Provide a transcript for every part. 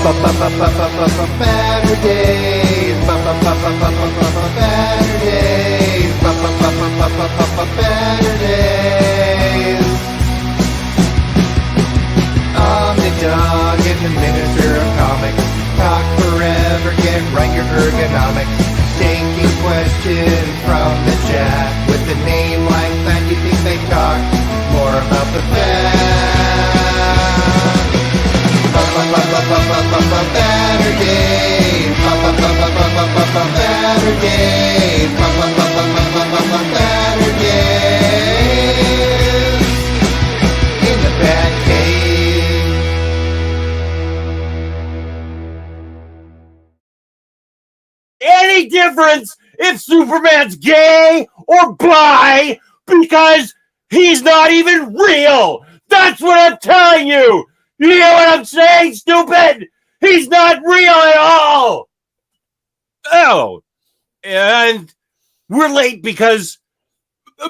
Baturdays. I'm the dog and the minister of comics. Talk forever, get right your ergonomics. Taking questions from the chat. With a name like that, you think they talk more about the facts. Baturdays. Baturdays. Baturdays. In the BatCave. Any difference if Superman's gay or bi, because he's not even real. That's what I'm telling you. You hear what I'm saying, stupid? He's not real at all. Oh, and we're late because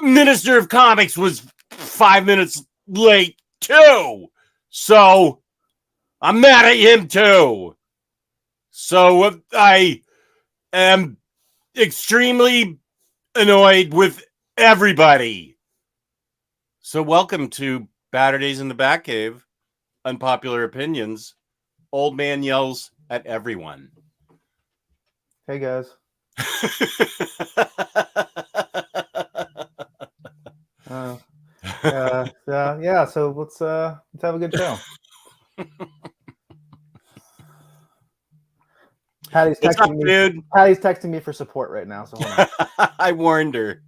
Minister of Comics was 5 minutes late too. So I'm mad at him too. So I am extremely annoyed with everybody. So welcome to Baturdays in the BatCave. Unpopular opinions. Old man yells at everyone. Hey guys. Yeah. So let's have a good show. Patty's texting me. Dude? Patty's texting me for support right now. So hold on. I warned her.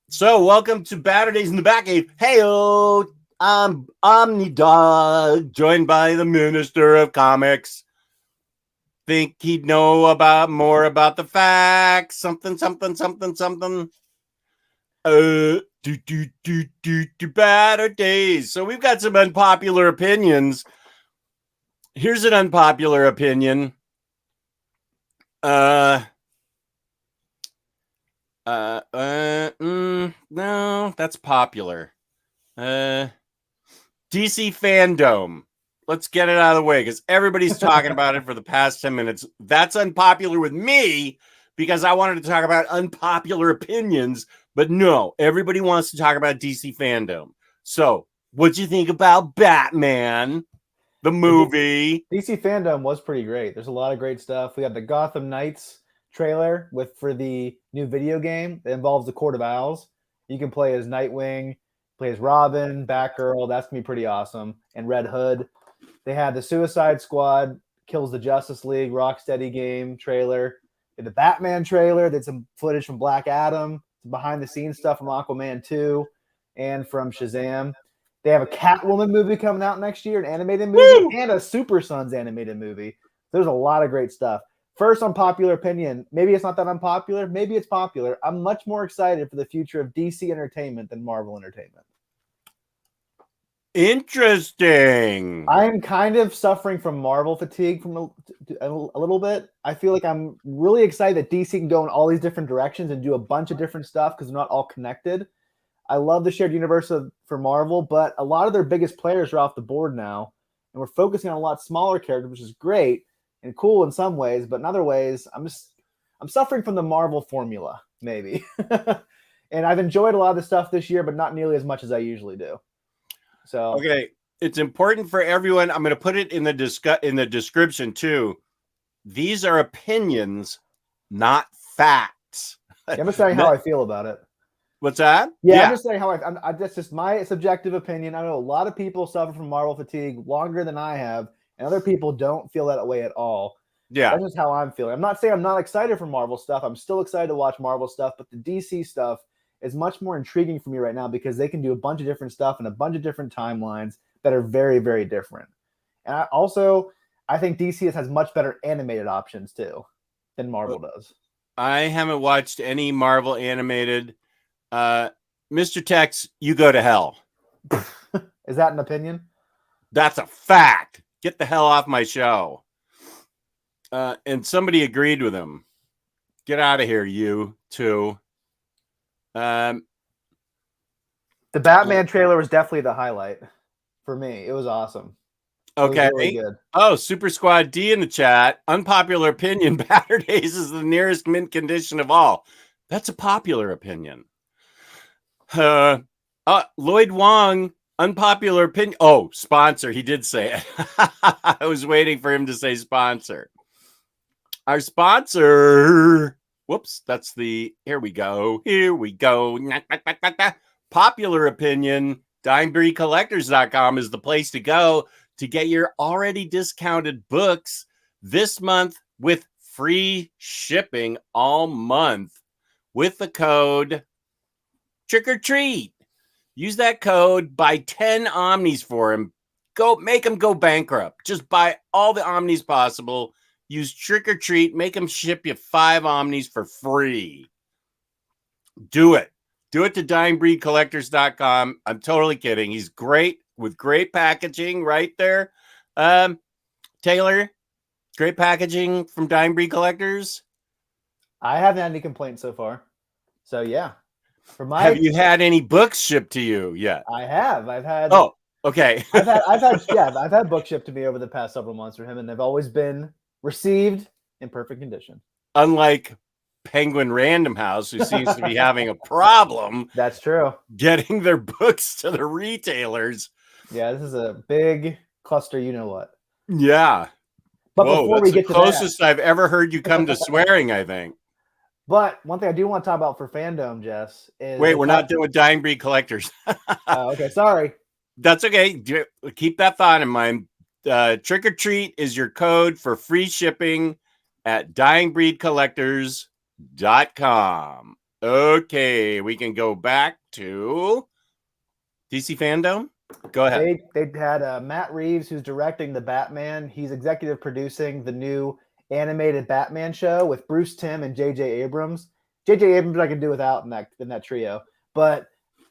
So welcome to Baturdays in the BatCave. Hey-o, I'm Omnidog, joined by the Minister of Comics. Think he'd know more about the facts. Something. Baturdays. So we've got some unpopular opinions. Here's an unpopular opinion. No, that's popular. DC fandom. Let's get it out of the way because everybody's talking about it for the past 10 minutes. That's unpopular with me because I wanted to talk about unpopular opinions, but no, everybody wants to talk about DC fandom. So, what'd you think about Batman, the movie? DC fandom was pretty great. There's a lot of great stuff. We got the Gotham Knights trailer for the new video game that involves the Court of Owls. You can play as Nightwing, play as Robin, Batgirl. That's gonna be pretty awesome. And Red Hood. They had the Suicide Squad kills the Justice League Rocksteady game trailer. They had the Batman trailer. They had some footage from Black Adam, some behind the scenes stuff from Aquaman 2 and from Shazam. They have a Catwoman movie coming out next year, an animated movie, and a Super Sons animated movie. There's a lot of great stuff. First, unpopular opinion. Maybe it's not that unpopular. Maybe it's popular. I'm much more excited for the future of DC entertainment than Marvel entertainment. Interesting. I'm kind of suffering from Marvel fatigue from a little bit. I feel like I'm really excited that DC can go in all these different directions and do a bunch of different stuff because they're not all connected. I love the shared universe for Marvel, but a lot of their biggest players are off the board now, and we're focusing on a lot smaller characters, which is great and cool in some ways, but in other ways, I'm suffering from the Marvel formula, maybe. And I've enjoyed a lot of the stuff this year, but not nearly as much as I usually do. So okay, it's important for everyone. I'm going to put it in the description too. These are opinions, not facts. I'm gonna say how I feel about it. What's that? Yeah. I'm just saying how that's just my subjective opinion. I know a lot of people suffer from Marvel fatigue longer than I have, and other people don't feel that way at all. Yeah. That's just how I'm feeling. I'm not saying I'm not excited for Marvel stuff. I'm still excited to watch Marvel stuff, but the DC stuff is much more intriguing for me right now because they can do a bunch of different stuff and a bunch of different timelines that are very, very different. And I think DC has much better animated options too than Marvel does. I haven't watched any Marvel animated. Mr. Tex, you go to hell. Is that an opinion? That's a fact. Get the hell off my show. And somebody agreed with him. Get out of here, you too. The Batman trailer was definitely the highlight for me. It was awesome. Okay. It was really good. Oh, Super Squad D in the chat. Unpopular opinion. Baturdays is the nearest mint condition of all. That's a popular opinion. Lloyd Wong, unpopular opinion. Oh, sponsor. He did say it. I was waiting for him to say sponsor. Our sponsor. Whoops. That's the. Here we go. Here we go. Popular opinion. DyingBreedCollectors.com is the place to go to get your already discounted books this month with free shipping all month with the code Trick or Treat. Use that code, buy 10 Omnis for him. Go make him go bankrupt. Just buy all the Omnis possible. Use Trick or Treat. Make him ship you 5 Omnis for free. Do it. Do it to DyingBreedCollectors.com. I'm totally kidding. He's great with great packaging right there. Taylor, great packaging from Dying Breed Collectors. I haven't had any complaints so far. So yeah. Have you had any books shipped to you yet? I have. I've had. Oh, okay. I've had books shipped to me over the past several months from him, and they've always been received in perfect condition. Unlike Penguin Random House, who seems to be having a problem. That's true. Getting their books to the retailers. Yeah, this is a big cluster. You know what? Yeah. But before we get to the closest I've ever heard you come to swearing, I think. But one thing I do want to talk about for fandom, Jess, is wait, we're not doing Dying Breed Collectors. Okay, sorry. That's okay. Keep that thought in mind. Trick or Treat is your code for free shipping at DyingBreedCollectors.com. Okay, we can go back to DC Fandom. Go ahead. They had Matt Reeves, who's directing the Batman. He's executive producing the new animated Batman show with Bruce Timm and J.J. Abrams. J.J. Abrams I can do without in that trio. But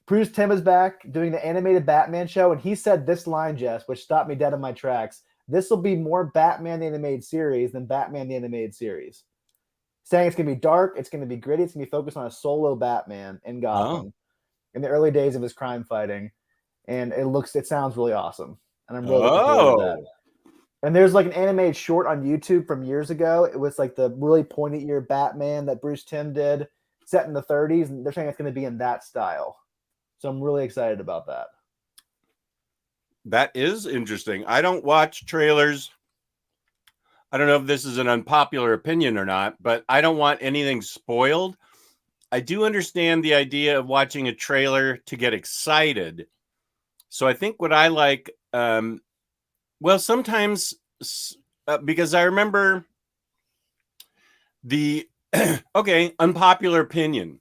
Bruce Timm is back doing the animated Batman show, and he said this line, Jess, which stopped me dead in my tracks. This will be more Batman the Animated Series than Batman the Animated Series. Saying it's going to be dark, it's going to be gritty, it's going to be focused on a solo Batman in Gotham in the early days of his crime fighting. And it sounds really awesome. And I'm really looking forward to that. And there's like an animated short on YouTube from years ago. It was like the really pointy ear Batman that Bruce Timm did, set in the 30s. And they're saying it's going to be in that style. So I'm really excited about that. That is interesting. I don't watch trailers. I don't know if this is an unpopular opinion or not, but I don't want anything spoiled. I do understand the idea of watching a trailer to get excited. So I think what I like, sometimes because I remember the, unpopular opinion.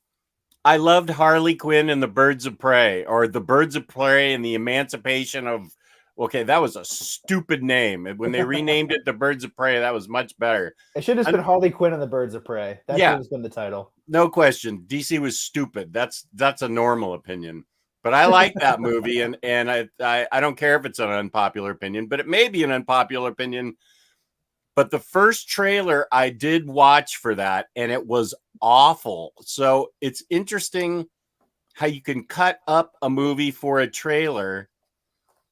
I loved Harley Quinn and the Birds of Prey, or the Birds of Prey and the Emancipation of, that was a stupid name. When they renamed it the Birds of Prey, that was much better. It should have been Harley Quinn and the Birds of Prey. That should have been the title. No question. DC was stupid. That's a normal opinion. But I like that movie, and I don't care if it's an unpopular opinion, but it may be an unpopular opinion. But the first trailer I did watch for that, and it was awful. So it's interesting how you can cut up a movie for a trailer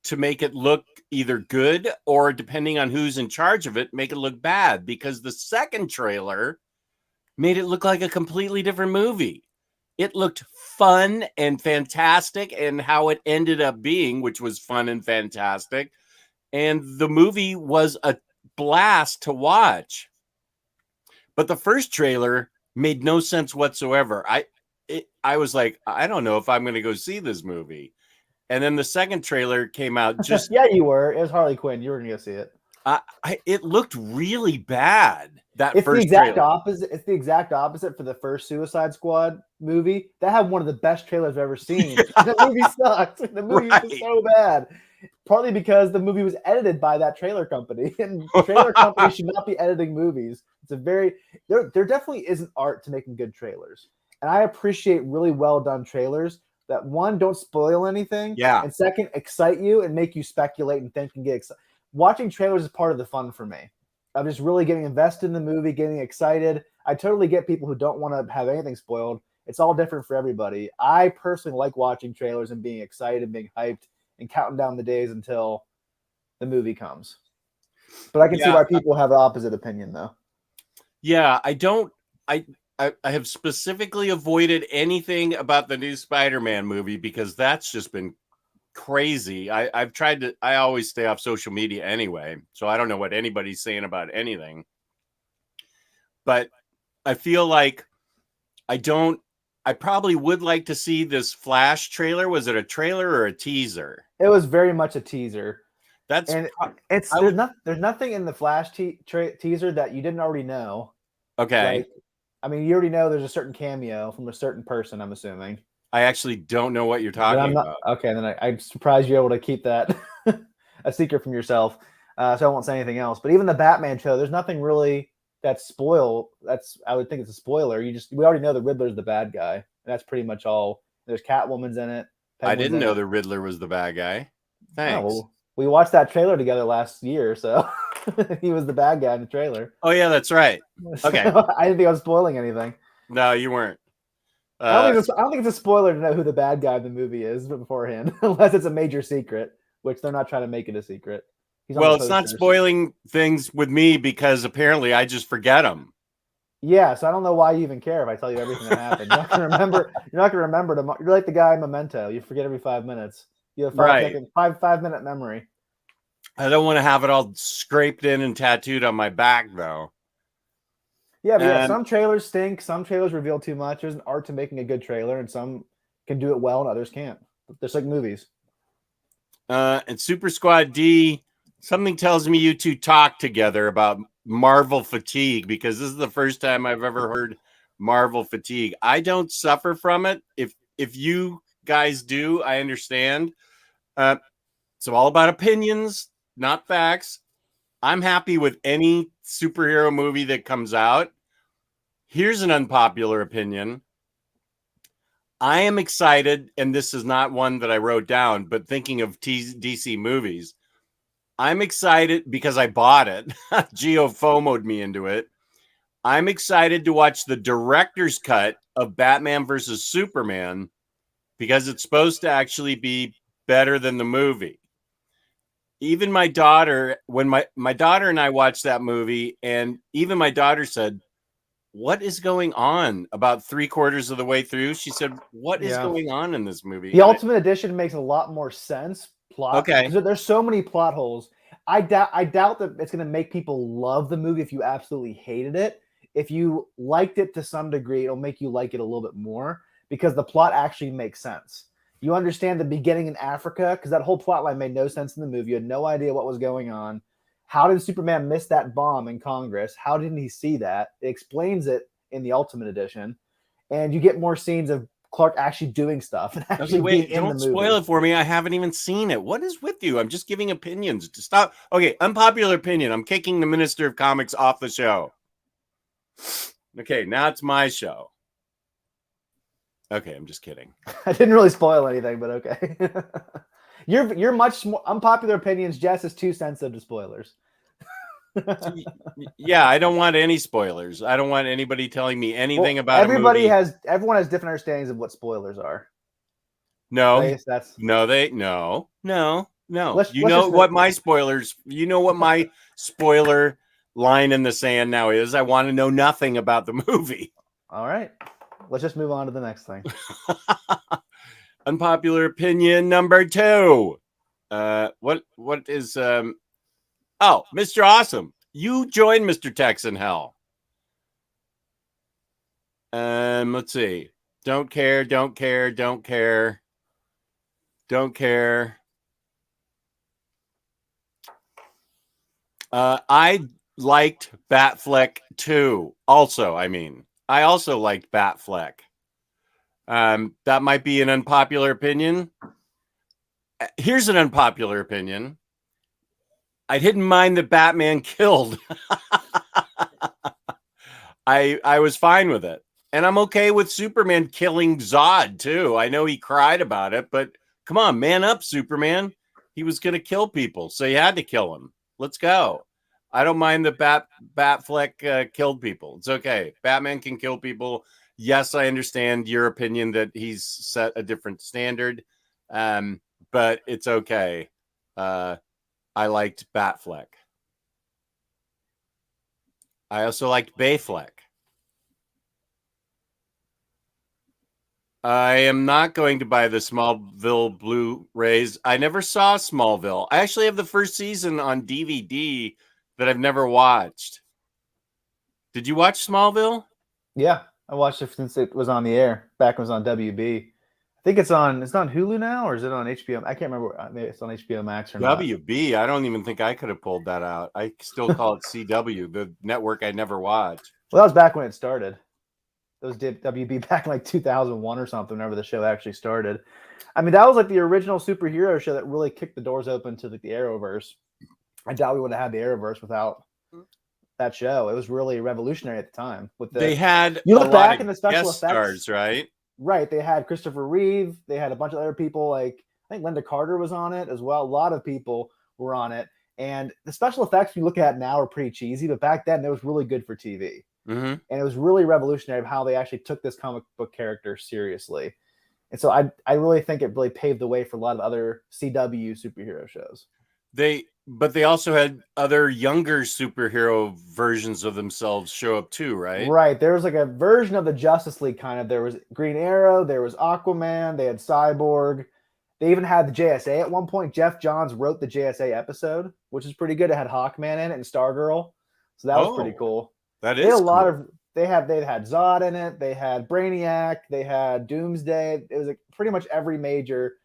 to make it look either good or, depending on who's in charge of it, make it look bad. Because the second trailer made it look like a completely different movie. It looked fun and fantastic, and how it ended up being, which was fun and fantastic. And the movie was a blast to watch. But the first trailer made no sense whatsoever. I was like, I don't know if I'm going to go see this movie. And then the second trailer came out just... Yeah, you were. It was Harley Quinn. You were going to go see it. It looked really bad. It's the exact opposite. It's the exact opposite for the first Suicide Squad movie. That had one of the best trailers I've ever seen. The movie sucks. The movie was so bad. Partly because the movie was edited by that trailer company, and trailer companies should not be editing movies. There definitely isn't art to making good trailers, and I appreciate really well done trailers that, one, don't spoil anything, and second, excite you and make you speculate and think and get excited. Watching trailers is part of the fun for me. I'm just really getting invested in the movie, getting excited. I totally get people who don't want to have anything spoiled. It's all different for everybody. I personally like watching trailers and being excited and being hyped and counting down the days until the movie comes. But I can see why people have the opposite opinion, though. Yeah, I have specifically avoided anything about the new Spider-Man movie because that's just been crazy. I've tried to. I always stay off social media anyway, so I don't know what anybody's saying about anything. But I feel like I probably would like to see this Flash trailer. Was it a trailer or a teaser? It was very much a teaser. There's nothing in the Flash teaser that you didn't already know. Okay. Like, I mean, you already know there's a certain cameo from a certain person, I'm assuming. I actually don't know what you're talking about. Okay, then I'm surprised you're able to keep that a secret from yourself. So I won't say anything else. But even the Batman show, there's nothing really I would think it's a spoiler. We already know the Riddler's the bad guy. And that's pretty much all. There's Catwoman's in it. I didn't know the Riddler was the bad guy. Thanks. Oh, well, we watched that trailer together last year, so he was the bad guy in the trailer. Oh yeah, that's right. Okay. So I didn't think I was spoiling anything. No, you weren't. I don't think it's a spoiler to know who the bad guy in the movie is beforehand, unless it's a major secret, which they're not trying to make it a secret. Well, it's not spoiling things with me because apparently I just forget them. Yeah, so I don't know why you even care if I tell you everything that happened. You're not gonna remember. You're not gonna remember tomorrow. You're like the guy in Memento. You forget every 5 minutes. You have 5-minute memory. I don't want to have it all scraped in and tattooed on my back, though. Yeah, but some trailers stink. Some trailers reveal too much. There's an art to making a good trailer, and some can do it well, and others can't. Just like movies. And Super Squad D, something tells me you two talk together about Marvel fatigue, because this is the first time I've ever heard Marvel fatigue. I don't suffer from it. If you guys do, I understand. It's all about opinions, not facts. I'm happy with any superhero movie that comes out. Here's an unpopular opinion. I am excited, and this is not one that I wrote down, but thinking of DC movies, I'm excited because I bought it. Geo FOMO'd me into it. I'm excited to watch the director's cut of Batman versus Superman because it's supposed to actually be better than the movie. Even my daughter, when my daughter and I watched that movie, and even my daughter said, "What is going on?" About 3/4 of the way through, she said, "What is going on in this movie?" The Ultimate Edition makes a lot more sense. Okay. There's so many plot holes. I doubt that it's going to make people love the movie if you absolutely hated it. If you liked it to some degree, it'll make you like it a little bit more because the plot actually makes sense. You understand the beginning in Africa because that whole plot line made no sense in the movie. You had no idea what was going on. How did Superman miss that bomb in Congress? How didn't he see that? It explains it in the Ultimate Edition. And you get more scenes of Clark actually doing stuff. And actually wait, don't spoil it for me. I haven't even seen it. What is with you? I'm just giving opinions. To stop. Okay, unpopular opinion. I'm kicking the Minister of Comics off the show. Okay, now it's my show. Okay, I'm just kidding. I didn't really spoil anything, but okay. You're much more unpopular opinions. Jess is too sensitive to spoilers. Yeah, I don't want any spoilers. I don't want anybody telling me anything about everyone has different understandings of what spoilers are. No, that's no. You know what my spoiler line in the sand now is. I want to know nothing about the movie. All right. Let's just move on to the next thing. Unpopular opinion number 2. What is Oh, Mr. Awesome. You joined Mr. Texan Hell. Let's see. Don't care. I liked Batfleck too. I also liked Batfleck. That might be an unpopular opinion. Here's an unpopular opinion. I didn't mind that Batman killed. I was fine with it. And I'm okay with Superman killing Zod too. I know he cried about it, but come on, man up, Superman. He was going to kill people, so you had to kill him. Let's go. I don't mind that Batfleck killed people. It's okay. Batman can kill people. Yes, I understand your opinion that he's set a different standard. but it's okay. I liked Batfleck. I also liked Bayfleck. I am not going to buy the Smallville Blu-rays. I never saw Smallville. I actually have the first season on DVD that I've never watched. Did you watch Smallville? Yeah, I watched it since it was on the air. Back when it was on WB. I think it's on Hulu now, or is it on HBO? I can't remember. Maybe it's on HBO Max or not. WB. I don't even think I could have pulled that out. I still call it CW, the network I never watched. Well, that was back when it started. Those did WB back in like 2001 or something, whenever the show actually started. I mean, that was like the original superhero show that really kicked the doors open to the Arrowverse. I doubt we would have had the Arrowverse without that show. It was really revolutionary at the time. They had you look a back lot in the of special guest effects, stars, right? Right. They had Christopher Reeve. They had a bunch of other people. Like I think Linda Carter was on it as well. A lot of people were on it. And the special effects you look at now are pretty cheesy, but back then it was really good for TV. Mm-hmm. And it was really revolutionary of how they actually took this comic book character seriously. And so I really think it really paved the way for a lot of other CW superhero shows. But they also had other younger superhero versions of themselves show up too, right? Right. There was like a version of the Justice League kind of. There was Green Arrow, there was Aquaman, they had Cyborg. They even had the JSA at one point. Jeff Johns wrote the JSA episode, which is pretty good. It had Hawkman in it and Stargirl. So that was pretty cool. That They had is a lot cool. of they had Zod in it, they had Brainiac, they had Doomsday. It was like pretty much every major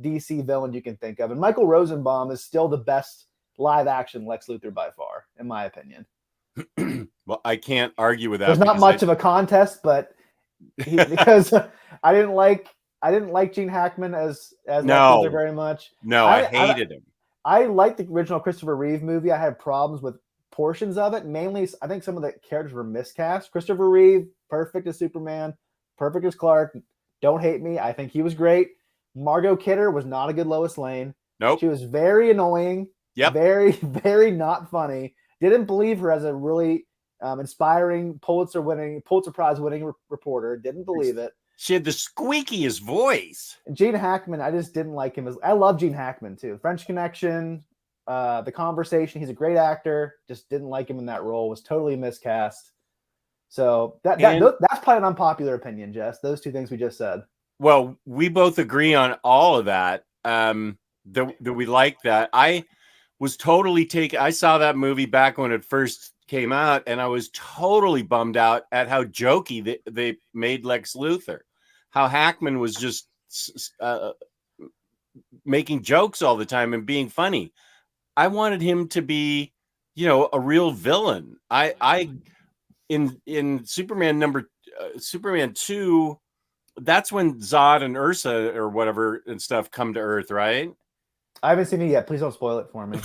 DC villain you can think of. And Michael Rosenbaum is still the best live action Lex Luthor by far, in my opinion. Well, I can't argue with that. There's not much of a contest, but because I didn't like Gene Hackman as Lex Luthor very much. No, I hated him. I liked the original Christopher Reeve movie. I had problems with portions of it. Mainly, I think some of the characters were miscast. Christopher Reeve, perfect as Superman, perfect as Clark. Don't hate me. I think he was great. Margot Kidder was not a good Lois Lane. Nope. She was very annoying. Yep. Very, very not funny. Didn't believe her as a really inspiring Pulitzer Prize winning reporter. Didn't believe it. She had the squeakiest voice. And Gene Hackman, I just didn't like him. I love Gene Hackman too. French Connection, The Conversation. He's a great actor. Just didn't like him in that role. Was totally miscast. So that's probably an unpopular opinion, Jess. Those two things we just said. Well, we both agree on all of that. That we like that. I was totally taken. I saw that movie back when it first came out, and I was totally bummed out at how jokey they made Lex Luthor. How Hackman was just making jokes all the time and being funny. I wanted him to be, a real villain. In Superman 2, that's when Zod and Ursa or whatever and stuff come to Earth, right? I haven't seen it yet. Please don't spoil it for me.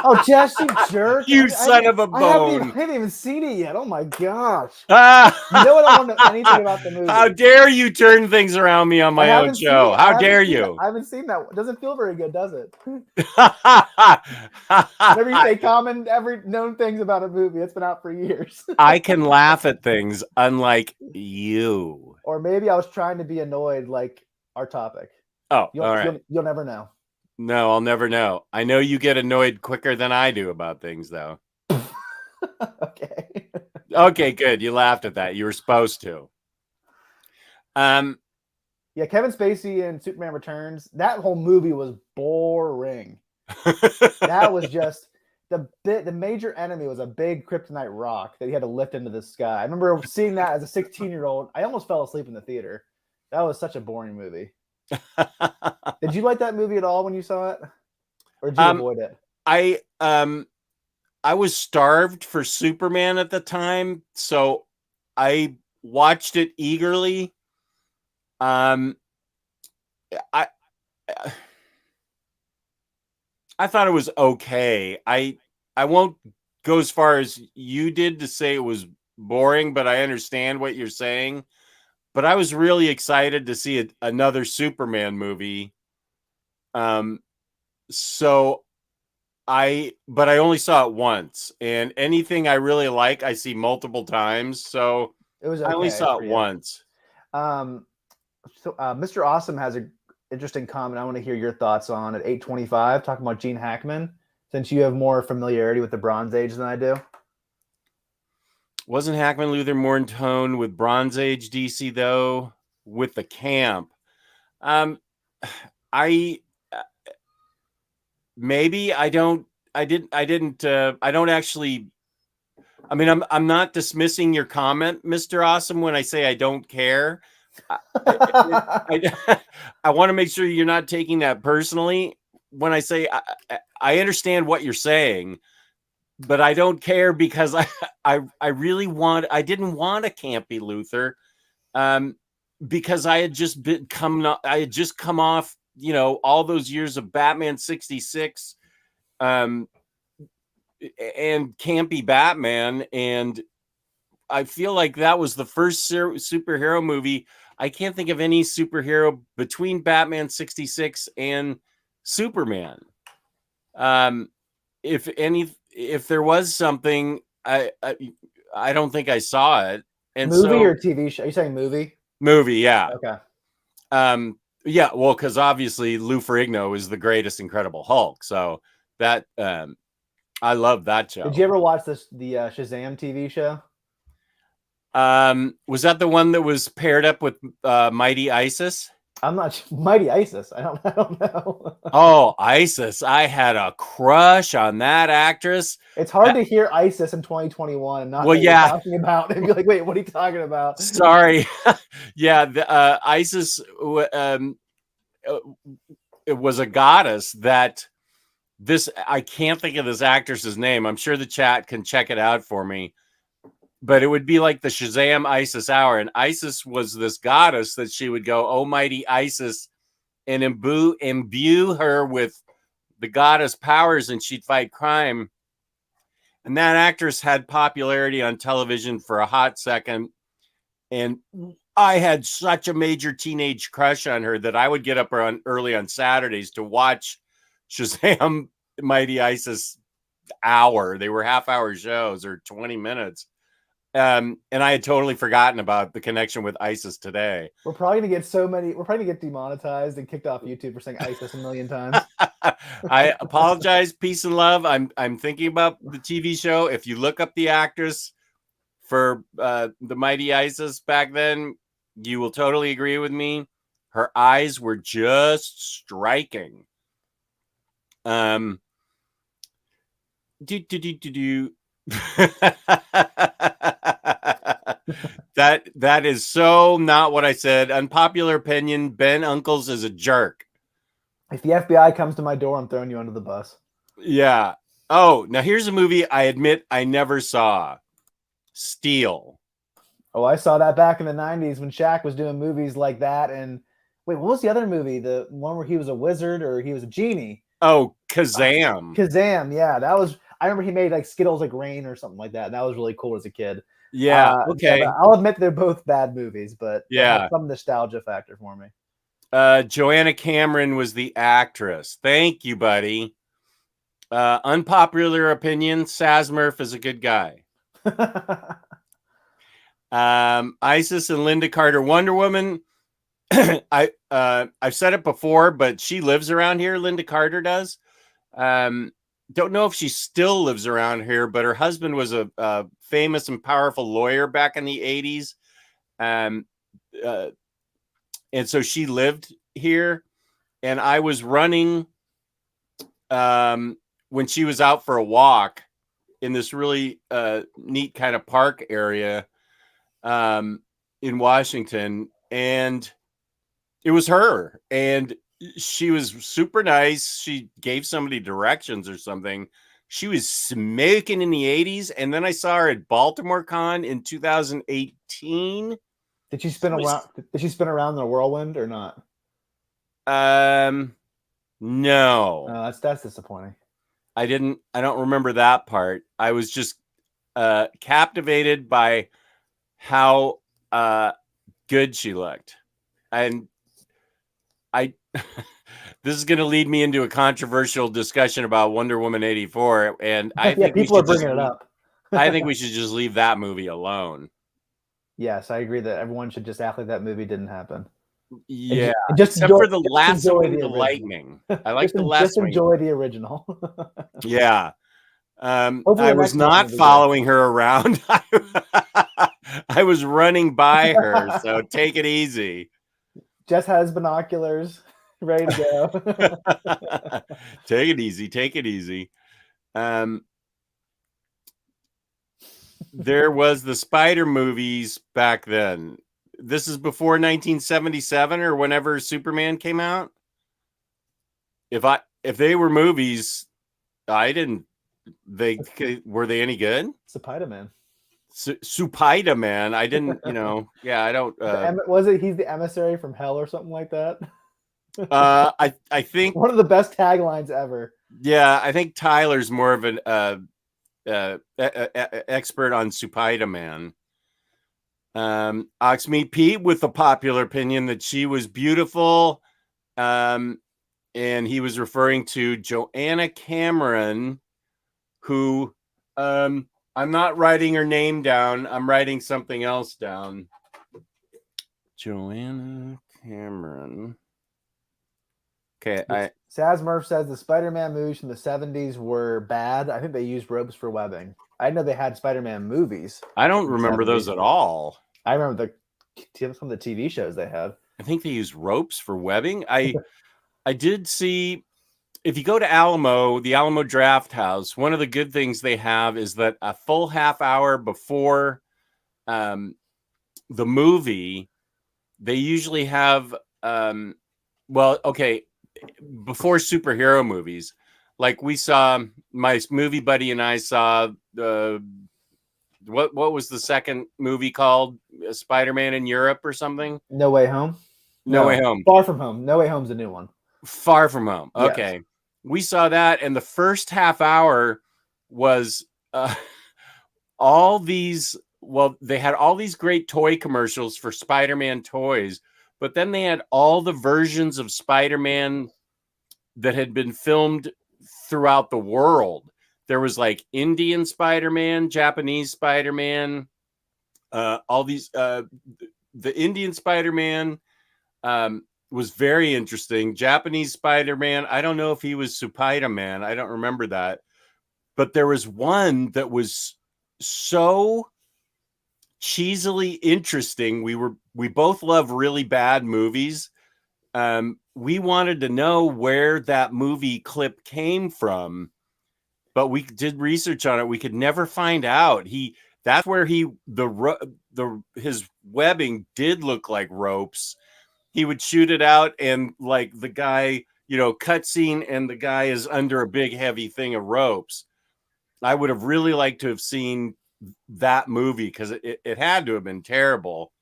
Oh, Jess, you jerk. You son of a bone. I haven't even seen it yet. Oh, my gosh. You know what? I don't know anything about the movie. How dare you turn things around me on my own show? How dare you? I haven't seen that. It doesn't feel very good, does it? Whenever you say common, every known things about a movie, it's been out for years. I can laugh at things, unlike you. Or maybe I was trying to be annoyed like our topic. Oh, all right. You'll never know. No, I'll never know. I know you get annoyed quicker than I do about things, though. Okay. Okay, good. You laughed at that. You were supposed to. Yeah, Kevin Spacey in Superman Returns, that whole movie was boring. That was just the major enemy was a big kryptonite rock that he had to lift into the sky. I remember seeing that as a 16-year-old. I almost fell asleep in the theater. That was such a boring movie. Did you like that movie at all when you saw it, or did you avoid it? I was starved for Superman at the time, so I watched it eagerly. I thought it was okay. I won't go as far as you did to say it was boring, but I understand what you're saying. But I was really excited to see another Superman movie. But I only saw it once, and anything I really like, I see multiple times. So it was okay, I only saw it once. So Mr. Awesome has interesting comment I want to hear your thoughts on at 825, talking about Gene Hackman, since you have more familiarity with the Bronze Age than I do. Wasn't Hackman Luthor more in tone with Bronze Age DC though? With the camp, I maybe I don't actually. I mean, I'm not dismissing your comment, Mr. Awesome, when I say I don't care. I want to make sure you're not taking that personally when I say I understand what you're saying, but I don't care because I didn't want a campy Luthor, because I had just come off, you know, all those years of Batman 66, and campy Batman, and I feel like that was the first superhero movie. I can't think of any superhero between Batman 66 and Superman. If there was something, I don't think I saw it. And movie or TV show? Are you saying movie? Movie, yeah. Okay. Yeah, well, because obviously Lou Ferrigno is the greatest Incredible Hulk, so that I love that show. Did you ever watch the Shazam TV show? Was that the one that was paired up with Mighty Isis? I'm not Mighty Isis. I don't know. Oh, Isis! I had a crush on that actress. It's hard to hear Isis in 2021 and not know what you're talking about and be like, "Wait, what are you talking about?" Sorry, yeah, Isis. It was a goddess that I can't think of this actress's name. I'm sure the chat can check it out for me. But it would be like the Shazam Isis hour. And Isis was this goddess that she would go, "Oh, mighty Isis," and imbue her with the goddess powers, and she'd fight crime. And that actress had popularity on television for a hot second. And I had such a major teenage crush on her that I would get up early on Saturdays to watch Shazam Mighty Isis hour. They were half-hour shows or 20 minutes. And I had totally forgotten about the connection with ISIS today. We're probably gonna get demonetized and kicked off YouTube for saying ISIS a million times. I apologize. Peace and love. I'm thinking about the TV show. If you look up the actress for the Mighty ISIS back then, you will totally agree with me. Her eyes were just striking. That is so not what I said. Unpopular opinion: Ben Uncles is a jerk. If the FBI comes to my door, I'm throwing you under the bus. Yeah. Oh, now here's a movie I admit I never saw. Steel. Oh, I saw that back in the 90s when Shaq was doing movies like that. And wait, what was the other movie? The one where he was a wizard or he was a genie? Oh, Kazam. Kazam, yeah. That was, I remember he made like Skittles Like Rain or something like that. That was really cool as a kid. Yeah, okay. I'll admit they're both bad movies, but yeah, some nostalgia factor for me. Joanna Cameron was the actress. Thank you, buddy. Unpopular opinion: Saz Murph is a good guy. Isis and Linda Carter Wonder Woman. I've said it before, but she lives around here. Linda Carter does. Don't know if she still lives around here, but her husband was a famous and powerful lawyer back in the 80s. And so she lived here. And I was running when she was out for a walk in this really neat kind of park area in Washington. And it was her. And she was super nice. She gave somebody directions or something. She was smoking in the 80s. And then I saw her at Baltimore Con in 2018. Did she spin around in a whirlwind or not? No. Oh, that's disappointing. I don't remember that part. I was just captivated by how good she looked. And this is going to lead me into a controversial discussion about Wonder Woman 84, and I think people are bringing it up. I think we should just leave that movie alone. Yes, I agree that everyone should just act like that movie didn't happen. Yeah, Just except for the lassoing the original. lightning. I like the lassoing. Just enjoy the original. Yeah. Hopefully I the was next one not will be good. following her around. I was running by her, so take it easy. Jess has binoculars ready to go. Take it easy. Take it easy. There was the Spider movies back then. This is before 1977 or whenever Superman came out. If they were movies, I didn't. Were they any good? Spider-Man. Spider-Man. I didn't. Yeah, I don't. Was it? He's the emissary from hell or something like that. I think one of the best taglines ever. Yeah, I think Tyler's more of an expert on Spider-Man. Oxmeat Pete with the popular opinion that she was beautiful, and he was referring to Joanna Cameron, who I'm not writing her name down. I'm writing something else down. Joanna Cameron. Okay, Saz Murph says the Spider-Man movies from the 70s were bad. I think they used ropes for webbing. I know they had Spider-Man movies. I don't remember those at all. I remember some of the TV shows they had. I think they used ropes for webbing. I did see, if you go to Alamo, the Alamo Draft House, one of the good things they have is that a full half hour before the movie, they usually have, before superhero movies, like we saw, my movie buddy and I saw what was the second movie called? Spider-Man in Europe or something? No Way Home? No Way Home. Far From Home. No Way Home's a new one. Far From Home. Okay. Yes. We saw that, and the first half hour was all these, they had all these great toy commercials for Spider-Man toys, but then they had all the versions of Spider-Man that had been filmed throughout the world. There was like Indian Spider-Man, Japanese Spider-Man, all these. The Indian Spider-Man was very interesting. Japanese Spider-Man, I don't know if he was Spider-Man. I don't remember that. But there was one that was so cheesily interesting. We both love really bad movies. We wanted to know where that movie clip came from, but we did research on it. We could never find out. That's where his webbing did look like ropes. He would shoot it out, and like the guy, cutscene, and the guy is under a big heavy thing of ropes. I would have really liked to have seen that movie because it had to have been terrible.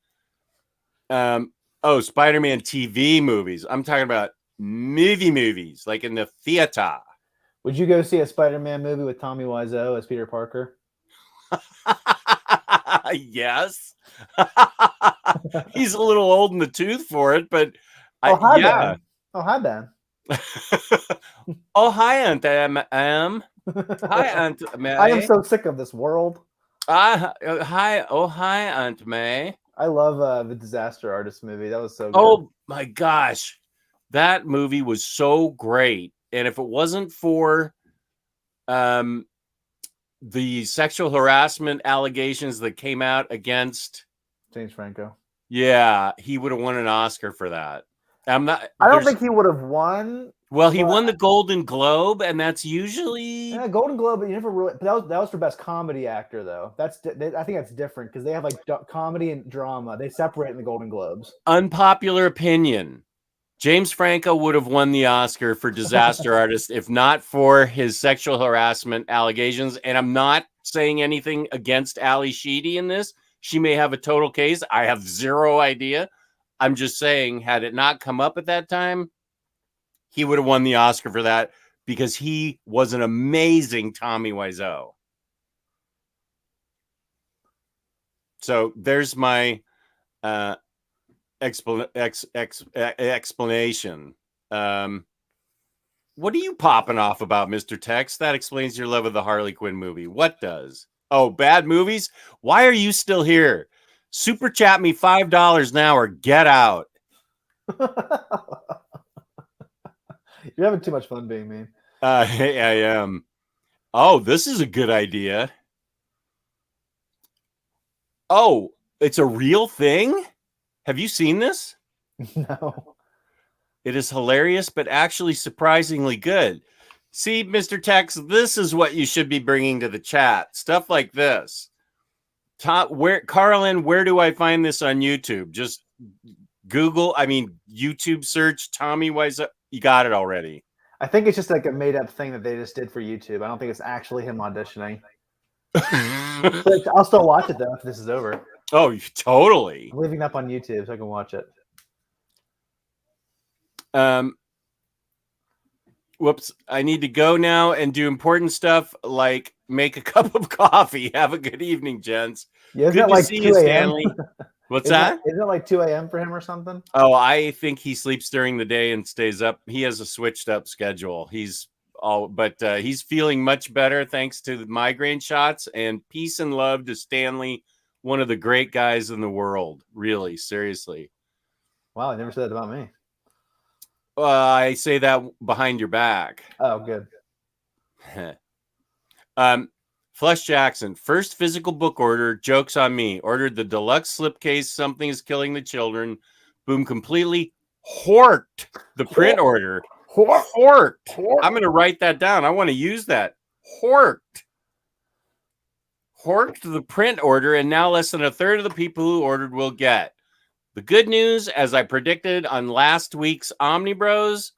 Spider-Man TV movies. I'm talking about movies, like in the theater. Would you go see a Spider-Man movie with Tommy Wiseau as Peter Parker? Yes. He's a little old in the tooth for it, but hi, yeah. Ben. Oh, hi, Ben. Oh, hi, Aunt Am. Hi, Aunt May. I am so sick of this world. Hi. Oh, hi, Aunt May. I love the Disaster Artist movie. That was so good. Oh, my gosh. That movie was so great. And if it wasn't for the sexual harassment allegations that came out against James Franco. Yeah, he would have won an Oscar for that. I don't think he would have won. Well, he won the Golden Globe, and that's usually Golden Globe. But you never really. But that was for best comedy actor, though. I think that's different because they have like comedy and drama. They separate in the Golden Globes. Unpopular opinion: James Franco would have won the Oscar for Disaster Artist if not for his sexual harassment allegations. And I'm not saying anything against Ali Sheedy in this. She may have a total case. I have zero idea. I'm just saying, had it not come up at that time, he would have won the Oscar for that because he was an amazing Tommy Wiseau. So there's my explanation. What are you popping off about, Mr. Tex? That explains your love of the Harley Quinn movie. What does? Oh, bad movies? Why are you still here? Super chat me $5 now or get out. You're having too much fun being mean. Hey, I am. Oh, this is a good idea. Oh, it's a real thing? Have you seen this? No. It is hilarious, but actually surprisingly good. See, Mr. Tex, this is what you should be bringing to the chat. Stuff like this. Carlin, where do I find this on YouTube? Just YouTube search Tommy Wiseau. You got it already. I think it's just like a made-up thing that they just did for YouTube. I don't think it's actually him auditioning. But I'll still watch it though if this is over. Oh, totally. I'm leaving it up on YouTube so I can watch it. Whoops. I need to go now and do important stuff like make a cup of coffee. Have a good evening, gents. Yeah, good to see you, Stanley. What's that? Isn't it like 2 a.m. for him or something? Oh, I think he sleeps during the day and stays up. He has a switched up schedule. He's feeling much better thanks to the migraine shots, and peace and love to Stanley, one of the great guys in the world. Really, seriously. Wow, I never said that about me. I say that behind your back. Oh, good. Flush Jackson, first physical book order, joke's on me. Ordered the deluxe slipcase, Something is Killing the Children. Boom, completely horked the print order. Horked. I'm going to write that down. I want to use that. Horked the print order, and now less than a third of the people who ordered will get. The good news, as I predicted on last week's Omnibros,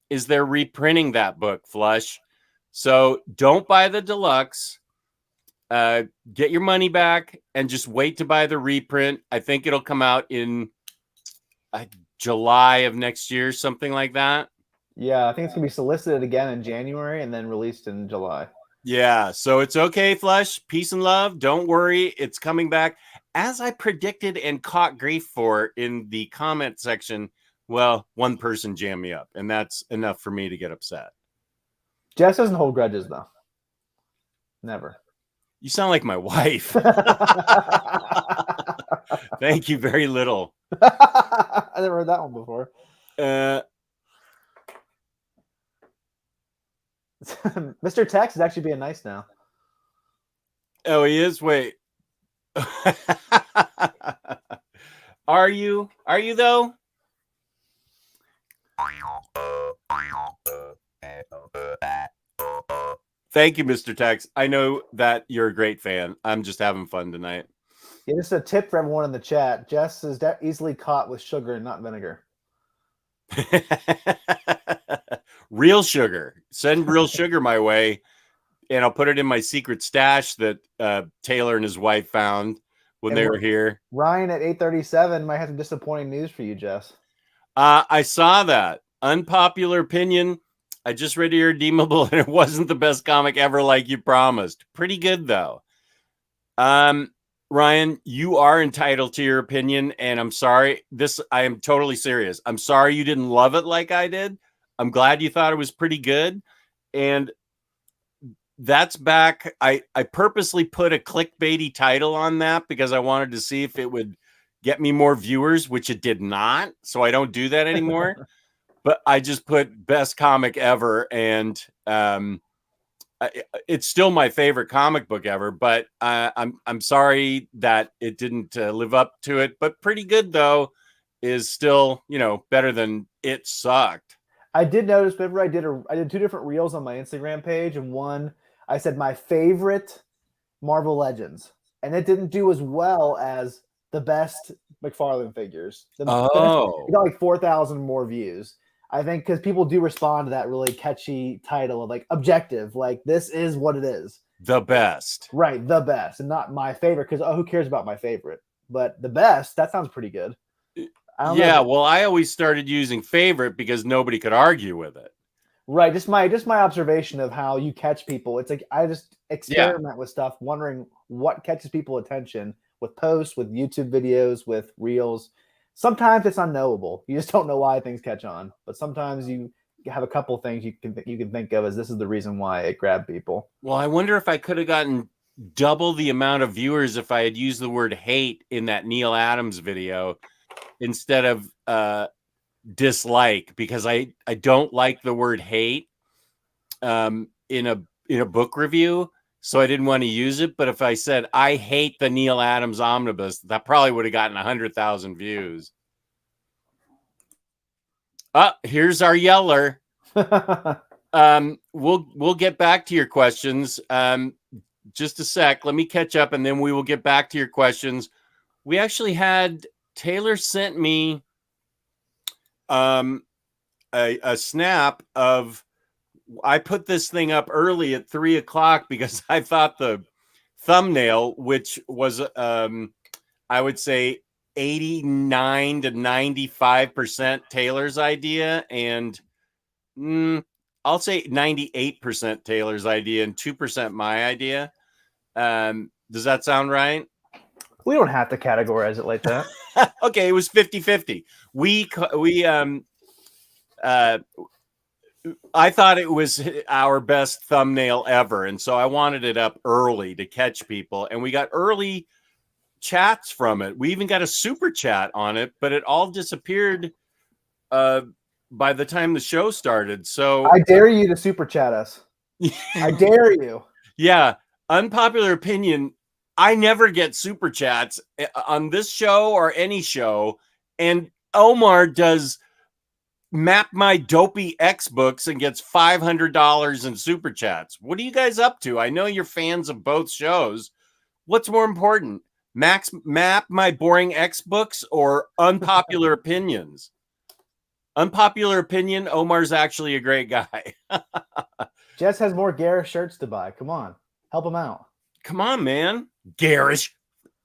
is they're reprinting that book, Flush. So don't buy the deluxe. Get your money back and just wait to buy the reprint. I think it'll come out in July of next year, something like that. Yeah, I think it's going to be solicited again in January and then released in July. Yeah, so it's okay, Flush. Peace and love. Don't worry. It's coming back. As I predicted and caught grief for in the comment section, well, one person jammed me up, and that's enough for me to get upset. Jess doesn't hold grudges, though. Never. You sound like my wife. Thank you very little. I never heard that one before. Mr. Tex is actually being nice now. Oh, he is? Wait. Are you? Are you, though? Thank you, Mr. Tex. I know that you're a great fan. I'm just having fun tonight. Yeah, just a tip for everyone in the chat. Jess is easily caught with sugar and not vinegar. Real sugar. Send real sugar my way, and I'll put it in my secret stash that Taylor and his wife found when they were here. Ryan at 8:37 might have some disappointing news for you, Jess. I saw that. Unpopular opinion. I just read your redeemable, and it wasn't the best comic ever like you promised. Pretty good, though. Ryan, you are entitled to your opinion, and I'm sorry. I am totally serious. I'm sorry you didn't love it like I did. I'm glad you thought it was pretty good. And that's back. I purposely put a clickbaity title on that because I wanted to see if it would get me more viewers, which it did not. So I don't do that anymore. But I just put best comic ever, and it's still my favorite comic book ever. But I'm sorry that it didn't live up to it. But pretty good though is still better than It Sucked. I did notice whenever I did 2 different reels on my Instagram page, and one I said my favorite Marvel Legends, and it didn't do as well as the best McFarlane figures. It got like 4,000 more views. I think because people do respond to that really catchy title of like objective, like this is what it is. The best. Right, the best, and not my favorite, because who cares about my favorite? But the best, that sounds pretty good. Well, I always started using favorite because nobody could argue with it. Right, just my observation of how you catch people. It's like I just experiment with stuff, wondering what catches people attention with posts, with YouTube videos, with reels. Sometimes it's unknowable. You just don't know why things catch on. But sometimes you have a couple things you can think of as this is the reason why it grabbed people. Well, I wonder if I could have gotten double the amount of viewers if I had used the word hate in that Neil Adams video instead of dislike, because I don't like the word hate in a book review, so I didn't want to use it. But if I said I hate the Neil Adams omnibus, that probably would have gotten 100,000 views. Here's our yeller. We'll get back to your questions. Just a sec. Let me catch up, and then we will get back to your questions. We actually had Taylor sent me a snap of, I put this thing up early at 3:00 because I thought the thumbnail, which was I would say 89 to 95% Taylor's idea, and I'll say 98% Taylor's idea and 2% my idea. Does that sound right? We don't have to categorize it like that. Okay, it was 50-50. I thought it was our best thumbnail ever, and so I wanted it up early to catch people, and we got early chats from it. We even got a super chat on it, but it all disappeared by the time the show started. So I dare you to super chat us. I dare you. Yeah, unpopular opinion. I never get super chats on this show or any show, and Omar does Map My Dopey X books and gets $500 in super chats. What are you guys up to? I know you're fans of both shows. What's more important, Map My Boring X books or unpopular opinions? Unpopular opinion, Omar's actually a great guy. Jess has more Garish shirts to buy. Come on, help him out. Come on, man. Garish.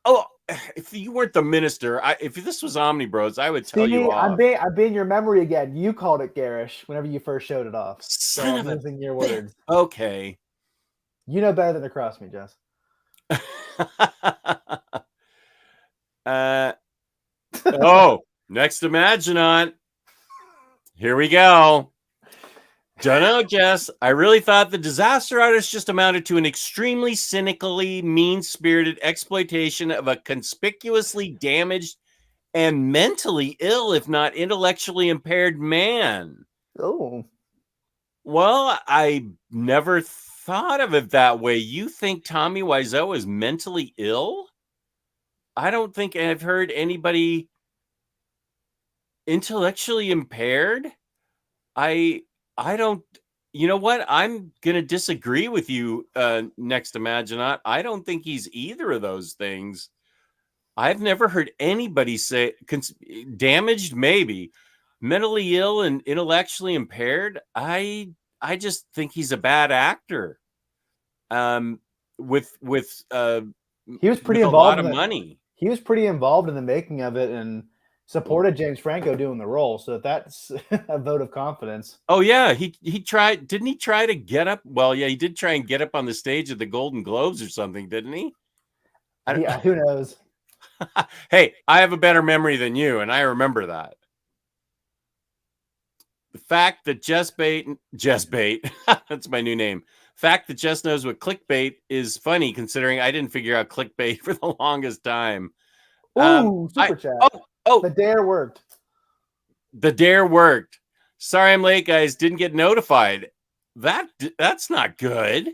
Oh, if you weren't the minister, if this was Omni Bros, I would tell you off. I'm being your memory again. You called it garish whenever you first showed it off. Son of a using your words. Okay. You know better than to cross me, Jess. Next Imaginaut. Here we go. Don't know, Jess. I really thought the Disaster Artist just amounted to an extremely cynically mean-spirited exploitation of a conspicuously damaged and mentally ill, if not intellectually impaired man. Oh. Well, I never thought of it that way. You think Tommy Wiseau is mentally ill? I don't think I've heard anybody intellectually impaired. I don't, you know what? I'm going to disagree with you, Next Imaginaut. I don't think he's either of those things. I've never heard anybody say damaged, maybe mentally ill and intellectually impaired. I just think he's a bad actor. He was pretty involved. A lot of money. He was pretty involved in the making of it and supported James Franco doing the role. So that's a vote of confidence. Oh yeah, he tried. Didn't he try to get up? Well, yeah, he did try and get up on the stage at the Golden Globes or something, didn't he? Yeah, who knows? Hey, I have a better memory than you, and I remember that. The fact that Jess Bait, that's my new name. Fact that Jess knows what clickbait is funny, considering I didn't figure out clickbait for the longest time. Ooh, super chat. Oh, the dare worked. The dare worked. Sorry I'm late, guys. Didn't get notified. That's not good.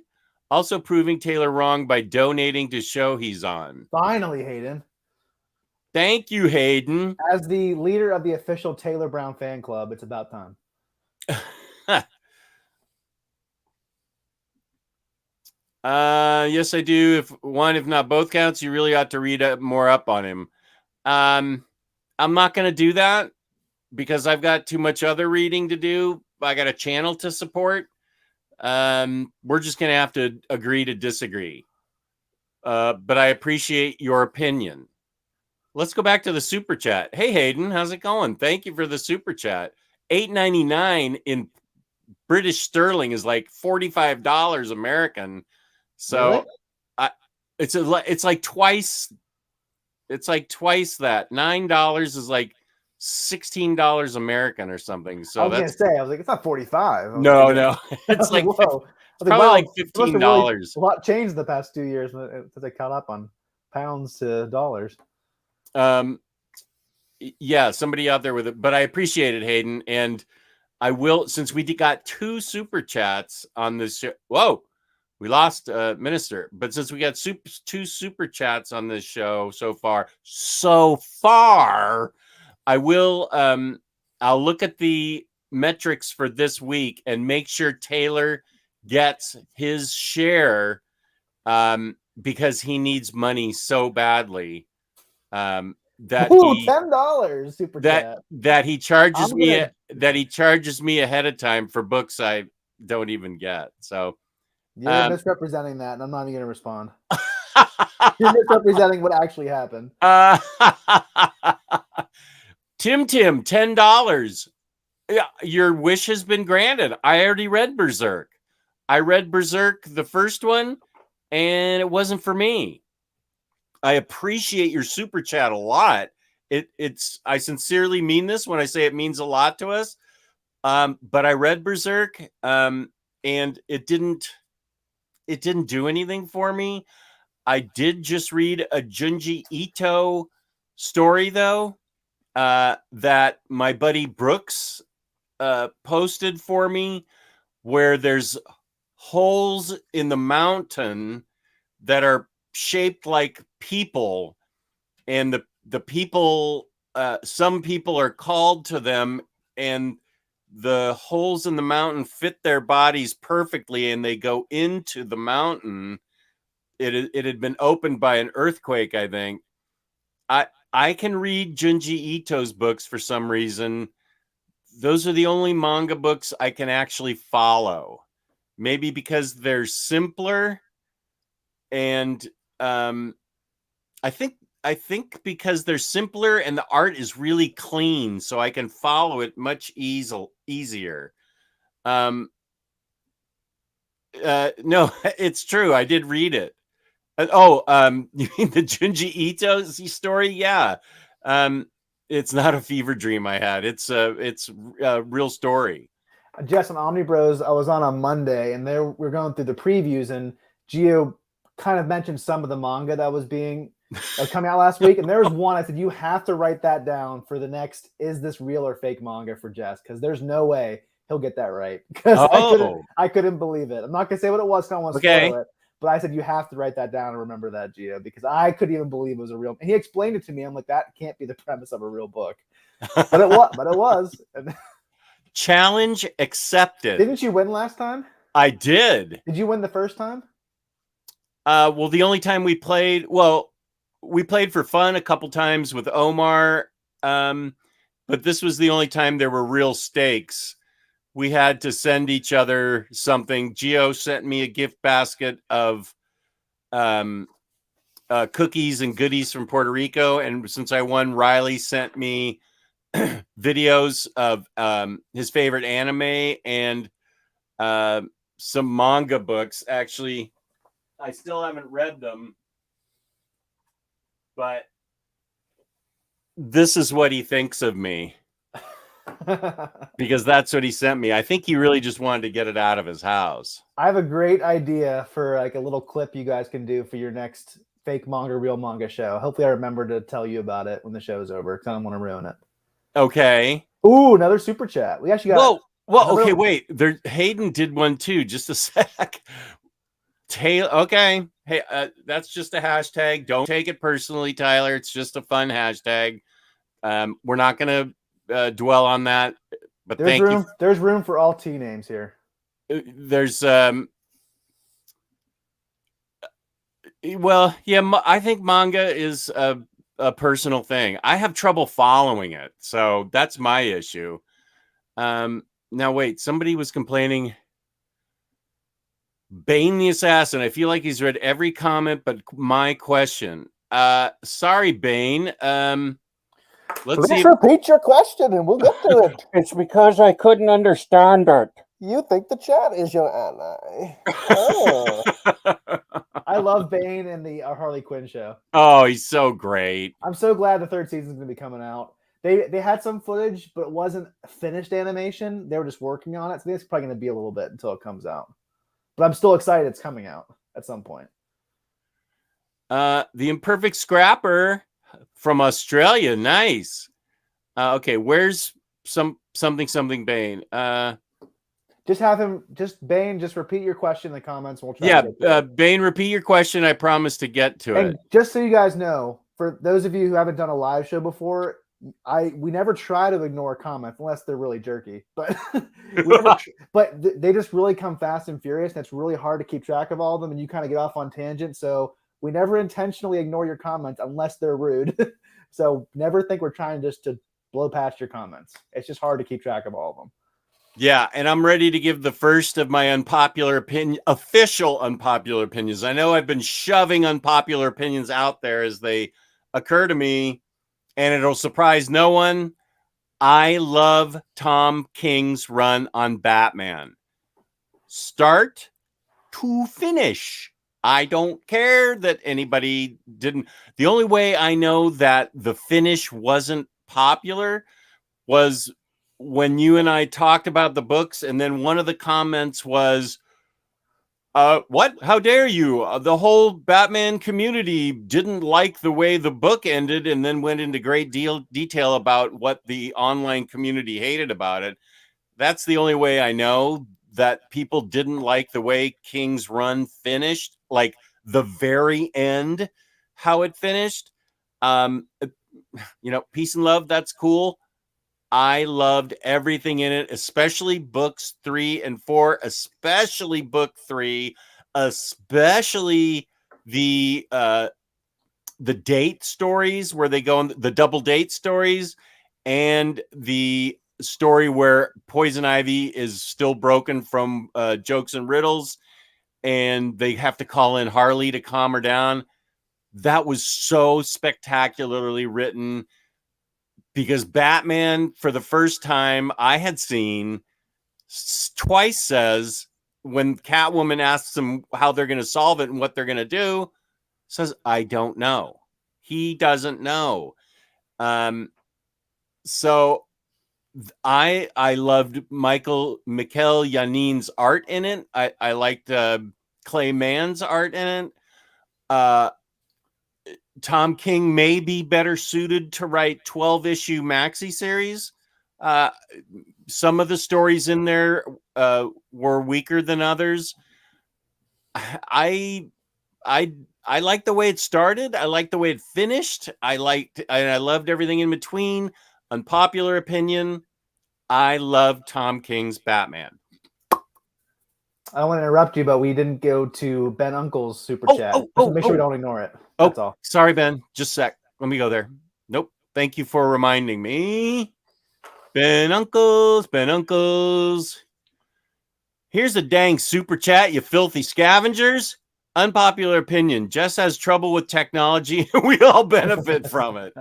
Also proving Taylor wrong by donating to show he's on. Finally, Hayden. Thank you, Hayden. As the leader of the official Taylor Brown fan club, it's about time. Yes, I do. If not both counts, you really ought to read more up on him. I'm not going to do that because I've got too much other reading to do. I got a channel to support. We're just going to have to agree to disagree. But I appreciate your opinion. Let's go back to the super chat. Hey, Hayden, how's it going? Thank you for the super chat. $8.99 in British sterling is like $45 American. So really? it's like twice. It's like twice that. $9 is like $16 American or something. So I was gonna say, it's not 45. No, it's like whoa. Probably like $15. Really, a lot changed in the past 2 years since they caught up on pounds to dollars. Yeah, somebody out there with it. But I appreciate it, Hayden. And I will, since we got 2 super chats on this show. Whoa, we lost Minister. But since we got 2 super chats on this show so far, I will, I'll look at the metrics for this week and make sure Taylor gets his share because he needs money so badly that $10 super chat that he charges me ahead of time for books I don't even get. So you're misrepresenting that, and I'm not even going to respond. You're misrepresenting what actually happened. Tim, $10. Yeah, your wish has been granted. I already read Berserk. I read Berserk, the first one, and it wasn't for me. I appreciate your super chat a lot. I sincerely mean this when I say it means a lot to us. But I read Berserk, and it didn't do anything for me. I did just read a Junji Ito story though, that my buddy Brooks posted for me, where there's holes in the mountain that are shaped like people, and the people, some people are called to them, and the holes in the mountain fit their bodies perfectly, and they go into the mountain. It had been opened by an earthquake, I think. I can read Junji Ito's books for some reason. Those are the only manga books I can actually follow. Maybe because they're simpler, and I think because they're simpler and the art is really clean, so I can follow it much easier. No, it's true. I did read it. You mean the Junji Ito story? Yeah. It's not a fever dream I had. It's a real story. Jess, on Omni Bros, I was on Monday, and we're going through the previews, and Gio kind of mentioned some of the manga that was coming out last week, and there was one I said, you have to write that down for the next is this real or fake manga for Jess, because there's no way he'll get that right, because I couldn't believe it. I'm not gonna say what it was, because I don't want to spoil it, but I said you have to write that down and remember that, Gio, because I couldn't even believe it was a real, and he explained it to me. I'm like, that can't be the premise of a real book. But it was. Challenge accepted. Didn't you win last time? I did. Did you win the first time? Well, the only time we played for fun a couple times with Omar, but this was the only time there were real stakes. We had to send each other something. Gio sent me a gift basket of cookies and goodies from Puerto Rico, and since I won, Riley sent me videos of his favorite anime and some manga books. Actually, I still haven't read them, but this is what he thinks of me. Because that's what he sent me. I think he really just wanted to get it out of his house. I have a great idea for like a little clip you guys can do for your next fake manga, real manga show. Hopefully I remember to tell you about it when the show's over, because I don't want to ruin it. Okay. Ooh, another super chat. We actually got okay, wait. Hayden did one too. Just a sec. Okay. Hey, that's just a hashtag. Don't take it personally, Tyler. It's just a fun hashtag. We're not gonna dwell on that, but there's room for all T names here. There's well, yeah, I think manga is a personal thing. I have trouble following it, so that's my issue. Now wait, somebody was complaining. Bane the Assassin, I feel like he's read every comment but my question. Sorry, Bane. Let's see. Repeat your question and we'll get to it. It's because I couldn't understand it. You think the chat is your ally. Oh. I love Bane in the Harley Quinn show. Oh, he's so great. I'm so glad the third season's going to be coming out. They had some footage, but it wasn't finished animation. They were just working on it. So it's probably going to be a little bit until it comes out. But I'm still excited it's coming out at some point. The Imperfect Scrapper from Australia. Nice. Okay, where's something Bane? Just have him, Bane, just repeat your question in the comments. And we'll try Yeah, to get to it. Bane, repeat your question. I promise to get to And it. just so you guys know, for those of you who haven't done a live show before, we never try to ignore comments unless they're really jerky. But they just really come fast and furious, and it's really hard to keep track of all of them, and you kind of get off on tangents. So we never intentionally ignore your comments unless they're rude. So never think we're trying just to blow past your comments. It's just hard to keep track of all of them. Yeah, and I'm ready to give the first of my official unpopular opinions. I know I've been shoving unpopular opinions out there as they occur to me, and it'll surprise no one. I love Tom King's run on Batman. Start to finish. I don't care that anybody didn't. The only way I know that the finish wasn't popular was when you and I talked about the books, and then one of the comments was, what? How dare you? The whole Batman community didn't like the way the book ended, and then went into great detail about what the online community hated about it. That's the only way I know that people didn't like the way King's run finished, like the very end, how it finished. Peace and love, that's cool. I loved everything in it, especially books 3 and 4, especially book 3, especially the date stories where they go on the double date stories, and the story where Poison Ivy is still broken from jokes and riddles, and they have to call in Harley to calm her down. That was so spectacularly written, because Batman, for the first time I had seen, twice says, when Catwoman asks him how they're going to solve it and what they're going to do, says, I don't know. He doesn't know. So I loved Michael Yanin's art in it. I liked Clay Mann's art in it. Tom King may be better suited to write 12-issue maxi series. Some of the stories in there were weaker than others. I like the way it started. I like the way it finished. I loved everything in between. Unpopular opinion, I love Tom King's Batman. I don't want to interrupt you, but we didn't go to Ben Uncle's super chat. Make sure we don't ignore it. That's all. Sorry, Ben. Just a sec. Let me go there. Nope. Thank you for reminding me. Ben Uncles. Here's a dang super chat, you filthy scavengers. Unpopular opinion. Jess has trouble with technology. We all benefit from it.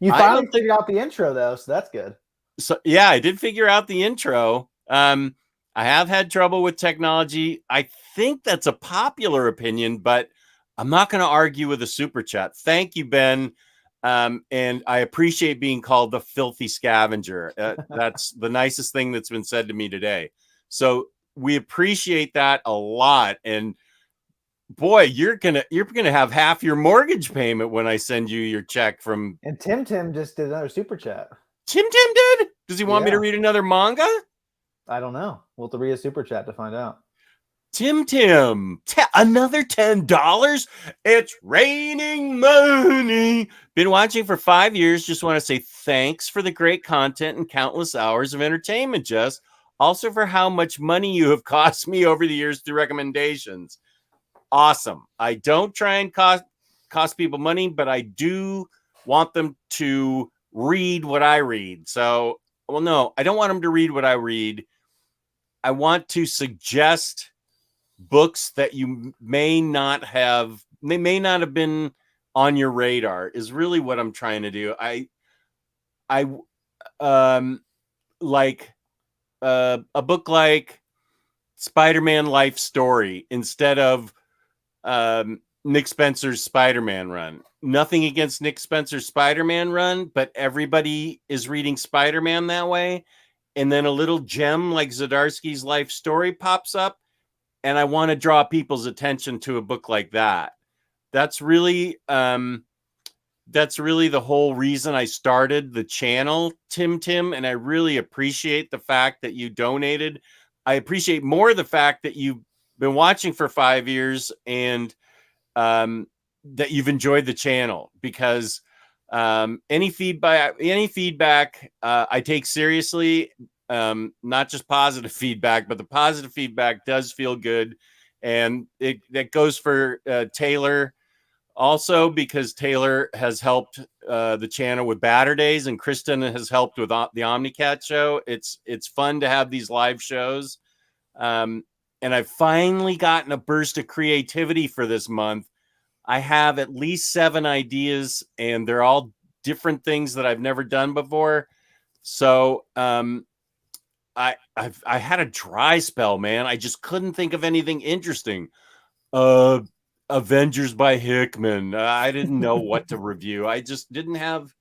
You finally figured out the intro, though, so that's good. So yeah, I did figure out the intro. I have had trouble with technology. I think that's a popular opinion, but I'm not going to argue with a super chat. Thank you, Ben. And I appreciate being called the filthy scavenger. That's the nicest thing that's been said to me today. So we appreciate that a lot. And boy, you're gonna have half your mortgage payment when I send you your check from. And Tim just did another super chat. Tim did? Does he want me to read another manga? I don't know. We'll have to read a super chat to find out. Tim, another $10? It's raining money. Been watching for 5 years. Just want to say thanks for the great content and countless hours of entertainment, Jess. Also for how much money you have cost me over the years through recommendations. Awesome. I don't try and cost people money, but I do want them to read what I read. So, well, no, I don't want them to read what I read. I want to suggest books that you may not have been on your radar, is really what I'm trying to do. I like a book like Spider-Man Life Story instead of Nick Spencer's Spider-Man run. Nothing against Nick Spencer's Spider-Man run, but everybody is reading Spider-Man that way. And then a little gem like Zdarsky's Life Story pops up, and I want to draw people's attention to a book like that. That's really that's really the whole reason I started the channel, Tim, and I really appreciate the fact that you donated. I appreciate more the fact that you've been watching for 5 years and that you've enjoyed the channel, because any feedback I take seriously, not just positive feedback, but the positive feedback does feel good. And that goes for Taylor also, because Taylor has helped the channel with Baturdays, and Kristen has helped with the Omnicat show. It's fun to have these live shows. And I've finally gotten a burst of creativity for this month. I have at least 7 ideas, and they're all different things that I've never done before. So I had a dry spell, man. I just couldn't think of anything interesting. Avengers by Hickman. I didn't know what to review. I just didn't have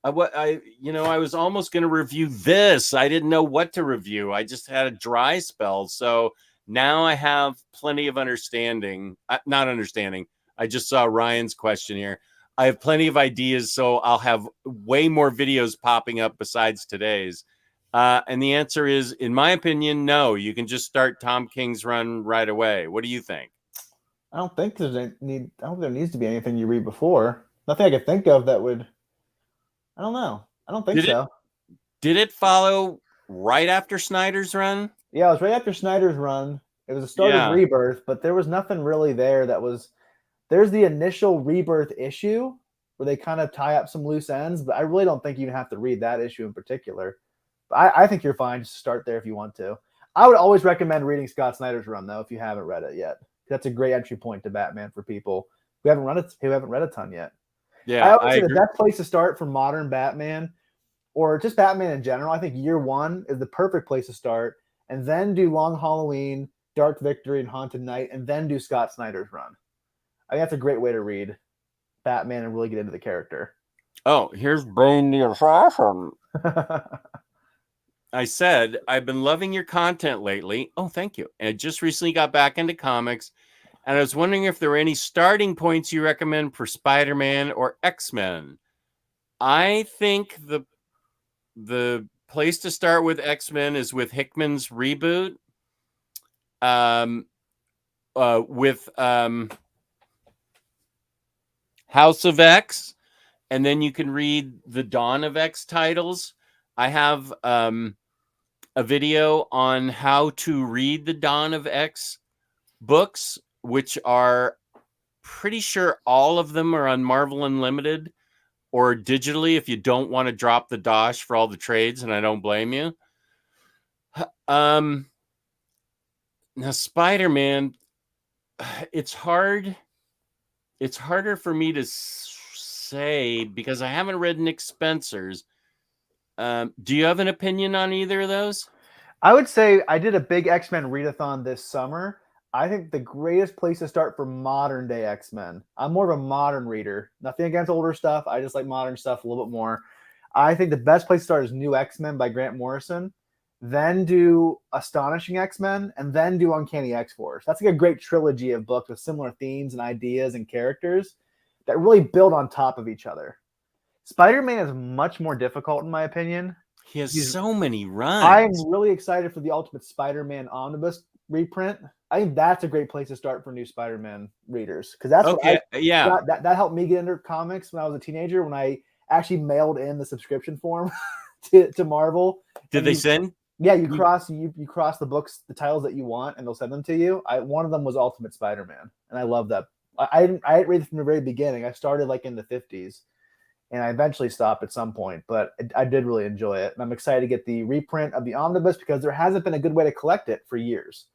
I was almost going to review this. I didn't know what to review. I just had a dry spell. So now I have plenty of understanding. Not understanding. I just saw Ryan's question here. I have plenty of ideas, so I'll have way more videos popping up besides today's. And the answer is, in my opinion, no. You can just start Tom King's run right away. What do you think? I don't think there needs to be anything you read before. Nothing I could think of that would. I don't know. I don't think so. Did it follow right after Snyder's run? Yeah, it was right after Snyder's run. It was a start of Rebirth, but there was nothing really there that was. There's the initial Rebirth issue where they kind of tie up some loose ends, but I really don't think you have to read that issue in particular. But I think you're fine. Just start there if you want to. I would always recommend reading Scott Snyder's run, though, if you haven't read it yet. That's a great entry point to Batman for people who haven't read a ton yet. Yeah, I always say the best place to start for modern Batman, or just Batman in general, I think year 1 is the perfect place to start, and then do Long Halloween, Dark Victory, and Haunted Night, and then do Scott Snyder's run. I think that's a great way to read Batman and really get into the character. Oh, here's Bane the Assassin. I said, I've been loving your content lately. Oh, thank you. And I just recently got back into comics, and I was wondering if there were any starting points you recommend for Spider-Man or X-Men. I think the place to start with X-Men is with Hickman's reboot. With House of X, and then you can read the Dawn of X titles. I have a video on how to read the Dawn of X books, which are pretty sure all of them are on Marvel Unlimited or digitally if you don't want to drop the dosh for all the trades, and I don't blame you. Now, Spider-Man, it's harder for me to say because I haven't read Nick Spencer's. Do you have an opinion on either of those? I would say I did a big X-Men readathon this summer. I think the greatest place to start for modern day X-Men. I'm more of a modern reader. Nothing against older stuff. I just like modern stuff a little bit more. I think the best place to start is New X-Men by Grant Morrison. Then do Astonishing X-Men, and then do Uncanny X-Force. That's like a great trilogy of books with similar themes and ideas and characters that really build on top of each other. Spider-Man is much more difficult, in my opinion. He has so many runs. I'm really excited for the Ultimate Spider-Man Omnibus reprint. I think that's a great place to start for new Spider-Man readers, because that's that helped me get into comics when I was a teenager, when I actually mailed in the subscription form to Marvel. Did they send? Yeah, you cross the books, the titles that you want, and they'll send them to you. One of them was Ultimate Spider-Man, and I love that. I didn't read it from the very beginning. I started like in the 50s, and I eventually stopped at some point, but I did really enjoy it. And I'm excited to get the reprint of the Omnibus because there hasn't been a good way to collect it for years.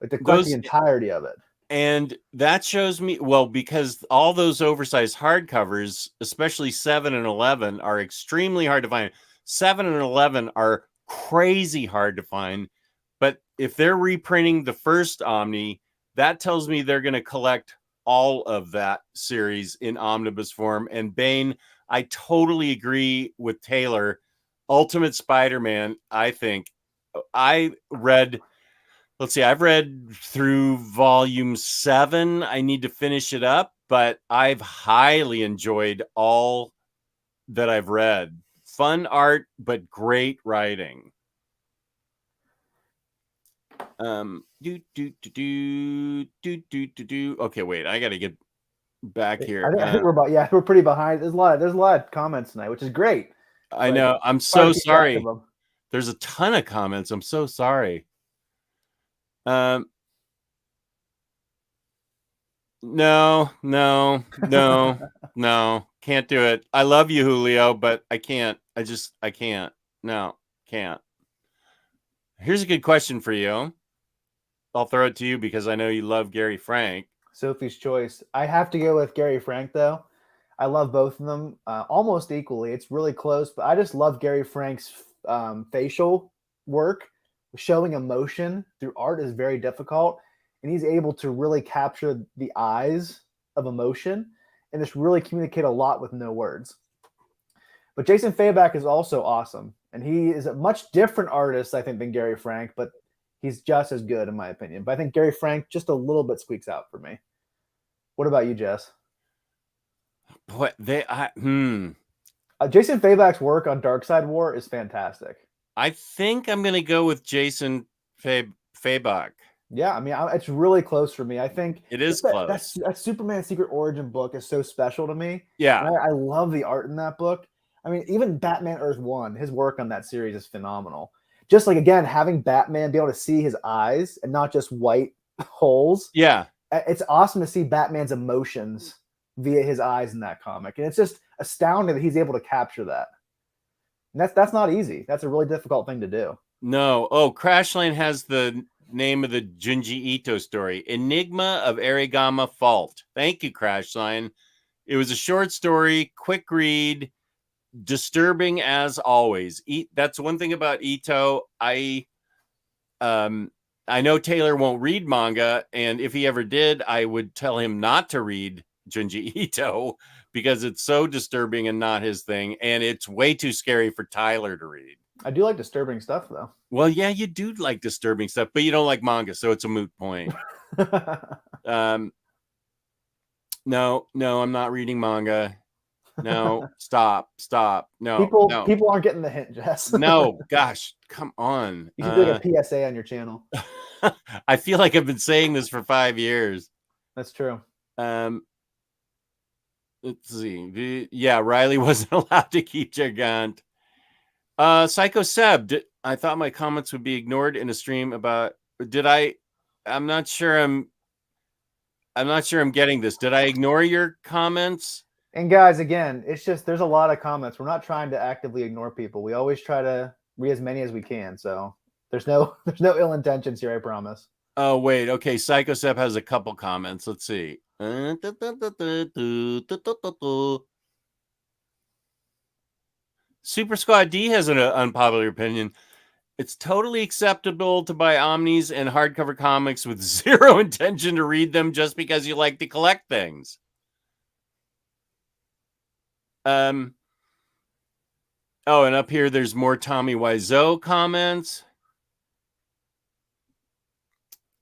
Like to collect the entirety of it. And that shows me, well, because all those oversized hardcovers, especially 7 and 11, are extremely hard to find. 7 and 11 are crazy hard to find. But if they're reprinting the first Omni, that tells me they're going to collect all of that series in omnibus form. And Bane, I totally agree with Taylor. Ultimate Spider-Man, I think. I've read through volume 7. I need to finish it up. but I've highly enjoyed all that I've read. Fun art, but great writing. Okay, wait, I got to get back here. I think we're pretty behind. There's a lot of comments tonight, which is great. I know. I'm so Hard to keep track sorry. of them. There's a ton of comments. I'm so sorry. No, can't do it. I love you, Julio, but I can't. I can't. No, can't. Here's a good question for you. I'll throw it to you because I know you love Gary Frank. Sophie's choice. I have to go with Gary Frank, though. I love both of them almost equally. It's really close, but I just love Gary Frank's facial work. Showing emotion through art is very difficult, and he's able to really capture the eyes of emotion and just really communicate a lot with no words. But Jason Fabak is also awesome, and he is a much different artist, I think, than Gary Frank, but he's just as good, in my opinion. But I think Gary Frank just a little bit squeaks out for me. What about you, Jess? What Jason Fabak's work on Darkseid War is fantastic. I think I'm going to go with Jason Fabak. Yeah, I mean, it's really close for me. I think it is close. That Superman Secret Origin book is so special to me. Yeah. I love the art in that book. I mean, even Batman Earth 1, his work on that series is phenomenal. Just like, again, having Batman be able to see his eyes and not just white holes. Yeah. It's awesome to see Batman's emotions via his eyes in that comic. And it's just astounding that he's able to capture that. And that's not easy. That's a really difficult thing to do. No. Oh, Crashline has the name of the Junji Ito story, Enigma of Arigama Fault. Thank you, Crashline. It was a short story, quick read, disturbing as always. That's one thing about Ito. I know Taylor won't read manga, and if he ever did, I would tell him not to read Junji Ito because it's so disturbing and not his thing, and it's way too scary for Tyler to read. I do like disturbing stuff, though. Well, yeah, you do like disturbing stuff, but you don't like manga, so it's a moot point. No, I'm not reading manga. No, stop. No, people aren't getting the hint, Jess. No, gosh, come on. You should do like a PSA on your channel. I feel like I've been saying this for 5 years. That's true. Let's see. Riley wasn't allowed to keep Gigant. Psycho Seb, I thought my comments would be ignored in a stream about. I'm not sure I'm getting this. Did I ignore your comments? And guys, again, it's just there's a lot of comments. We're not trying to actively ignore people. We always try to read as many as we can. So there's no ill intentions here, I promise. Oh, wait. Okay. Psycho Sep has a couple comments. Let's see. Super Squad D has an unpopular opinion. It's totally acceptable to buy omnis and hardcover comics with zero intention to read them just because you like to collect things. Oh, and up here, there's more Tommy Wiseau comments,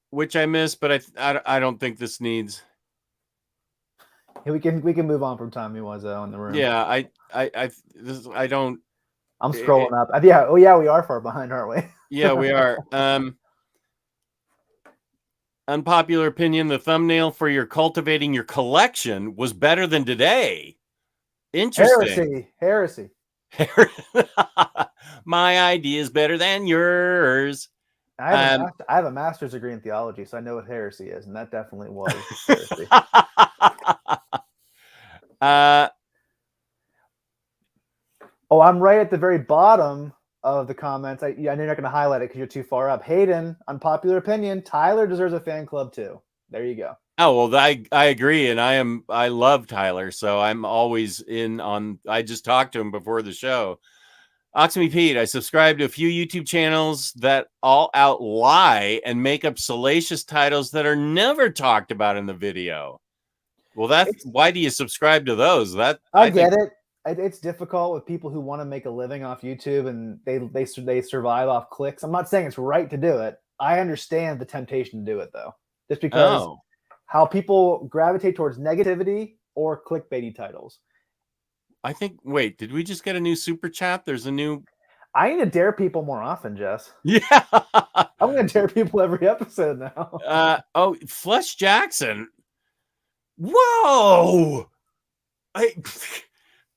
which I missed, but I don't think this needs. Yeah, we can move on from Tommy Wiseau in the room. Yeah, I don't. I'm scrolling up. Yeah. Oh, yeah, we are far behind, aren't we? Yeah, we are. Unpopular opinion: the thumbnail for your cultivating your collection was better than today. Interesting. Heresy. My idea is better than yours. I have a master's degree in theology, so I know what heresy is, and that definitely was heresy. I'm right at the very bottom of the comments. I know you're not going to highlight it because you're too far up. Hayden, unpopular opinion: Tyler deserves a fan club too. There you go. Oh, well, I agree, and I love Tyler, so I'm always in on. I just talked to him before the show. Oxmy Pete, I subscribe to a few YouTube channels that all out lie and make up salacious titles that are never talked about in the video. Well, why do you subscribe to those? I get it. It's difficult with people who want to make a living off YouTube and they survive off clicks. I'm not saying it's right to do it. I understand the temptation to do it though, just because how people gravitate towards negativity or clickbaity titles. I think. Wait, did we just get a new super chat? There's a new. I need to dare people more often, Jess. Yeah. I'm going to dare people every episode now. Oh, Flush Jackson. Whoa.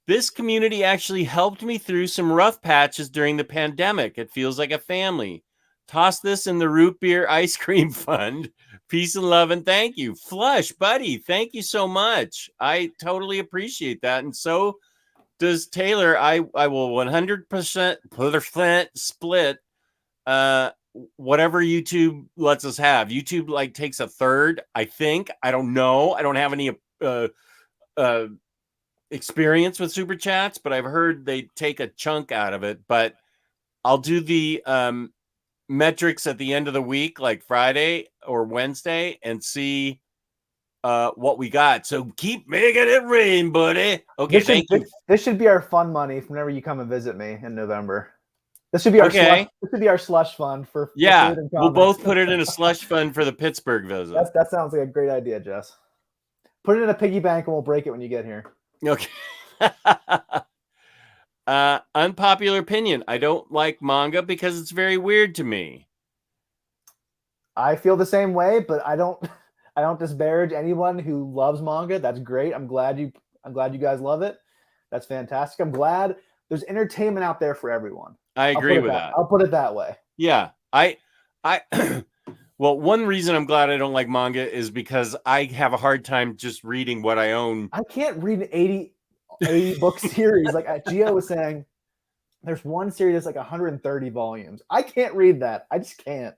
This community actually helped me through some rough patches during the pandemic. It feels like a family. Toss this in the root beer ice cream fund. Peace and love and thank you. Flush, buddy, thank you so much. I totally appreciate that. And so does Taylor. I will 100% split whatever YouTube lets us have. YouTube like takes a third, I think. I don't know. I don't have any experience with super chats, but I've heard they take a chunk out of it. But I'll do the metrics at the end of the week, like Friday or Wednesday, and see what we got. So keep making it rain, buddy. Okay, thank you. This should be our fun money whenever you come and visit me in November. This should be our slush, this should be our slush fund for yeah. food and We'll comics. both put it in a slush fund for the Pittsburgh visit. That sounds like a great idea, Jess. Put it in a piggy bank and we'll break it when you get here. Okay. Unpopular opinion. I don't like manga because it's very weird to me. I feel the same way, but I don't disparage anyone who loves manga. That's great. I'm glad you guys love it. That's fantastic. I'm glad there's entertainment out there for everyone. I agree with that. I'll put it that way. Yeah. I well, one reason I'm glad I don't like manga is because I have a hard time just reading what I own. I can't read an 80 book series. Like Gio was saying, there's one series that's like 130 volumes. I can't read that. I just can't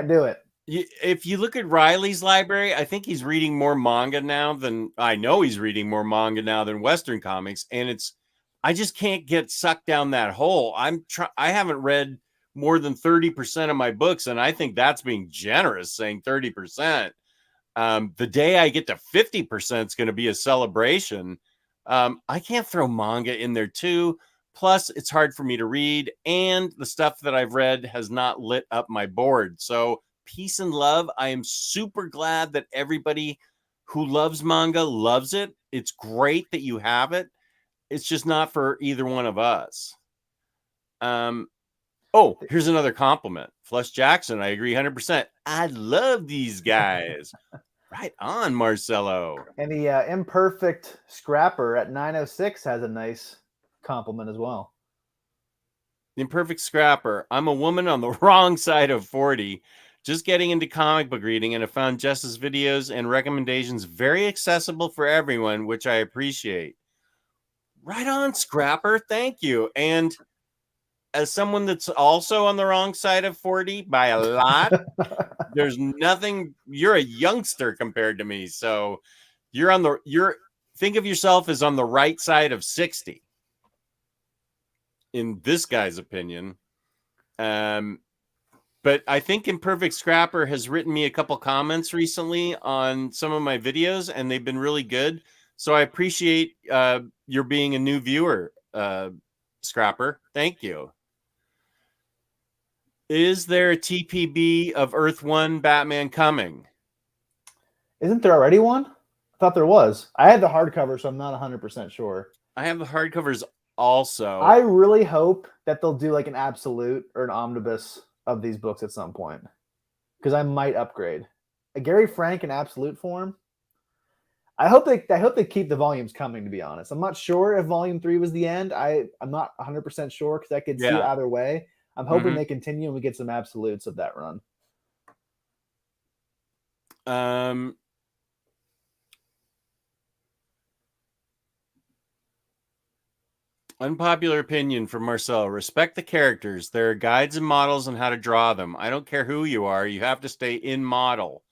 do it. If you look at Riley's library, I think he's reading more manga now than Western comics. And I just can't get sucked down that hole. I haven't read more than 30% of my books. And I think that's being generous saying 30%. The day I get to 50% is going to be a celebration. I can't throw manga in there too. Plus, it's hard for me to read, and the stuff that I've read has not lit up my board. So, peace and love. I am super glad that everybody who loves manga loves it. It's great that you have it. It's just not for either one of us. Oh, here's another compliment. Flush Jackson, I agree 100%. I love these guys. Right on, Marcelo. And the imperfect scrapper at 906 has a nice compliment as well. The imperfect scrapper. I'm a woman on the wrong side of 40, just getting into comic book reading, and I found Jess's videos and recommendations very accessible for everyone, which I appreciate. Right on, Scrapper. Thank you. And as someone that's also on the wrong side of 40 by a lot, there's nothing. You're a youngster compared to me. So think of yourself as on the right side of 60 in this guy's opinion. But I think Imperfect Scrapper has written me a couple comments recently on some of my videos, and they've been really good. So I appreciate your being a new viewer, Scrapper. Thank you. Is there a TPB of Earth 1 Batman coming? Isn't there already one? I thought there was. I had the hardcover, so I'm not 100% sure. I have the hardcovers also. I really hope that they'll do like an absolute or an omnibus of these books at some point, because I might upgrade. A Gary Frank in absolute form. I hope they keep the volumes coming, to be honest. I'm not sure if volume 3 was the end. I'm not 100% sure because I could see either way. I'm hoping they continue and we get some absolutes of that run. Unpopular opinion from Marcel. Respect the characters. There are guides and models on how to draw them. I don't care who you are. You have to stay in model.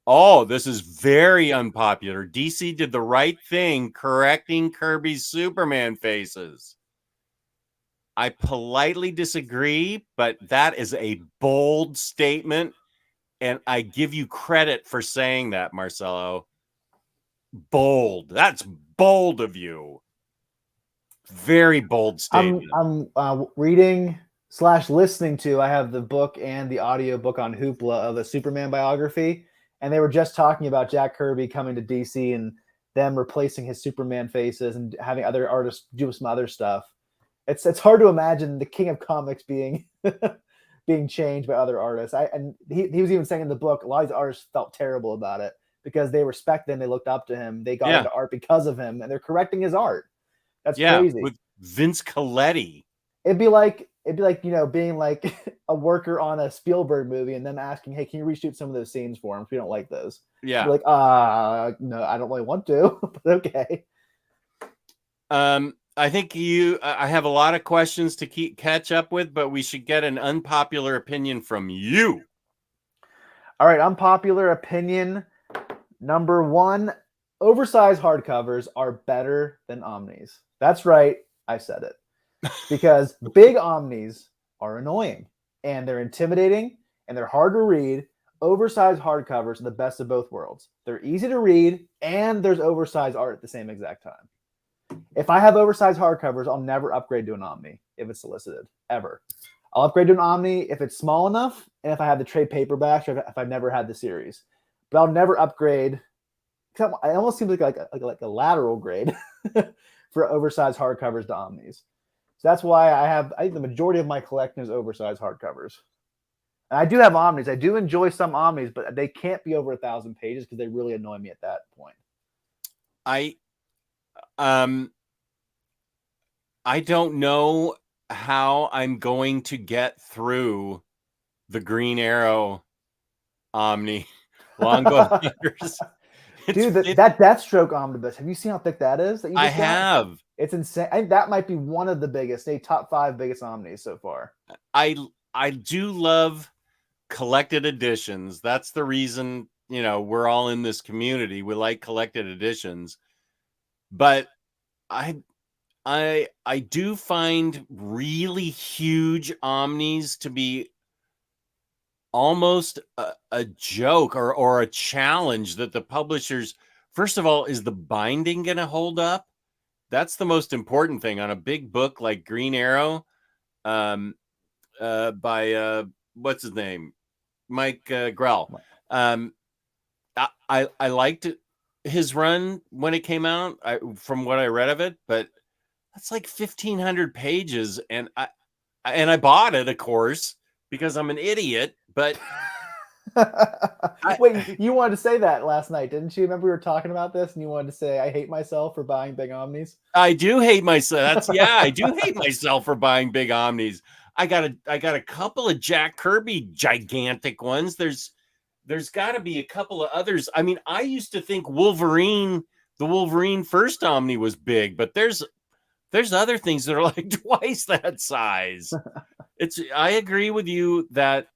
Oh, this is very unpopular. DC did the right thing correcting Kirby's Superman faces. I politely disagree, but that is a bold statement, and I give you credit for saying that, Marcelo. Bold. That's bold of you. Very bold statement. I'm reading / listening to. I have the book and the audio book on Hoopla of a Superman biography, And they were just talking about Jack Kirby coming to DC and them replacing his Superman faces and having other artists do some other stuff. It's hard to imagine the king of comics being being changed by other artists. He was even saying in the book, a lot of these artists felt terrible about it because they respect him, they looked up to him, they got into art because of him, and they're correcting his art. That's crazy. With Vince Coletti. It'd be like being like a worker on a Spielberg movie and then asking, "Hey, can you reshoot some of those scenes for him if we don't like those?" Yeah. You're like, no, I don't really want to, but okay. I think I have a lot of questions to catch up with, but we should get an unpopular opinion from you. All right, unpopular opinion number 1: oversized hardcovers are better than omnis. That's right, I said it. Because big omnis are annoying and they're intimidating and they're hard to read. Oversized hardcovers are the best of both worlds. They're easy to read and there's oversized art at the same exact time. If I have oversized hardcovers, I'll never upgrade to an omni if it's solicited, ever. I'll upgrade to an omni if it's small enough and if I have the trade paperbacks or if I've never had the series. But I'll never upgrade. It almost seems like a lateral grade for oversized hardcovers to omnis. So that's why I think the majority of my collection is oversized hardcovers. And I do have omnis. I do enjoy some omnis, but they can't be over 1,000 pages because they really annoy me at that point. I don't know how I'm going to get through the Green Arrow Omni Longbow Hunters. Dude, that Deathstroke omnibus, have you seen how thick that is? That you I have. It's insane. I think that might be one of the biggest, top 5 biggest omnis so far. I do love collected editions. That's the reason, we're all in this community. We like collected editions. But I do find really huge omnis to be almost a joke or a challenge that the publishers, first of all, is the binding going to hold up? That's the most important thing on a big book like Green Arrow, by what's his name? Mike Grell. I liked his run when it came out, from what I read of it, but that's like 1,500 pages, and I bought it, of course, because I'm an idiot. But wait, you wanted to say that last night, didn't you? Remember we were talking about this, and you wanted to say, "I hate myself for buying big omnis." I do hate myself. I do hate myself for buying big omnis. I got a couple of Jack Kirby gigantic ones. There's got to be a couple of others. I mean, I used to think the Wolverine first omni was big, but there's other things that are like twice that size. I agree with you that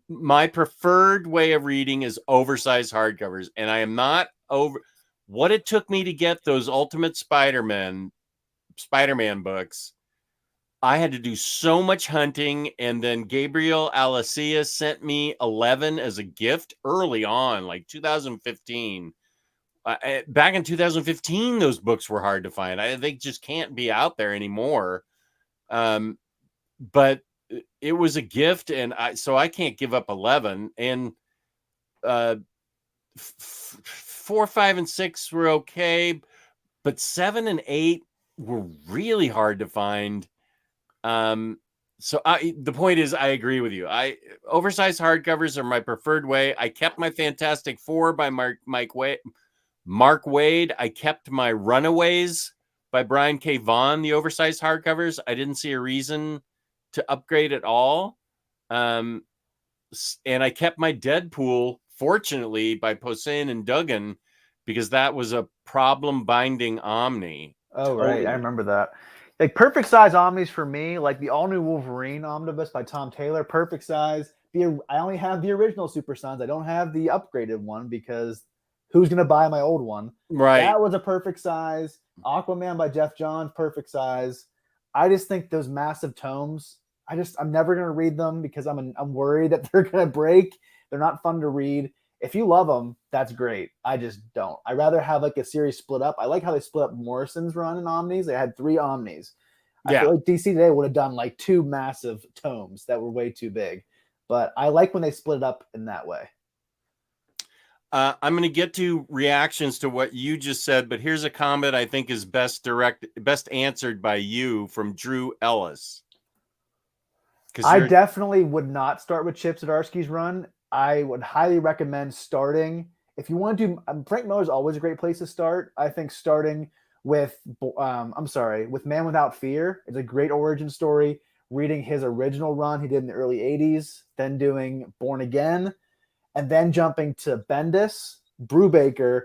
my preferred way of reading is oversized hardcovers, and I am not over what it took me to get those Ultimate Spider-Man books. I had to do so much hunting, and then Gabriel Alessia sent me 11 as a gift early on, like 2015. Back in 2015, those books were hard to find. They just can't be out there anymore. But it was a gift, and so I can't give up 11. And 4, 5, and 6 were okay, but 7 and 8 were really hard to find. So the point is, I agree with you. Oversized hardcovers are my preferred way. I kept my Fantastic Four by Mark Waid. I kept my Runaways by Brian K. Vaughan, the oversized hardcovers. I didn't see a reason to upgrade at all. And I kept my Deadpool, fortunately, by Posehn and Duggan, because that was a problem binding omni. Oh, right. I remember that. Like perfect size omnis for me, like the all new Wolverine omnibus by Tom Taylor, perfect size. I only have the original Super Sons. I don't have the upgraded one because who's going to buy my old one? Right. That was a perfect size. Aquaman by Jeff Johns, perfect size. I just think those massive tomes, I'm never going to read them because I'm worried that they're going to break. They're not fun to read. If you love them, that's great. I just don't. I'd rather have like a series split up. I like how they split up Morrison's run in Omnis. They had 3 Omnis. I feel like DC today would have done like 2 massive tomes that were way too big. But I like when they split it up in that way. I'm going to get to reactions to what you just said, but here's a comment I think is best answered by you from Drew Ellis. I definitely would not start with Chip Zdarsky's run. I would highly recommend starting. If you want to do, Frank Miller's always a great place to start. I think starting with, with Man Without Fear is a great origin story. Reading his original run he did in the early 80s, then doing Born Again, and then jumping to Bendis, Brubaker.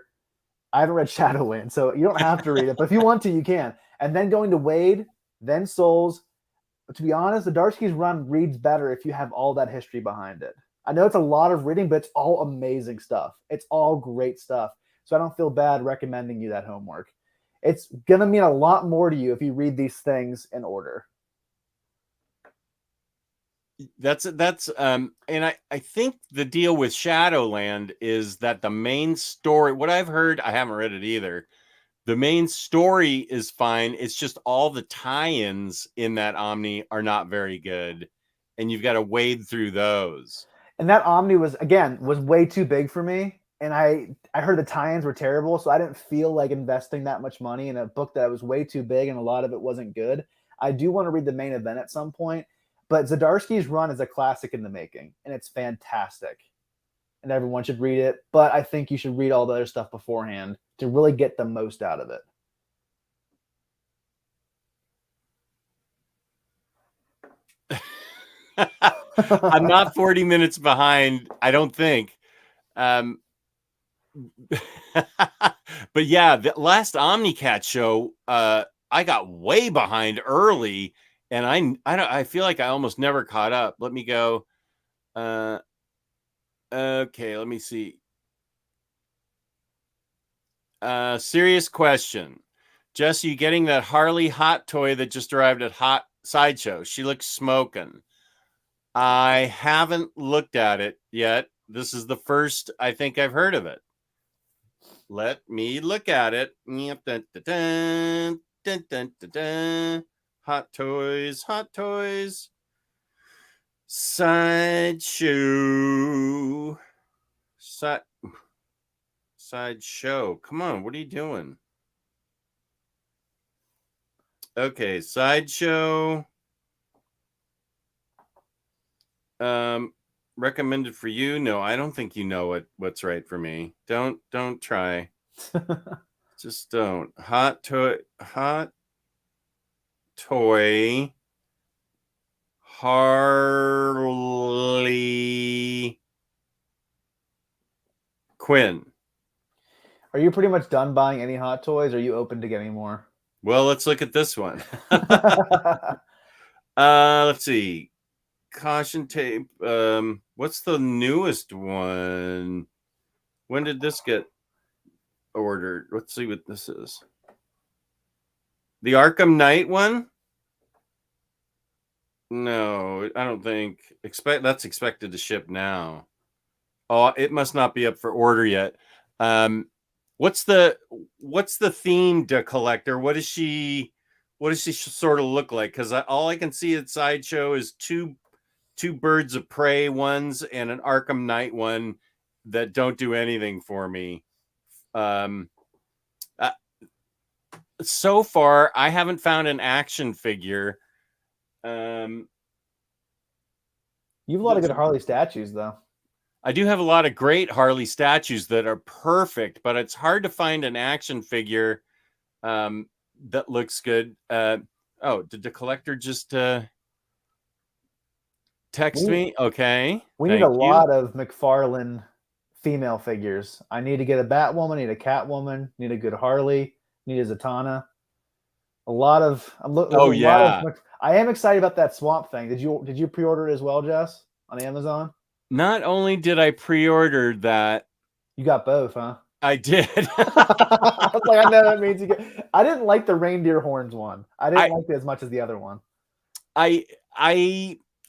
I haven't read Shadowland, so you don't have to read it, but if you want to, you can. And then going to Wade, then Souls. To be honest, Zdarsky's run reads better if you have all that history behind it. I know it's a lot of reading, but it's all amazing stuff. It's all great stuff. So I don't feel bad recommending you that homework. It's going to mean a lot more to you if you read these things in order. And I think the deal with Shadowland is that the main story, what I've heard, I haven't read it either. The main story is fine. It's just all the tie-ins in that Omni are not very good, and you've got to wade through those. And that Omni was way too big for me, and I heard the tie-ins were terrible, so I didn't feel like investing that much money in a book that was way too big and a lot of it wasn't good. I do want to read the main event at some point, but Zdarsky's run is a classic in the making, and it's fantastic. And everyone should read it, but I think you should read all the other stuff beforehand to really get the most out of it. I'm not 40 minutes behind, I don't think. But yeah, the last Omnicat show, I got way behind early, and I feel like I almost never caught up. Let me go. Okay, let me see. Serious question. Jess, you getting that Harley hot toy that just arrived at Hot Sideshow? She looks smoking. I haven't looked at it yet. This is the first I think I've heard of it. Let me look at it. Hot toys, hot toys. Sideshow. Sideshow. Come on, what are you doing? Okay, Sideshow. Recommended for you? No, I don't think you know what's right for me. Don't try. Just don't. Hot toy. Harley Quinn. Are you pretty much done buying any hot toys? Or are you open to getting more? Well, let's look at this one. Let's see. Caution tape. What's the newest one? When did this get ordered? Let's see what this is. The Arkham Knight one? No, I don't think. That's expected to ship now. Oh, it must not be up for order yet. What's the themed collector? What does she sort of look like? Because all I can see at Sideshow is two Birds of Prey ones and an Arkham Knight one that don't do anything for me. So far, I haven't found an action figure. You have a lot of good Harley statues, though. I do have a lot of great Harley statues that are perfect, but it's hard to find an action figure that looks good. Did the collector just text me? Okay. We need a lot of McFarlane female figures. I need to get a Batwoman, need a Catwoman, need a good Harley, need a Zatanna. I am excited about that Swamp Thing. Did you pre-order it as well, Jess, on Amazon? Not only did I pre-order that, you got both, huh? I did. I was like, I know that means you get. I didn't like the reindeer horns one. I didn't like it as much as the other one. I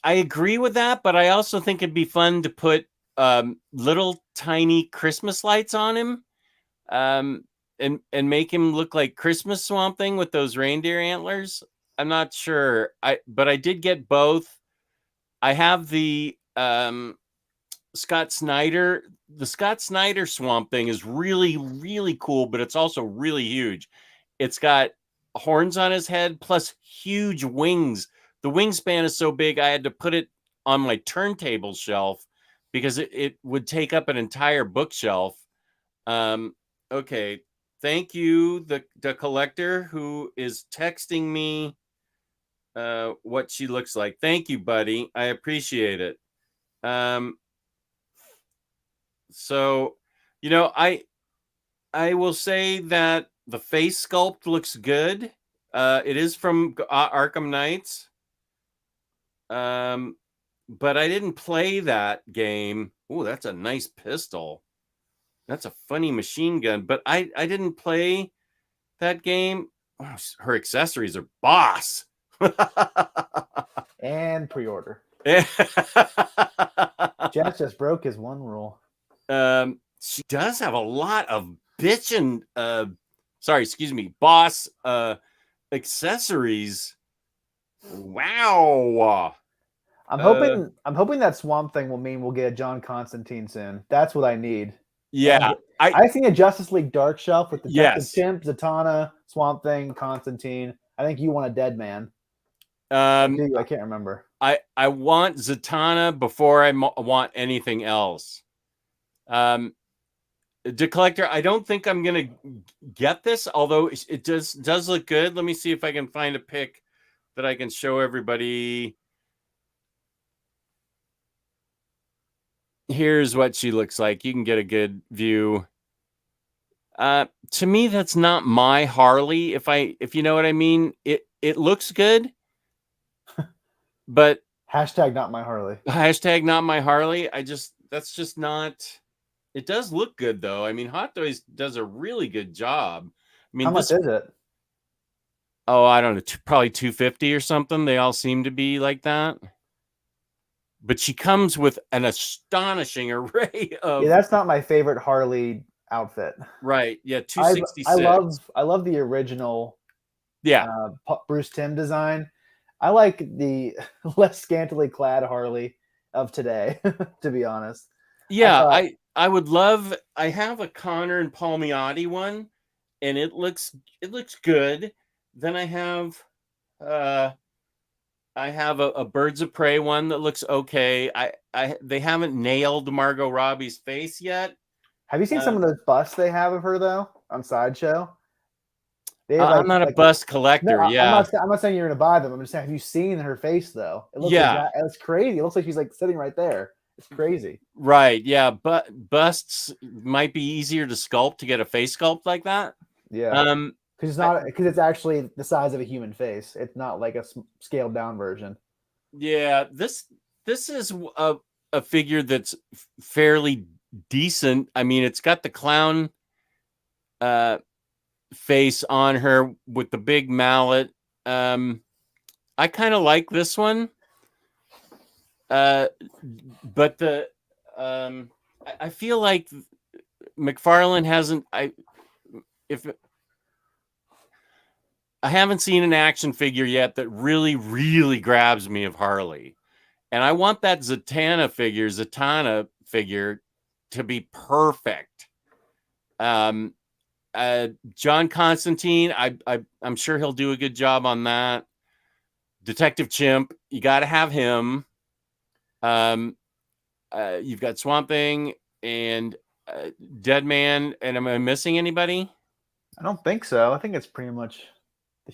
agree with that, but I also think it'd be fun to put little tiny Christmas lights on him, and make him look like Christmas Swamp Thing with those reindeer antlers. I'm not sure. But I did get both. I have the Scott Snyder the Scott Snyder Swamp Thing is really, really cool, but it's also really huge. It's got horns on his head plus huge wings. The wingspan is so big, I had to put it on my turntable shelf because it would take up an entire bookshelf. Okay. Thank you, the collector who is texting me what she looks like. Thank you, buddy. I appreciate it. So, you know, I will say that the face sculpt looks good. It is from Arkham Knights. But I didn't play that game. Oh, that's a nice pistol. That's a funny machine gun. But I didn't play that game. Oh, her accessories are boss. And pre-order. Yeah. Jeff just broke his one rule. She does have a lot of boss accessories. Wow. I'm hoping that Swamp Thing will mean we'll get a John Constantine soon. That's what I need. Yeah. I seen a Justice League Dark Shelf with Detective Yes. Chimp, Zatanna, Swamp Thing, Constantine. I think you want a Dead Man. I can't remember. I want Zatanna before I want anything else. The collector, I don't think I'm gonna get this, although it does look good. Let me see if I can find a pic that I can show everybody. Here's what she looks like. You can get a good view. To me, that's not my Harley. If you know what I mean, it looks good, but Hashtag not my Harley. hashtag not my Harley. That's just not. It does look good though. I mean, Hot Toys does a really good job. I mean, How much is it? Oh, I don't know, probably $250 or something. They all seem to be like that. But she comes with an astonishing array of. Yeah, that's not my favorite Harley outfit. Right. Yeah, $266. I love the original. Yeah. Bruce Timm design. I like the less scantily clad Harley of today, to be honest. Yeah, I would love. I have a Connor and Palmiotti one, and it looks good. Then I have a Birds of Prey one that looks okay. They haven't nailed Margot Robbie's face yet. Have you seen some of those busts they have of her though on Sideshow? I'm not a bust collector. No, yeah, I'm not saying you're gonna buy them. I'm just saying, have you seen her face though? It looks Yeah. it's crazy. It looks like she's like sitting right there. It's crazy. right. Yeah, but busts might be easier to sculpt to get a face sculpt like that. Yeah. Because it's actually the size of a human face. It's not like a scaled down version. Yeah, this is a figure that's fairly decent. I mean, it's got the clown face on her with the big mallet. I kind of like this one. But I feel like McFarlane hasn't. I haven't seen an action figure yet that really, really grabs me of Harley, and I want that Zatanna figure to be perfect. John Constantine, I'm sure he'll do a good job on that. Detective Chimp, you got to have him. You've got Swamp Thing and Dead Man, and am I missing anybody? I don't think so. I think it's pretty much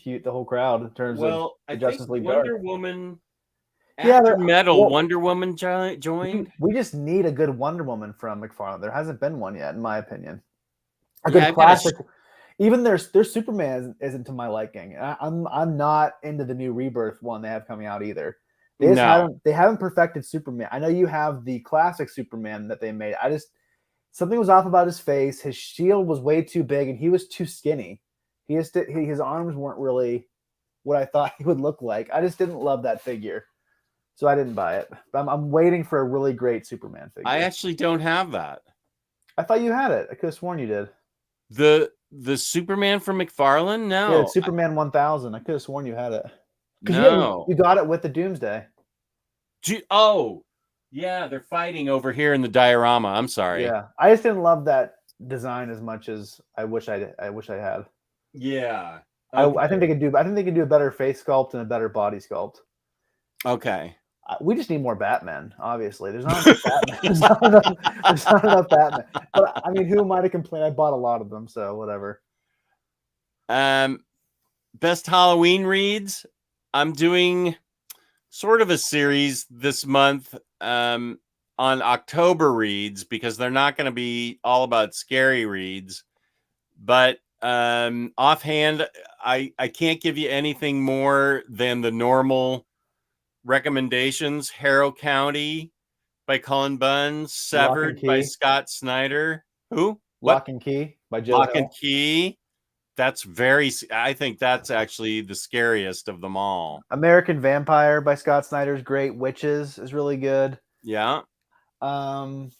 the whole crowd in terms of the Justice League Wonder Dark. Woman. Yeah, After Metal, Wonder Woman joined. We just need a good Wonder Woman from McFarlane. There hasn't been one yet, in my opinion. A Yeah, good classic. Even their Superman isn't to my liking. I'm not into the new Rebirth one they have coming out either. They haven't perfected Superman. I know you have the classic Superman that they made. Something was off about his face. His shield was way too big, and he was too skinny. His arms weren't really what I thought he would look like. I just didn't love that figure, so I didn't buy it. But I'm waiting for a really great Superman figure. I actually don't have that. I thought you had it. I could have sworn you did. The Superman from McFarlane? No. Yeah, Superman 1000. I could have sworn you had it. No. You got it with the Doomsday. Oh, Yeah, they're fighting over here in the diorama. I'm sorry. Yeah, I just didn't love that design as much as I wish I had. Yeah. I think they could do. I think they could do a better face sculpt and a better body sculpt. Okay. We just need more Batman. Obviously, there's not enough Batman. There's not enough Batman. But I mean, who am I to complain? I bought a lot of them, so whatever. Best Halloween reads. I'm doing sort of a series this month on October reads because they're not going to be all about scary reads. But offhand, I can't give you anything more than the normal recommendations. Harrow County by Cullen Bunn, Severed by Scott Snyder. Who? Lock and Key by Joe Lock Hill. and Key. That's I think that's actually the scariest of them all. American Vampire by Scott Snyder is great. Witches is really good. Yeah. In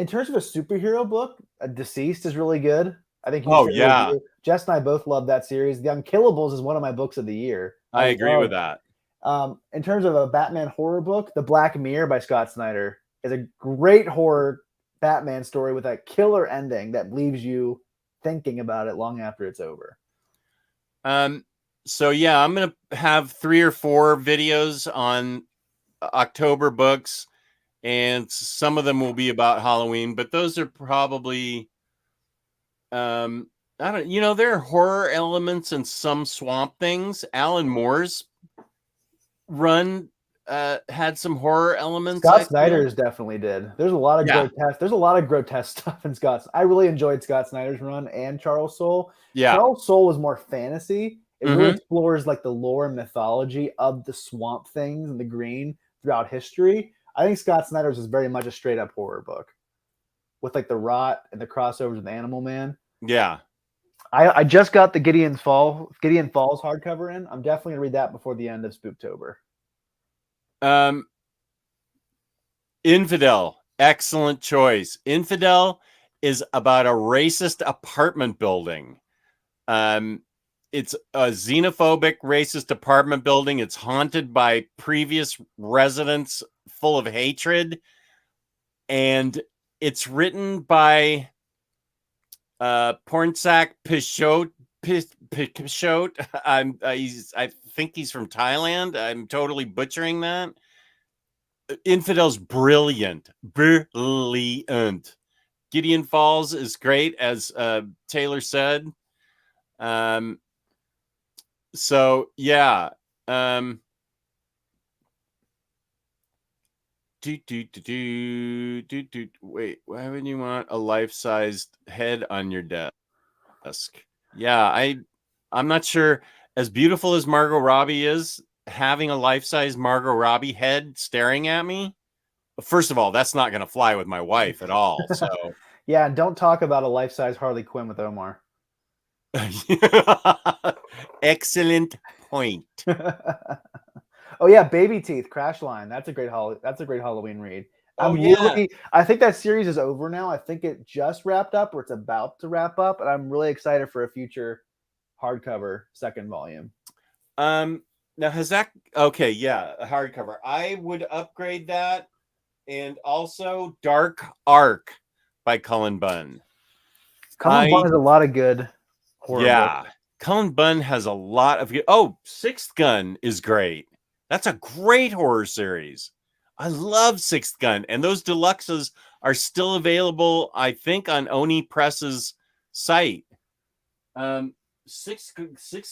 terms of a superhero book, Deceased is really good. I think. Yeah. Jess and I both love that series. The Unkillables is one of my books of the year. I agree with that. In terms of a Batman horror book, The Black Mirror by Scott Snyder is a great horror Batman story with a killer ending that leaves you thinking about it long after it's over. So yeah, I'm gonna have 3 or 4 videos on October books, and some of them will be about Halloween, but those are probably I don't, there are horror elements in some Swamp Things. Alan Moore's run had some horror elements. Scott Snyder's definitely did. There's a lot of grotesque. There's a lot of grotesque stuff in Scott's. I really enjoyed Scott Snyder's run and Charles Soule. Yeah, Charles Soule was more fantasy. It really explores like the lore and mythology of the Swamp Things and the Green throughout history. I think Scott Snyder's is very much a straight up horror book with like the Rot and the crossovers with Animal Man. Yeah. I just got the Gideon Falls hardcover in. I'm definitely gonna read that before the end of Spooktober. Infidel, excellent choice. Infidel is about a racist apartment building. It's a xenophobic racist apartment building. It's haunted by previous residents full of hatred, and it's written by Pornsak Pichot. I think he's from Thailand. I'm totally butchering that. Infidel's brilliant. Gideon Falls is great, as Taylor said. So yeah. Wait, why would you want a life-sized head on your desk? Yeah, I'm not sure. As beautiful as Margot Robbie is, having a life-size Margot Robbie head staring at me, first of all, that's not going to fly with my wife at all. So yeah, and don't talk about a life-size Harley Quinn with Omar. Excellent point. Oh yeah, Baby Teeth, Crash Line. That's a great Halloween read. I think that series is over now. I think it just wrapped up, or it's about to wrap up, and I'm really excited for a future hardcover second volume. Now has that okay? Yeah, a hardcover. I would upgrade that, and also Dark Ark by Cullen Bunn. Cullen Bunn has a lot of good horror. Yeah, books. Cullen Bunn has a lot of good. Oh, Sixth Gun is great. That's a great horror series. I love Sixth Gun, and those deluxes are still available, I think, on Oni Press's site. Sixth,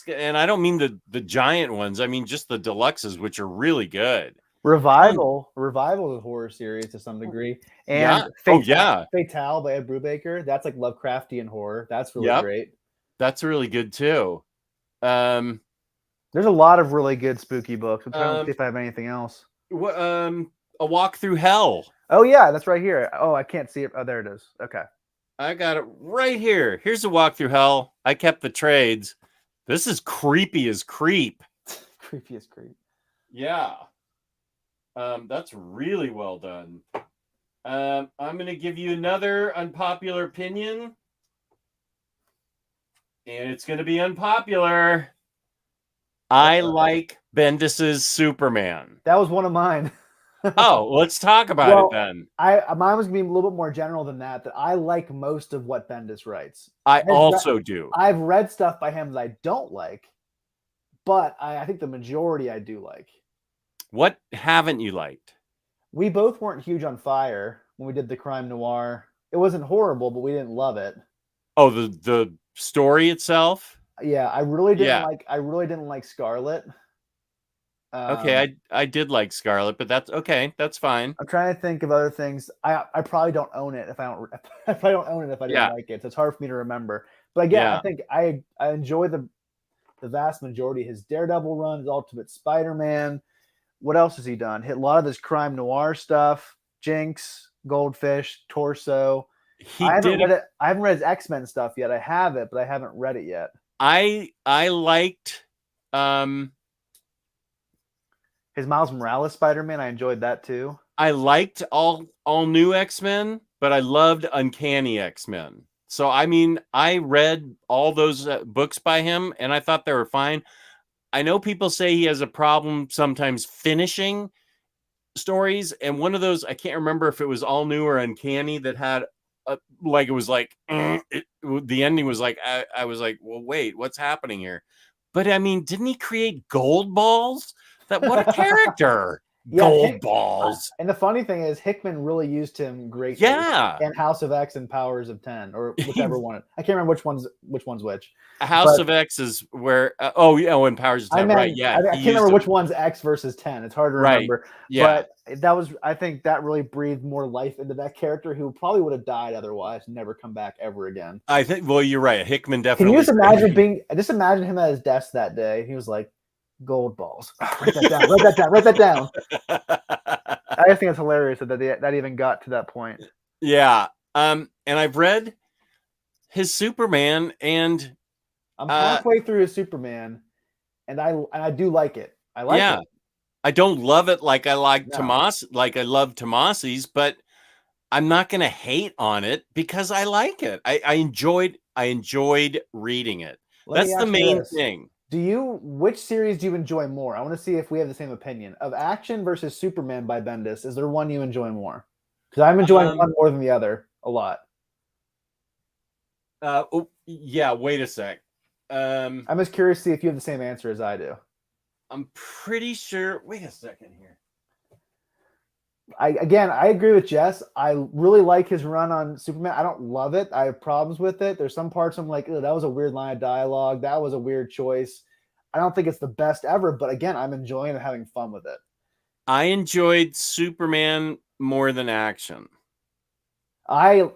and I don't mean the giant ones. I mean just the deluxes, which are really good. Revival is a horror series to some degree, and Fatale by Ed Brubaker. That's like Lovecraftian horror. That's really great. That's really good too. There's a lot of really good spooky books. I'm trying to see if I have anything else. A Walk Through Hell. Oh yeah, that's right here. Oh, I can't see it. Oh, there it is. Okay. I got it right here. Here's A Walk Through Hell. I kept the trades. This is creepy as creep. Creepy as creep. Yeah. That's really well done. I'm going to give you another unpopular opinion. And it's going to be unpopular. I like Bendis's Superman. That was one of mine. Oh, let's talk about Well, it then. Mine was gonna be a little bit more general than that. That I like most of what Bendis writes. I I've read- also do. I've read stuff by him that I don't like, but I think the majority I do like. What haven't you liked? We both weren't huge on Fire when we did the crime noir. It wasn't horrible, but we didn't love it. Oh, the story itself? Yeah, I really didn't Yeah. like. I really didn't like Scarlet. Okay, I did like Scarlet, but that's okay. That's fine. I'm trying to think of other things. I probably don't own it if I don't. I probably don't own it if I didn't Yeah. like it. So it's hard for me to remember. But again, Yeah. I think I enjoy the vast majority of his Daredevil run, his Ultimate Spider-Man. What else has he done? Hit a lot of his crime noir stuff. Jinx, Goldfish, Torso. I haven't read his X-Men stuff yet. I have it, but I haven't read it yet. I liked His Miles Morales Spider-Man, I enjoyed that too. I liked all new X-Men, but I loved Uncanny X-Men. So I mean, I read all those books by him, and I thought they were fine. I know people say he has a problem sometimes finishing stories, and one of those, I can't remember if it was All New or Uncanny, that had like it was like the ending was like I was like, well, wait, what's happening here? But I mean, didn't he create Gold Balls? What a character! Yeah, Gold Balls. And the funny thing is, Hickman really used him greatly. Yeah. And House of X and Powers of 10, or whichever one. I can't remember which one's which. House of X is where and Powers of 10, right? Yeah. I can't remember which one's X versus 10. It's hard to remember. Right. Yeah. But I think that really breathed more life into that character, who probably would have died otherwise and never come back ever again. I think, well, you're right. Hickman definitely. Can you just imagine him at his desk that day? He was like, Gold Balls. Write that down. Write that down. I just think it's hilarious that even got to that point. Yeah. And I've read his Superman, and I'm halfway through his Superman, and I do like it. I like it. I don't love it like I like Tomas, like I love Tomasi's, but I'm not going to hate on it because I like it. I enjoyed reading it. That's the main thing. Which series do you enjoy more? I want to see if we have the same opinion. Of Action versus Superman by Bendis, is there one you enjoy more? Because I'm enjoying one more than the other a lot. Yeah, wait a sec. I'm just curious to see if you have the same answer as I do. I'm pretty sure. Wait a second here. I agree with Jess. I really like his run on Superman. I don't love it. I have problems with it. There's some parts I'm like, that was a weird line of dialogue. That was a weird choice. I don't think it's the best ever, but again, I'm enjoying and having fun with it. I enjoyed Superman more than Action. I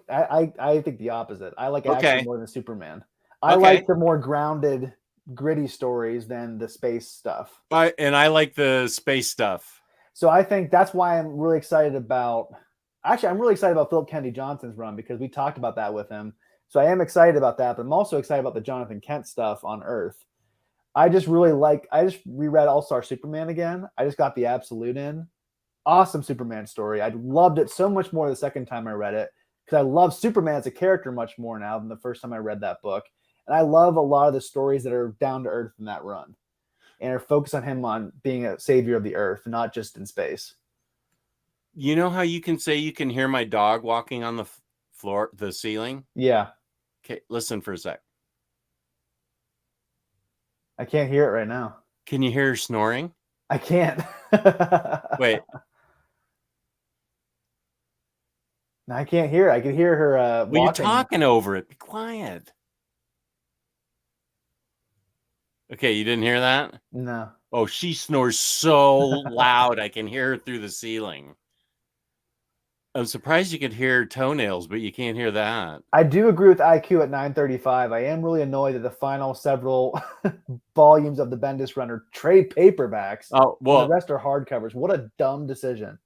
think the opposite. I like Action more than Superman. I like the more grounded, gritty stories than the space stuff. I like the space stuff. So I think that's why I'm really excited about. Actually, I'm really excited about Philip Kennedy Johnson's run because we talked about that with him. So I am excited about that, but I'm also excited about the Jonathan Kent stuff on Earth. I just reread All-Star Superman again. I just got the Absolute in. Awesome Superman story. I loved it so much more the second time I read it because I love Superman as a character much more now than the first time I read that book. And I love a lot of the stories that are down to earth in that run and are focused on him on being a savior of the earth, not just in space. You know how you can say you can hear my dog walking on the floor, the ceiling? Yeah. Okay, listen for a sec. I can't hear it right now. Can you hear her snoring? I can't. Wait. No, I can't hear it. I can hear her walking. Well, you're talking over it. Be quiet. Okay, you didn't hear that? No. Oh, she snores so loud I can hear her through the ceiling. I'm surprised you could hear toenails, but you can't hear that. I do agree with IQ at 935. I am really annoyed that the final several volumes of the Bendis run are trade paperbacks. Oh, well, the rest are hardcovers. What a dumb decision.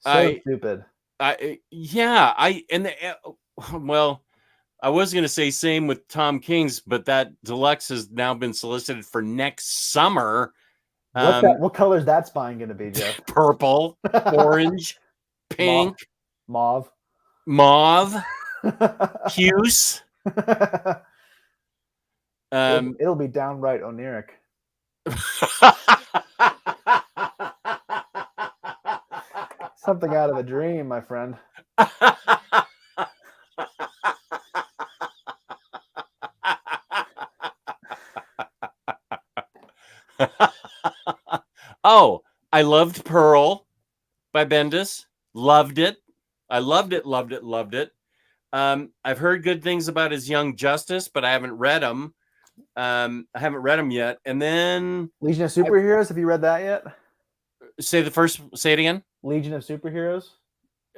Stupid. I was going to say same with Tom King's, but that deluxe has now been solicited for next summer. What color is that spine going to be, Jeff? Purple, orange, pink, mauve, puce. It'll be downright oniric. Something out of a dream, my friend. Oh, I loved Pearl by Bendis. Loved it. I loved it, loved it, loved it. I've heard good things about his Young Justice, but I haven't read them. I haven't read them yet. And then Legion of Superheroes. Have you read that yet? say it again. Legion of Superheroes.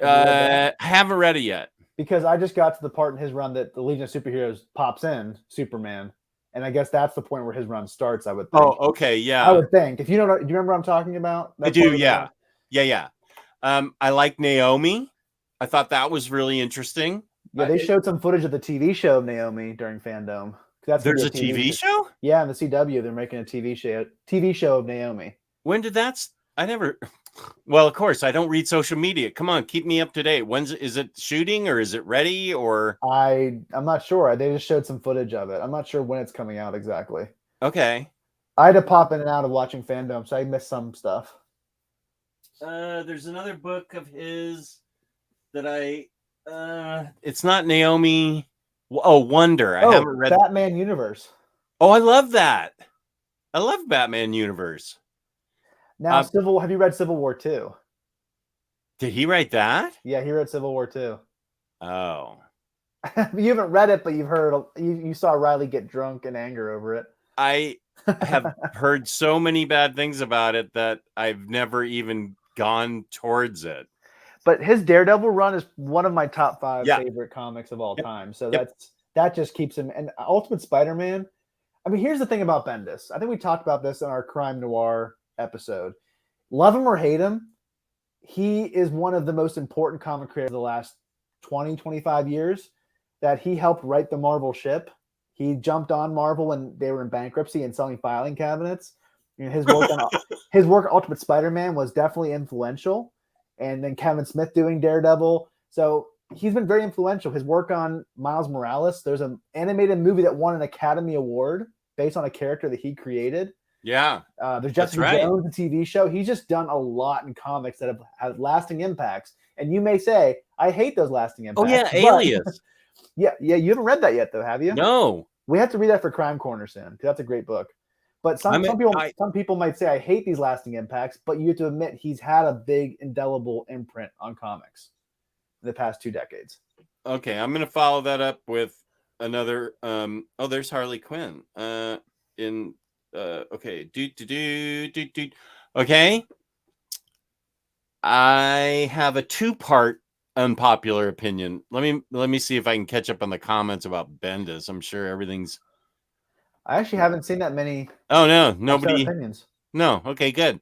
Have you read that? I haven't read it yet. Because I just got to the part in his run that the Legion of Superheroes pops in Superman, and I guess that's the point where his run starts. I would think. Oh, okay, yeah. I would think. If you don't know, do you remember what I'm talking about? I do, yeah. Yeah. I like Naomi. I thought that was really interesting. Yeah, they showed some footage of the TV show of Naomi during Fandom. There's a TV show? Yeah, in the CW, they're making a TV show of Naomi. When did that? I never. Well, of course, I don't read social media. Come on, keep me up to date. Is it shooting or is it ready or? I'm not sure. They just showed some footage of it. I'm not sure when it's coming out exactly. Okay. I had to pop in and out of watching Fandom, so I missed some stuff. There's another book of his that it's not Naomi. Oh, Wonder. I haven't read Batman Universe. Oh, I love that. I love Batman Universe. Now, have you read Civil War 2? Did he write that? Yeah, he wrote Civil War 2. Oh. You haven't read it, but you saw Riley get drunk in anger over it. I have heard so many bad things about it that I've never even gone towards it. But his Daredevil run is one of my top 5 favorite comics of all time. So that just keeps him. And Ultimate Spider-Man. I mean, here's the thing about Bendis. I think we talked about this in our Crime Noir episode. Love him or hate him, he is one of the most important comic creators of the last 20, 25 years. That he helped write the Marvel ship. He jumped on Marvel when they were in bankruptcy and selling filing cabinets. And his work on Ultimate Spider-Man was definitely influential. And then Kevin Smith doing Daredevil. So he's been very influential. His work on Miles Morales, there's an animated movie that won an Academy Award based on a character that he created. Yeah. There's Jessica Jones, the TV show. He's just done a lot in comics that have had lasting impacts. And you may say, I hate those lasting impacts. Oh, yeah, Alias. Yeah, you haven't read that yet, though, have you? No. We have to read that for Crime Corner soon, because that's a great book. But some people might say, I hate these lasting impacts, but you have to admit he's had a big, indelible imprint on comics in the past 2 decades. Okay, I'm going to follow that up with another. There's Harley Quinn. Okay. Okay. I have a 2-part unpopular opinion. Let me see if I can catch up on the comments about Bendis. I'm sure everything's. I actually haven't seen that many. Oh no, nobody. Opinions. No. Okay, good.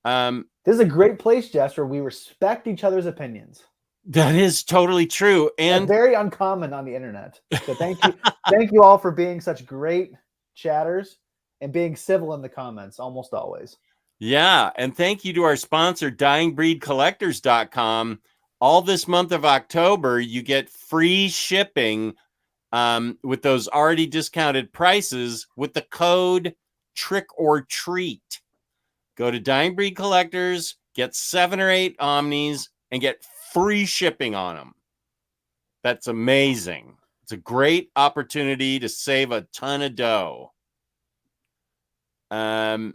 This is a great place, Jess, where we respect each other's opinions. That is totally true, and very uncommon on the internet. So thank you, thank you all for being such great chatters and being civil in the comments almost always. Yeah, and thank you to our sponsor, DyingBreedCollectors.com. All this month of October, you get free shipping with those already discounted prices with the code Trick or Treat. Go to Dying Breed Collectors, get 7 or 8 Omnis, and get free shipping on them. That's amazing. It's a great opportunity to save a ton of dough. Wait.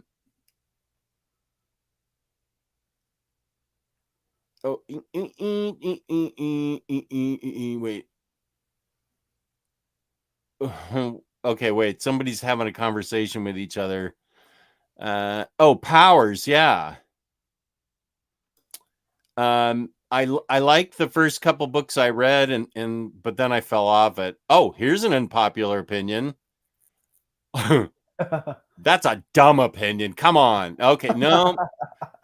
Okay, wait. Somebody's having a conversation with each other. Powers, yeah. I liked the first couple books I read, but then I fell off it. Oh, here's an unpopular opinion. That's a dumb opinion. Come on. Okay, no.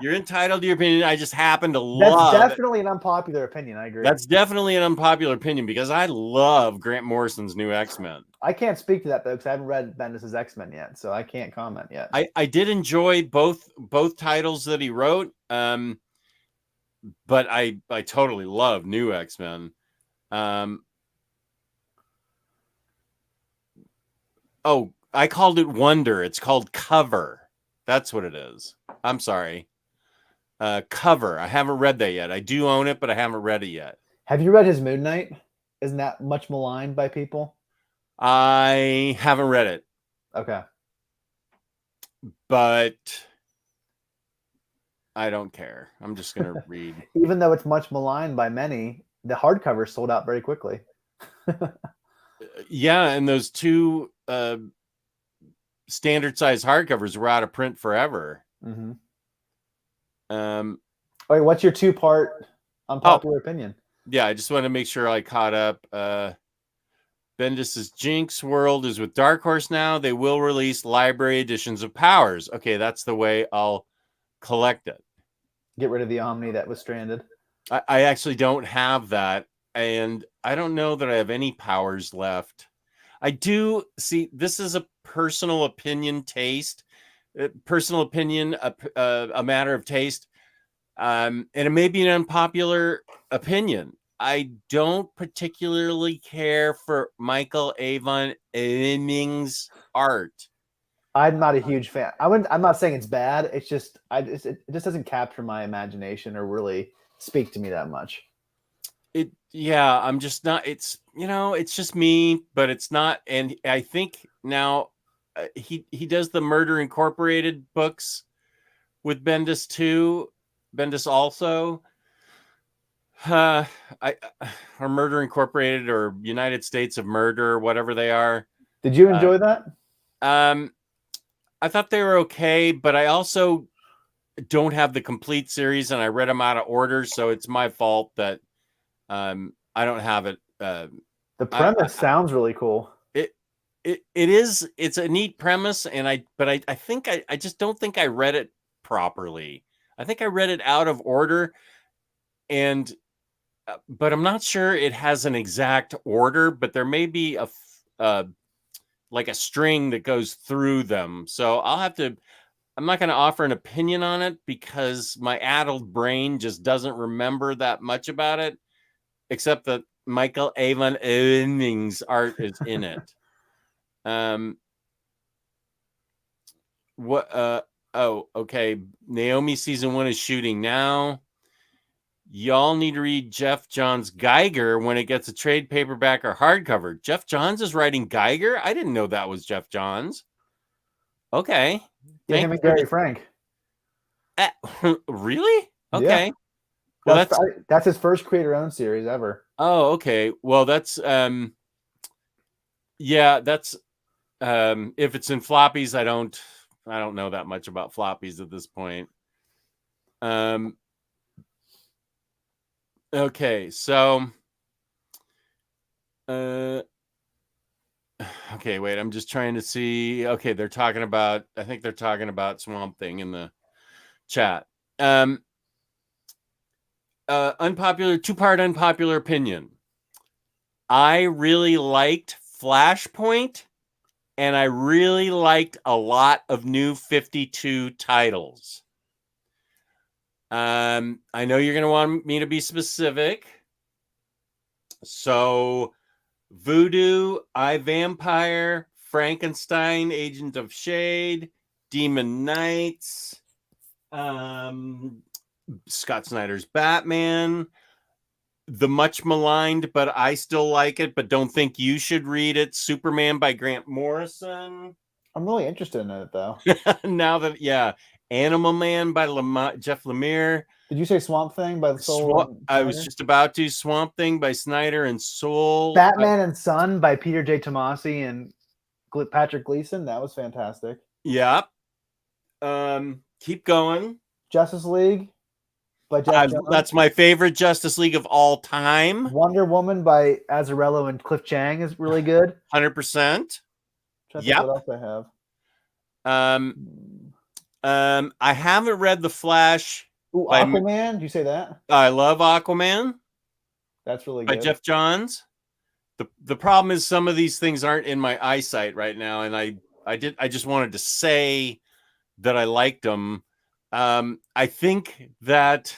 You're entitled to your opinion. I just happen to love. That's definitely an unpopular opinion. I agree. That's definitely an unpopular opinion because I love Grant Morrison's new X-Men. I can't speak to that though because I haven't read Bendis' X-Men yet, so I can't comment yet. I did enjoy both titles that he wrote, but I totally love new X-Men. I called it Wonder. It's called Cover. That's what it is. I'm sorry. cover. I haven't read that yet. I do own it, but I haven't read it yet. Have you read his Moon Knight? Isn't that much maligned by people? I haven't read it, Okay. but I don't care. I'm just going to read. Even though it's much maligned by many, the hardcover sold out very quickly. Yeah, and those two standard size hardcovers were out of print forever. Mm-hmm. Wait, what's your two-part unpopular opinion? Yeah, I just want to make sure I caught up. Bendis's Jinx World is with Dark Horse now. They will release library editions of Powers. Okay, that's the way I'll collect it. Get rid of the Omni that was stranded. I actually don't have that, and I don't know that I have any Powers left. I do see. This is a personal opinion, taste. Personal opinion, a matter of taste, and it may be an unpopular opinion. I don't particularly care for Michael Avon Oeming's art. I'm not a huge fan. I'm not saying it's bad. It's just it just doesn't capture my imagination or really speak to me that much. I'm just not. It's it's just me, but it's not. And I think now he does the Murder Incorporated books with Bendis too. Bendis also. Or Murder Incorporated or United States of Murder, whatever they are. Did you enjoy that? I thought they were okay, but I also don't have the complete series, and I read them out of order, so it's my fault that I don't have it. The premise sounds really cool. It is. It's a neat premise, and I think I just don't think I read it properly. I think I read it out of order, and but I'm not sure it has an exact order, but there may be like a string that goes through them. So I'm not going to offer an opinion on it because my addled brain just doesn't remember that much about it, except that Michael Avon Oeming's art is in it. Okay. Naomi season 1 is shooting now. Y'all need to read Jeff Johns' Geiger when it gets a trade paperback or hardcover. Jeff Johns is writing Geiger? I didn't know that was Jeff Johns. Okay. Yeah, him and Gary Frank. Really? Okay. Yeah. Well, that's his first creator-owned series ever. Oh, okay. Well, that's if it's in floppies, I don't know that much about floppies at this point. Okay, so okay, wait, I'm just trying to see. Okay, I think they're talking about Swamp Thing in the chat. Two-part unpopular opinion. I really liked Flashpoint, and I really liked a lot of new 52 titles. I know you're going to want me to be specific. So, Voodoo, iVampire, Frankenstein, Agent of Shade, Demon Knights, Scott Snyder's Batman, the much maligned, but I still like it, but don't think you should read it, Superman by Grant Morrison. I'm really interested in it, though. Now that, Animal Man by Jeff Lemire. Did you say Swamp Thing by the Soul? I was just about to. Swamp Thing by Snyder and Soul. Batman and Son by Peter J. Tomasi and Patrick Gleason. That was fantastic. Yep. Keep going. Justice League by Jeff Jones. That's my favorite Justice League of all time. Wonder Woman by Azzarello and Cliff Chang is really good. 100%. Yep. What else I have? I haven't read The Flash. Ooh, Aquaman. Did you say that? I love Aquaman. That's really good. By Jeff Johns. The problem is some of these things aren't in my eyesight right now, and I just wanted to say that I liked them. I think that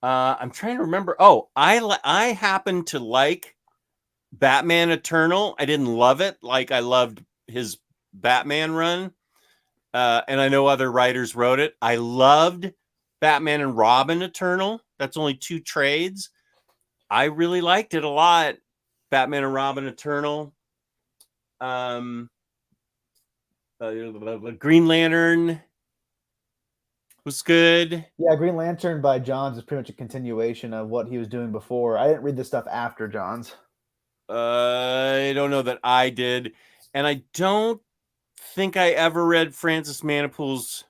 I'm trying to remember. Oh, I happen to like Batman Eternal. I didn't love it like I loved his Batman run. And I know other writers wrote it. I loved Batman and Robin Eternal. That's only 2 trades. I really liked it a lot. Batman and Robin Eternal. Green Lantern was good. Yeah, Green Lantern by Johns is pretty much a continuation of what he was doing before. I didn't read the stuff after Johns. I don't know that I did. And I don't think I ever read Francis Manipoul's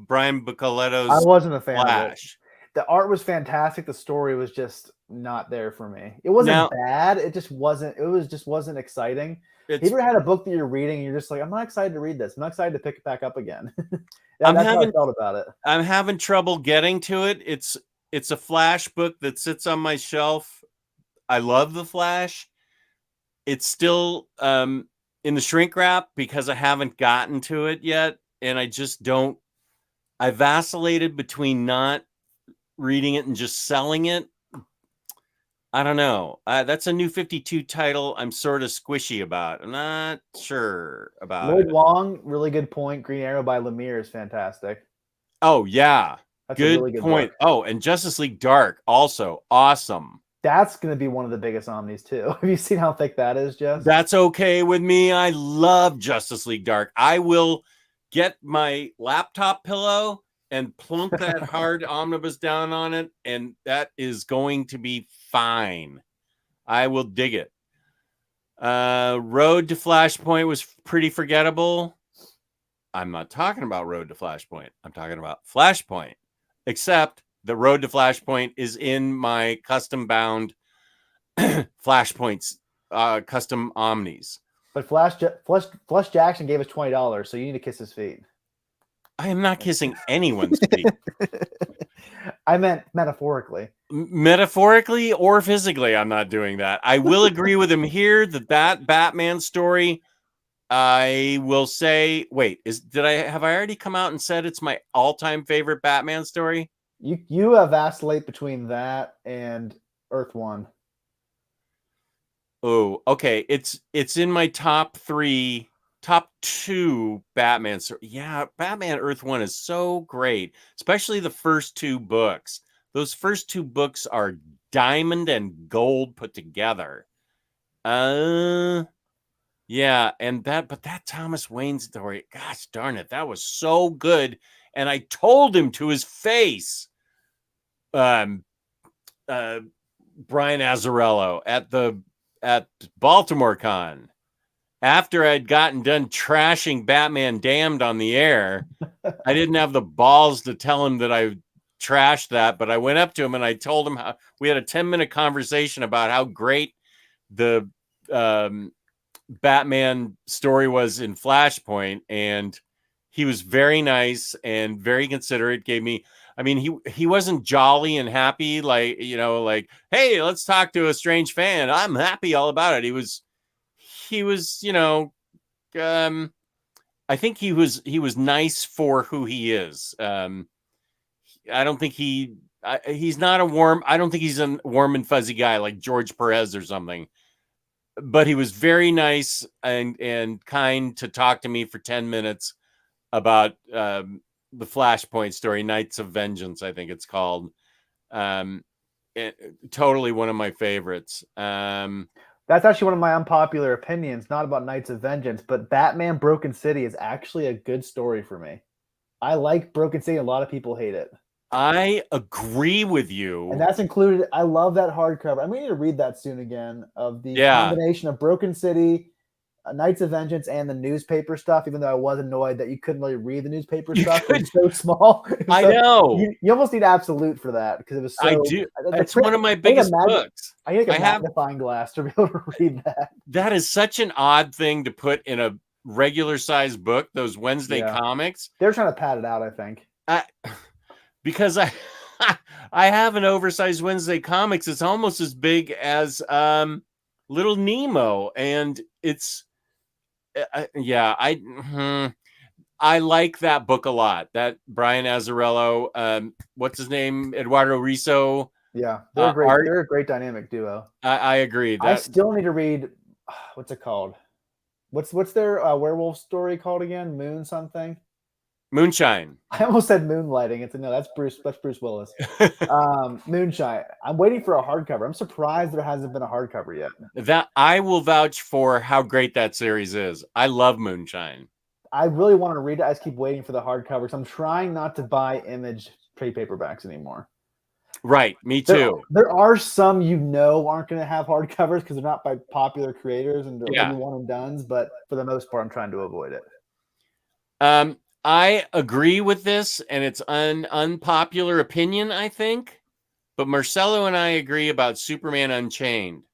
Brian Bucoletto's I wasn't a fan of it. Flash. The art was fantastic. The story was just not there for me. It wasn't bad. It just wasn't. It was just wasn't exciting. Have you ever had a book that you're reading and you're just like, I'm not excited to read this. I'm not excited to pick it back up again. That's how I felt about it. I'm having trouble getting to it. It's a Flash book that sits on my shelf. I love the Flash. It's still in the shrink wrap because I haven't gotten to it yet, and I just don't. I vacillated between not reading it and just selling it. I don't know. That's a New 52 title I'm sort of squishy about. I'm not sure about Lloyd it. Wong, really good point. Green Arrow by Lemire is fantastic. Oh, yeah. That's good, a really good point. book. Oh, and Justice League Dark, also awesome. That's going to be one of the biggest omnis, too. Have you seen how thick that is, Jess? That's okay with me. I love Justice League Dark. I will get my laptop pillow and plunk that hard omnibus down on it, and that is going to be fine. I will dig it. Road to Flashpoint was pretty forgettable. I'm not talking about Road to Flashpoint. I'm talking about Flashpoint, except the Road to Flashpoint is in my custom bound Flashpoints, custom omnis. But Flush Jackson gave us $20, so you need to kiss his feet. I am not kissing anyone's feet. I meant metaphorically. Metaphorically or physically, I'm not doing that. I will agree with him here that Batman story, I will say, wait, have I already come out and said it's my all-time favorite Batman story? You vacillate between that and Earth One. Oh, okay. It's in my top 2 Batman story. Yeah, Batman Earth One is so great, especially the first 2 books. Those first 2 books are diamond and gold put together. Yeah, and that Thomas Wayne story, gosh darn it, that was so good. And I told him to his face, Brian Azzarello at Baltimore Con, after I'd gotten done trashing Batman Damned on the air. I didn't have the balls to tell him that I trashed that, but I went up to him and I told him how we had a 10-minute conversation about how great the Batman story was in Flashpoint, and he was very nice and very considerate. Gave me, I mean, he wasn't jolly and happy like, like, hey, let's talk to a strange fan. I'm happy all about it. He was, I think he was nice for who he is. I don't think he's not a warm. I don't think he's a warm and fuzzy guy like George Perez or something. But he was very nice and kind to talk to me for 10 minutes about the Flashpoint story, Knights of Vengeance, I think it's called. Totally one of my favorites. That's actually one of my unpopular opinions, not about Knights of Vengeance, but Batman Broken City is actually a good story for me. I like Broken City. A lot of people hate it. I agree with you. And that's included. I love that hardcover. I'm going to read that soon again, of the combination of Broken City, Knights of Vengeance, and the newspaper stuff, even though I was annoyed that you couldn't really read the newspaper stuff. It's so small. I know. You almost need Absolute for that because it was so... I do. It's one of my biggest books. I need a magnifying glass to be able to read that. That is such an odd thing to put in a regular size book, those Wednesday comics. They're trying to pad it out, I think. Because I have an oversized Wednesday comics. It's almost as big as Little Nemo, and it's I like that book a lot. That Brian Azzarello, what's his name, Eduardo Riso. Yeah, they're great. They're a great dynamic duo. I agree. I still need to read. What's it called? What's their werewolf story called again? Moon something. Moonshine. I almost said moonlighting. It's no, that's Bruce. That's Bruce Willis. Moonshine. I'm waiting for a hardcover. I'm surprised there hasn't been a hardcover yet. That I will vouch for how great that series is. I love Moonshine. I really want to read it. I just keep waiting for the hardcovers. I'm trying not to buy Image trade paperbacks anymore. Right, me too. There are some aren't going to have hardcovers because they're not by popular creators and they're maybe one and dones. But for the most part, I'm trying to avoid it. I agree with this, and it's an unpopular opinion, I think. But Marcelo and I agree about Superman Unchained.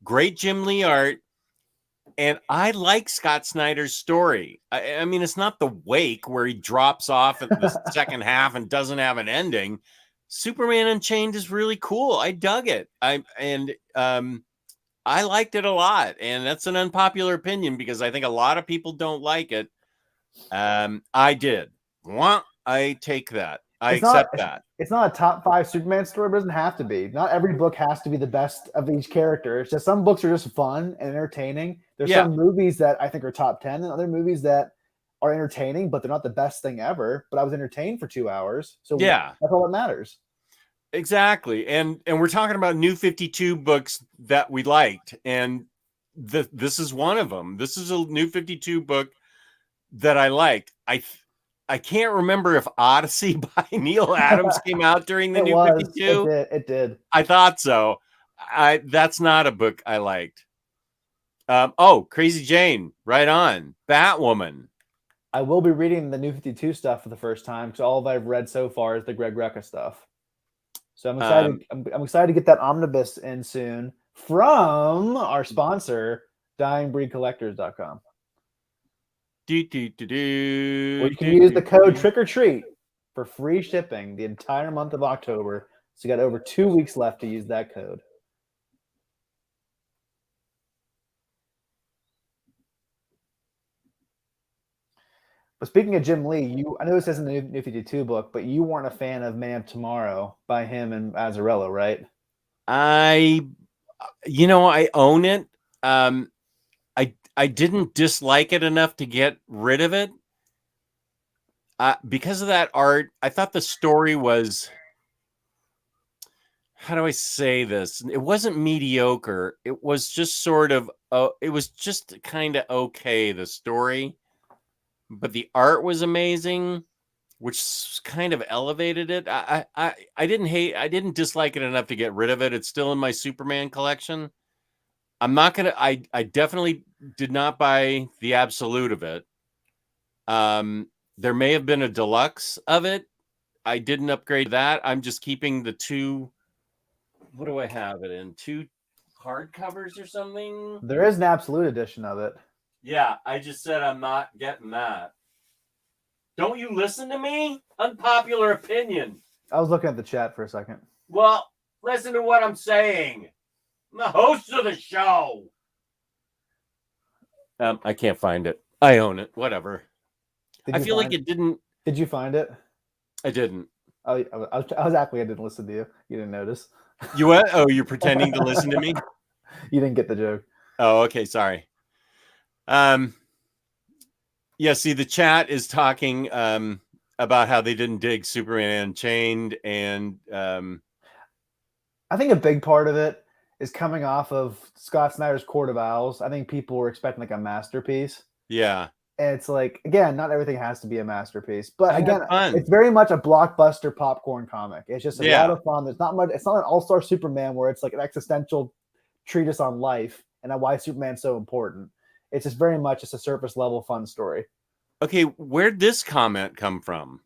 Great Jim Lee art. And I like Scott Snyder's story. I mean, it's not the Wake where he drops off at the second half and doesn't have an ending. Superman Unchained is really cool. I dug it. I liked it a lot. And that's an unpopular opinion because I think a lot of people don't like it. I did. I take that. I accept that. It's not a top 5 Superman story, but it doesn't have to be. Not every book has to be the best of each character. It's just some books are just fun and entertaining. There's some movies that I think are top 10 and other movies that are entertaining, but they're not the best thing ever. But I was entertained for 2 hours. So that's all that matters. Exactly. And we're talking about New 52 books that we liked. And this is one of them. This is a New 52 book that I liked. I can't remember if Odyssey by Neil Adams came out during the New 52. It did. I thought so. That's not a book I liked. Crazy Jane, right on. Batwoman. I will be reading the New 52 stuff for the first time because all I've read so far is the Greg Rucka stuff. So I'm excited. I'm excited to get that omnibus in soon from our sponsor, DyingBreedCollectors.com. Where you can use the code TRICK-OR-TREAT for free shipping the entire month of October. So you got over 2 weeks left to use that code. But speaking of Jim Lee, I know this isn't the New 52 book, but you weren't a fan of Man of Tomorrow by him and Azzarello, right? I own it. I didn't dislike it enough to get rid of it. Because of that art, I thought the story was, how do I say this? It wasn't mediocre. It was just sort of, it was just kind of okay, the story. But the art was amazing, which kind of elevated it. I didn't dislike it enough to get rid of it. It's still in my Superman collection. I'm not going to, I definitely did not buy the absolute of it. There may have been a deluxe of it. I didn't upgrade that. I'm just keeping the 2, what do I have it in? 2 hardcovers or something? There is an absolute edition of it. Yeah, I just said I'm not getting that. Don't you listen to me? Unpopular opinion. I was looking at the chat for a second. Well, listen to what I'm saying. I'm the host of the show. I can't find it. I own it. Whatever. I feel like it didn't. Did you find it? I didn't. I was actually, I didn't listen to you. You didn't notice. You what? Oh, you're pretending to listen to me? You didn't get the joke. Oh, okay. Sorry. Yeah, see, the chat is talking about how they didn't dig Superman Unchained, and I think a big part of it is coming off of Scott Snyder's Court of Owls. I think people were expecting like a masterpiece. Yeah. And it's like, again, not everything has to be a masterpiece, but again, it's very much a blockbuster popcorn comic. It's just a lot of fun. There's not much. It's not an all-star Superman where it's like an existential treatise on life and why Superman's so important. It's just very much just a surface level fun story. Okay, where'd this comment come from?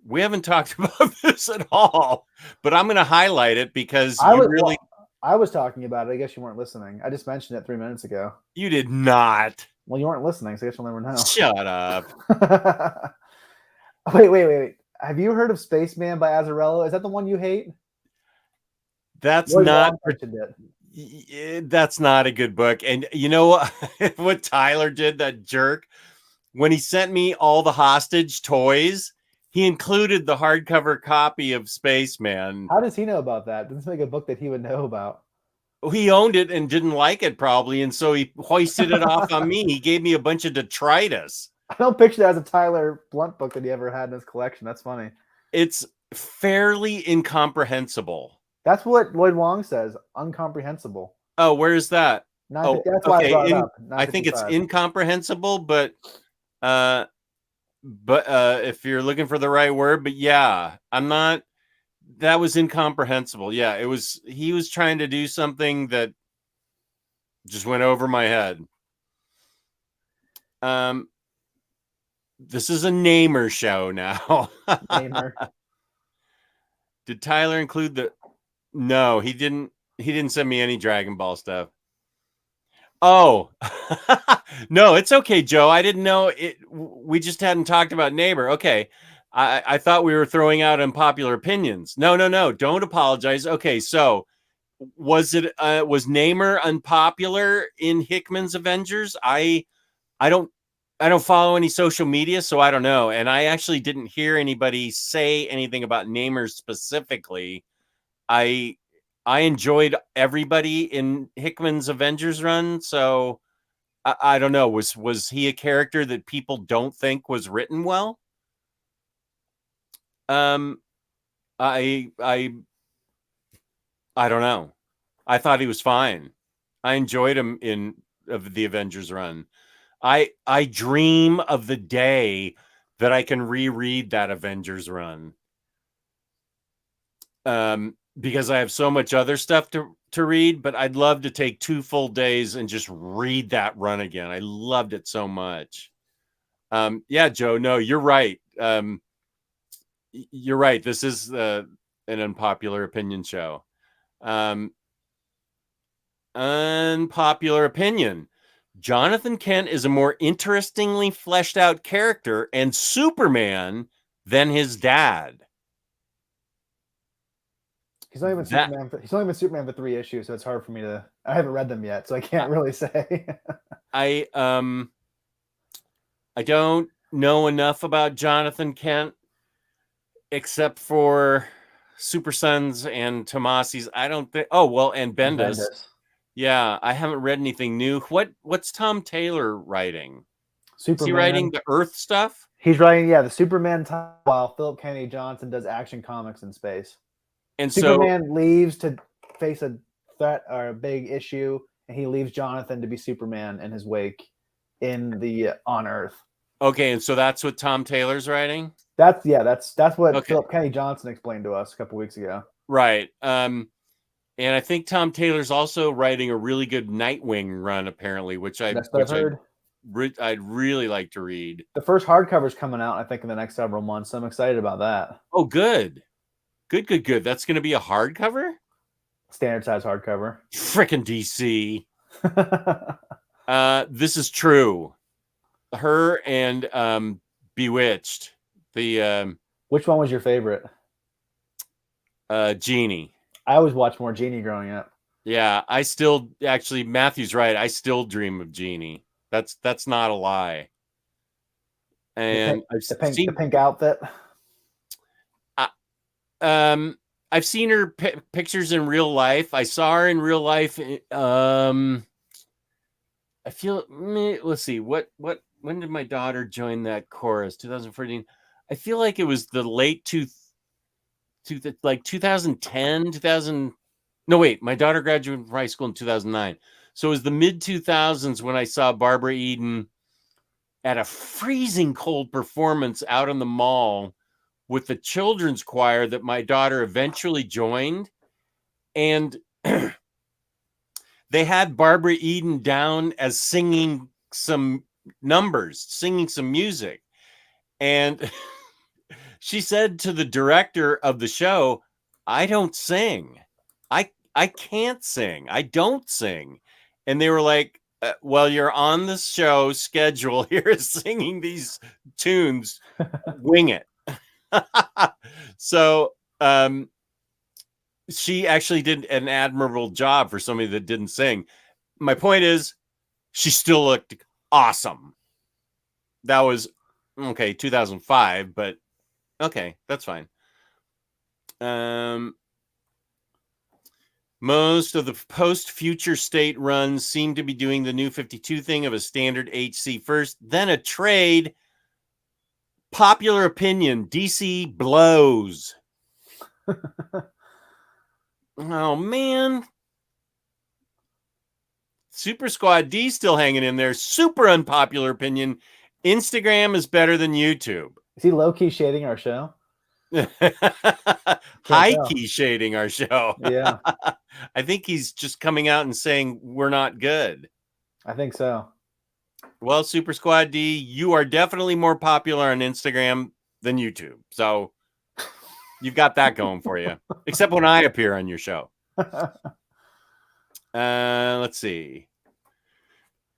We haven't talked about this at all, but I'm going to highlight it because I was talking about it. I guess you weren't listening. I just mentioned it 3 minutes ago. You did not. Well, you weren't listening, so I guess you'll never know. Shut up. Wait. Have you heard of Spaceman by Azzarello? Is that the one you hate? That's not a good book. And you know what Tyler did, that jerk? When he sent me all the hostage toys, he included the hardcover copy of Spaceman. How does he know about that? Doesn't make a book that he would know about. He owned it and didn't like it probably, and so he hoisted it off on me. He gave me a bunch of detritus. I don't picture that as a Tyler Blunt book that he ever had in his collection. That's funny. It's fairly incomprehensible. That's what Lloyd Wong says. Incomprehensible. Oh, where is that? Oh, That's why I brought it okay. up. I think it's 955. incomprehensible, but if you're looking for the right word, but yeah, I'm not. That was incomprehensible. Yeah, it was. He was trying to do something that just went over my head. This is a Neymar show now. Neymar. Did Tyler include the? No, he didn't. He didn't send me any Dragon Ball stuff. Oh, no, it's okay, Joe. I didn't know it. We just hadn't talked about Neymar. Okay. I thought we were throwing out unpopular opinions. No. Don't apologize. Okay. So was Neymar unpopular in Hickman's Avengers? I don't follow any social media, so I don't know. And I actually didn't hear anybody say anything about Neymar specifically. I enjoyed everybody in Hickman's Avengers run, so I don't know. Was he a character that people don't think was written well? I don't know. I thought he was fine. I enjoyed him of the Avengers run. I dream of the day that I can reread that Avengers run. Because I have so much other stuff to read, but I'd love to take 2 full days and just read that run again. I loved it so much. Yeah, Joe, no, you're right. You're right. This is an unpopular opinion show. Unpopular opinion. Jonathan Kent is a more interestingly fleshed out character and Superman than his dad. He's not even Superman. He's only been Superman for 3 issues, so it's hard for me to. I haven't read them yet, so I can't really say. I don't know enough about Jonathan Kent except for Super Sons and Tomasi's. I don't think. Oh well, and Bendis. Yeah, I haven't read anything new. What's Tom Taylor writing? Superman. Is he writing the Earth stuff? He's writing, the Superman time while Philip Kennedy Johnson does Action Comics in space. And Superman leaves to face a threat or a big issue, and he leaves Jonathan to be Superman in his wake on Earth. Okay, and so that's what Tom Taylor's writing? That's what Philip Kennedy Johnson explained to us a couple weeks ago. Right. And I think Tom Taylor's also writing a really good Nightwing run, apparently, which I've heard. I'd really like to read. The first hardcover's coming out, I think, in the next several months. So I'm excited about that. Oh, good. Good. That's going to be a hardcover? Standard size hardcover. Frickin' DC. This is true. Her and Bewitched. Which one was your favorite? Genie. I always watched more Genie growing up. Yeah, I still actually Matthew's right. I still dream of Genie. That's not a lie. And the pink outfit. I've seen her pictures in real life. I saw her in real life. I feel. Let's see. When did my daughter join that chorus? 2014. I feel like it was the late 2010, 2000. No, wait. My daughter graduated from high school in 2009. So it was the mid 2000s when I saw Barbara Eden at a freezing cold performance out in the mall with the children's choir that my daughter eventually joined. And they had Barbara Eden down as singing some numbers, singing some music. And she said to the director of the show, I don't sing. I can't sing. I don't sing. And they were like, well, you're on the show schedule here singing these tunes. Wing it. So she actually did an admirable job for somebody that didn't sing. My point is, she still looked awesome. That was, 2005, but okay, that's fine. Most of the post-Future State runs seem to be doing the New 52 thing of a standard HC first, then a trade. Popular opinion, DC blows. Oh, man. Super Squad D still hanging in there. Super unpopular opinion. Instagram is better than YouTube. Is he low-key shading our show? High-key shading our show. Yeah. I think he's just coming out and saying we're not good. I think so. Well, Super Squad D, you are definitely more popular on Instagram than YouTube. So you've got that going for you. Except when I appear on your show. Let's see.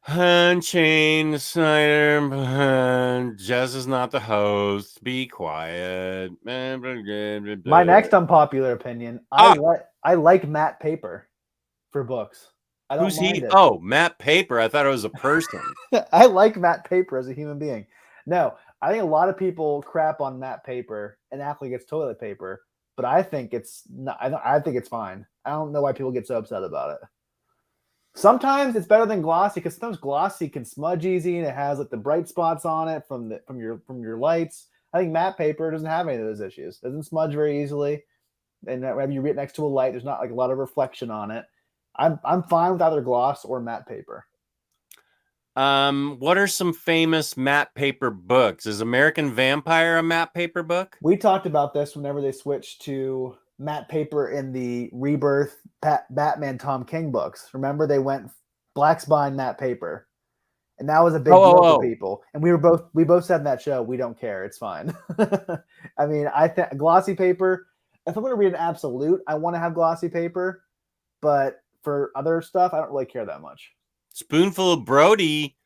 Unchained Snyder. Jess is not the host. Be quiet. My next unpopular opinion. I like Matt Paper for books. I don't Who's mind he? it. Oh, Matt Paper. I thought it was a person. I like Matt Paper as a human being. No, I think a lot of people crap on Matt Paper and act like it's toilet paper, but I think it's not. I think it's fine. I don't know why people get so upset about it. Sometimes it's better than glossy because sometimes glossy can smudge easy and it has like the bright spots on it from your lights. I think matte paper doesn't have any of those issues. It doesn't smudge very easily, and whenever you read it next to a light, there's not like a lot of reflection on it. I'm fine with either gloss or matte paper. What are some famous matte paper books? Is American Vampire a matte paper book? We talked about this whenever they switched to matte paper in the Rebirth Batman Tom King books. Remember, they went black spine matte paper, and that was a big deal for people. And we both said in that show, we don't care, it's fine. I mean, I think glossy paper. If I'm going to read an absolute, I want to have glossy paper, but for other stuff, I don't really care that much. Spoonful of Brody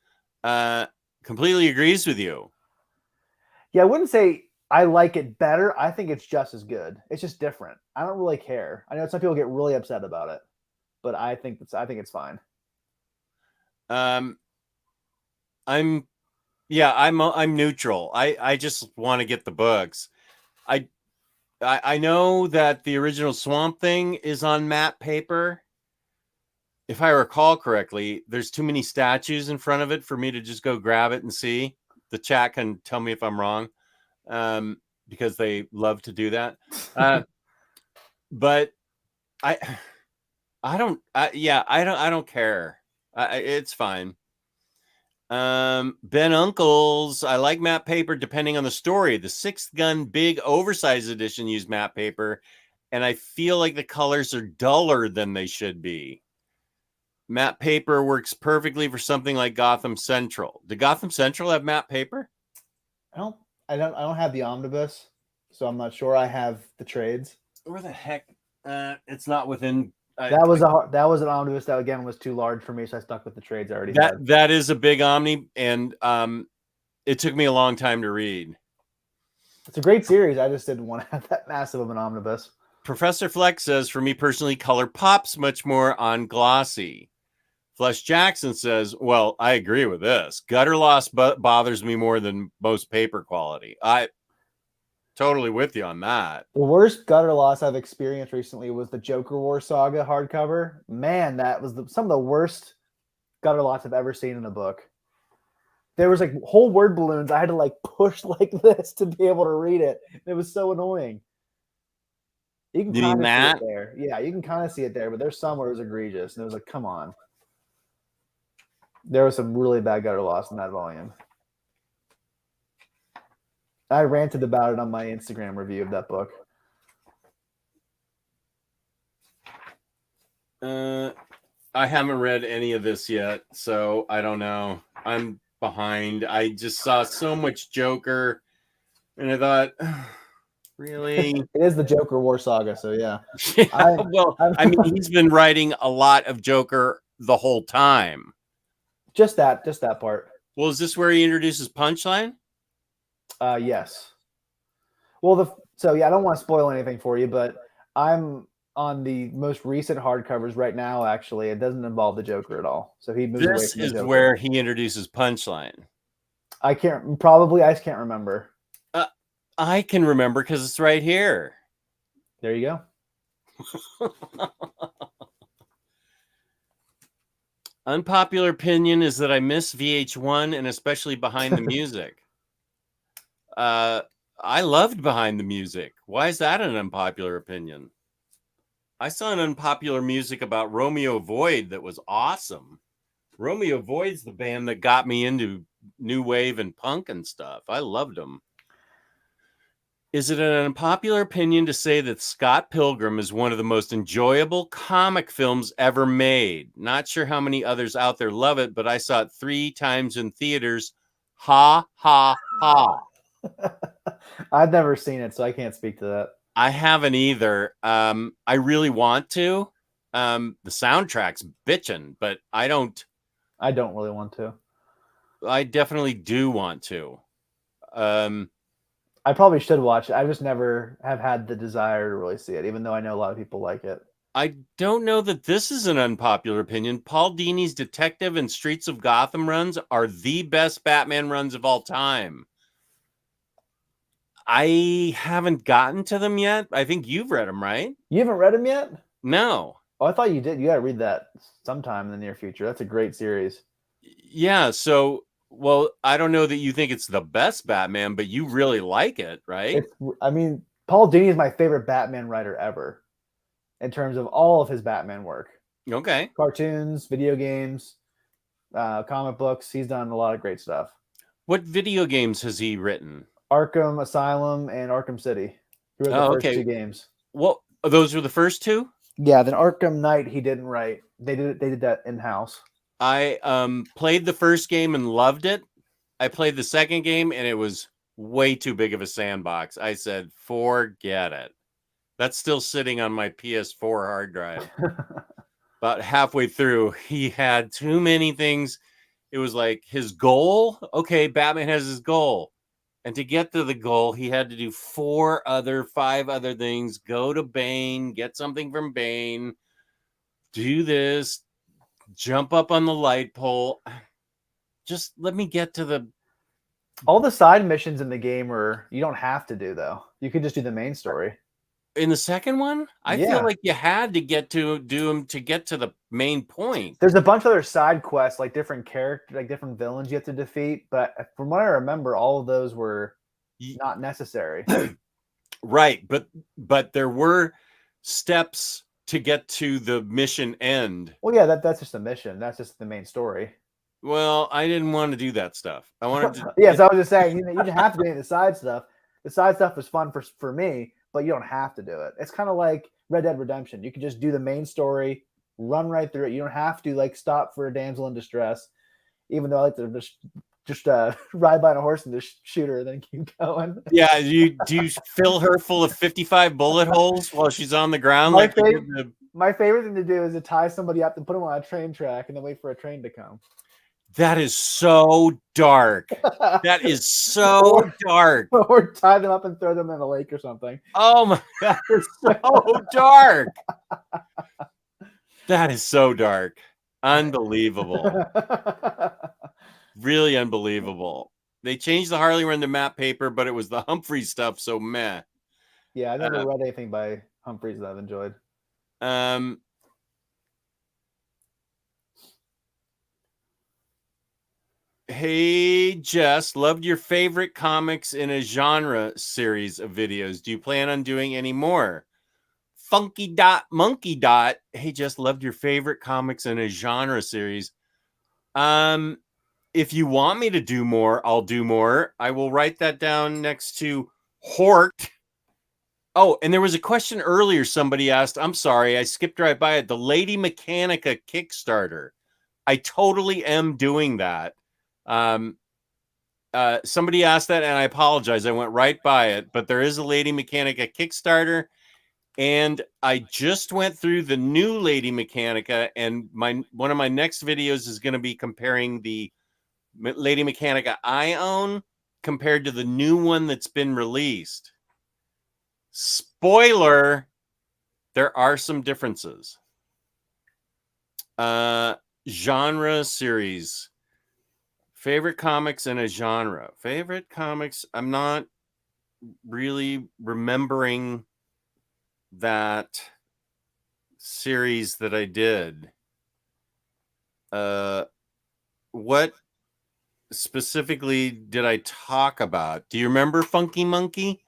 completely agrees with you. Yeah, I wouldn't say I like it better. I think it's just as good. It's just different. I don't really care. I know some people get really upset about it, but I think it's fine. I'm neutral. I just want to get the books. I know that the original Swamp Thing is on matte paper. If I recall correctly, there's too many statues in front of it for me to just go grab it and see. The chat can tell me if I'm wrong, because they love to do that. But I don't care. It's fine. Ben Uncles, I like matte paper depending on the story. The Sixth Gun Big Oversized Edition used matte paper, and I feel like the colors are duller than they should be. Matte paper works perfectly for something like Gotham Central. Did Gotham Central have matte paper? I don't have the omnibus, so I'm not sure. I have the trades. Where the heck? It's not within. That was an omnibus that again was too large for me, so I stuck with the trades I already had. That is a big omni, and it took me a long time to read. It's a great series. I just didn't want to have that massive of an omnibus. Professor Flex says, for me personally, color pops much more on glossy. Flesh Jackson says, well, I agree with this. Gutter loss bothers me more than most paper quality. I totally with you on that. The worst gutter loss I've experienced recently was the Joker War Saga hardcover. Man, that was some of the worst gutter loss I've ever seen in a book. There was like whole word balloons. I had to like push like this to be able to read it. It was so annoying. You can kind of see it there. Yeah, you can kind of see it there, but there's some where it was egregious. And it was like, come on. There was some really bad gutter loss in that volume. I ranted about it on my Instagram review of that book. I haven't read any of this yet, so I don't know. I'm behind. I just saw so much Joker, and I thought, really? It is the Joker War Saga, so yeah. I mean, he's been writing a lot of Joker the whole time. Just that part. Well, is this where he introduces Punchline? Yes. Well, I don't want to spoil anything for you, but I'm on the most recent hardcovers right now. Actually, it doesn't involve the Joker at all. So he moves away from the Joker. This is where he introduces Punchline. I just can't remember. I can remember because it's right here. There you go. Unpopular opinion is that I miss VH1 and especially Behind the Music. I loved Behind the Music. Why is that an unpopular opinion? I saw an unpopular music about Romeo Void that was awesome. Romeo Void's the band that got me into new wave and punk and stuff. I loved them. Is it an unpopular opinion to say that Scott Pilgrim is one of the most enjoyable comic films ever made? Not sure how many others out there love it, but I saw it 3 times in theaters. Ha, ha, ha. I've never seen it, so I can't speak to that. I haven't either. I really want to. The soundtrack's bitchin', but I don't really want to. I definitely do want to. I probably should watch it. I just never have had the desire to really see it, even though I know a lot of people like it. I don't know that this is an unpopular opinion. Paul Dini's Detective and Streets of Gotham runs are the best Batman runs of all time. I haven't gotten to them yet. I think you've read them, right? You haven't read them yet? No. Oh, I thought you did. You got to read that sometime in the near future. That's a great series. Yeah, so, well, I don't know that you think it's the best Batman, but you really like it, right? I mean, Paul Dini is my favorite Batman writer ever in terms of all of his Batman work. Okay. Cartoons, video games, comic books. He's done a lot of great stuff. What video games has he written? Arkham Asylum and Arkham City. He wrote the first 2 games. Well, those were the first 2? Yeah, then Arkham Knight he didn't write. They did that in-house. I played the first game and loved it. I played the second game and it was way too big of a sandbox. I said, forget it. That's still sitting on my PS4 hard drive. About halfway through, he had too many things. It was like his goal. Okay, Batman has his goal. And to get to the goal, he had to do 5 other things. Go to Bane, get something from Bane, do this, jump up on the light pole. Just let me get to the... All the side missions in the game you don't have to do, though. You could just do the main story. In the second one, I feel like you had to do them to get to the main point. There's a bunch of other side quests, like different characters, like different villains you have to defeat. But from what I remember, all of those were not necessary. Right, but there were steps to get to the mission end. Well, yeah, that's just a mission. That's just the main story. Well, I didn't want to do that stuff. I wanted to. Yes, I was just saying you didn't have to do any of the side stuff. The side stuff was fun for me, but you don't have to do it. It's kind of like Red Dead Redemption. You can just do the main story, run right through it. You don't have to like stop for a damsel in distress, even though I like to just ride by on a horse and just shoot her and then keep going. Yeah, do you fill her full of 55 bullet holes while she's on the ground? My favorite thing to do is to tie somebody up and put them on a train track and then wait for a train to come. That is so dark. That is so dark. Or tie them up and throw them in a lake or something. Oh my God, it's so dark. That is so dark. Unbelievable. Really unbelievable. They changed the Harley run to map paper, but it was the Humphrey stuff, so meh. Yeah, I never read anything by Humphreys that I've enjoyed. Hey, Jess, loved your favorite comics in a genre series of videos. Do you plan on doing any more? Funky Dot Monkey Dot. Hey, Jess, loved your favorite comics in a genre series. If you want me to do more, I'll do more. I will write that down next to Hort. Oh, and there was a question earlier somebody asked. I'm sorry, I skipped right by it. The Lady Mechanica Kickstarter. I totally am doing that. Somebody asked that, and I apologize. I went right by it, but there is a Lady Mechanica Kickstarter, and I just went through the new Lady Mechanica, and one of my next videos is going to be comparing the Lady Mechanica I own compared to the new one that's been released. Spoiler, there are some differences. Genre series. Favorite comics in a genre. Favorite comics. I'm not really remembering that series that I did. What specifically did I talk about? Do you remember Funky Monkey?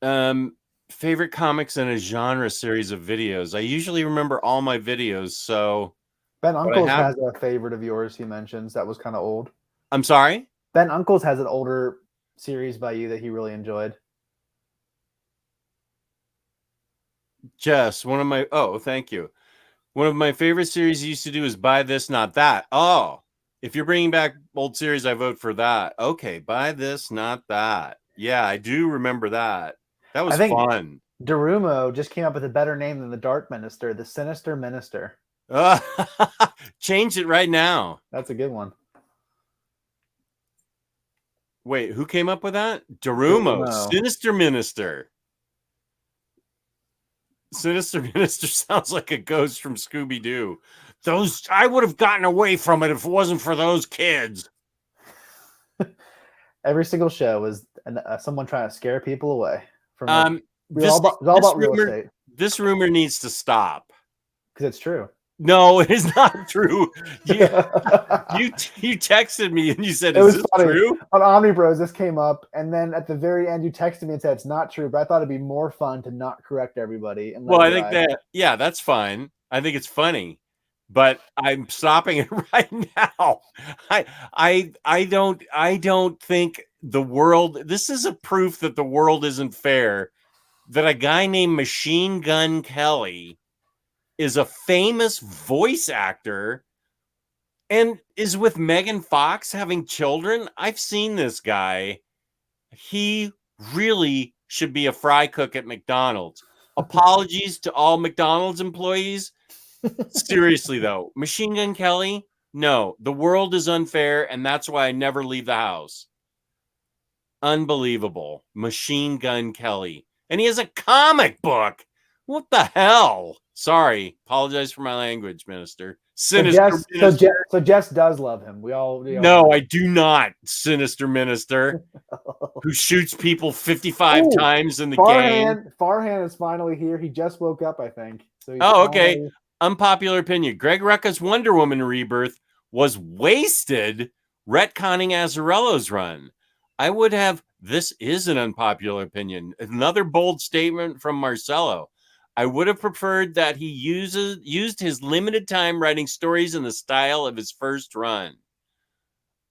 Favorite comics in a genre series of videos. I usually remember all my videos, so Ben But I Uncles have- has a favorite of yours he mentions that was kind of old. I'm sorry? Ben Uncles has an older series by you that he really enjoyed. Jess, thank you. One of my favorite series I used to do is Buy This, Not That. Oh, if you're bringing back old series, I vote for that. Okay, Buy This, Not That. Yeah, I do remember that. That was fun. Darumo just came up with a better name than the Dark Minister, the Sinister Minister. Change it right now. That's a good one. Wait, who came up with that? Darumo. Sinister Minister. Sinister Minister sounds like a ghost from Scooby-Doo. I would have gotten away from it if it wasn't for those kids. Every single show was someone trying to scare people away from. This, all about real estate. This rumor needs to stop because it's true. No, it is not true. You texted me and you said, "Is this true?" On Omni Bros, this came up, and then at the very end, you texted me and said it's not true. But I thought it'd be more fun to not correct everybody. And well, I think that's fine. I think it's funny, but I'm stopping it right now. I don't think the world. This is a proof that the world isn't fair. That a guy named Machine Gun Kelly is a famous voice actor and is with Megan Fox having children. I've seen this guy. He really should be a fry cook at McDonald's. Apologies to all McDonald's employees. Seriously, though, Machine Gun Kelly, no, the world is unfair, and that's why I never leave the house. Unbelievable. Machine Gun Kelly. And he has a comic book. What the hell? Sorry. Apologize for my language, Minister. Sinister Minister. So Jess does love him. We all no, I do not. Sinister Minister who shoots people 55 times in the game. Farhan is finally here. He just woke up, I think. So okay. Unpopular opinion. Greg Rucka's Wonder Woman Rebirth was wasted retconning Azzarello's run. I would have. This is an unpopular opinion. Another bold statement from Marcelo. I would have preferred that he used his limited time writing stories in the style of his first run.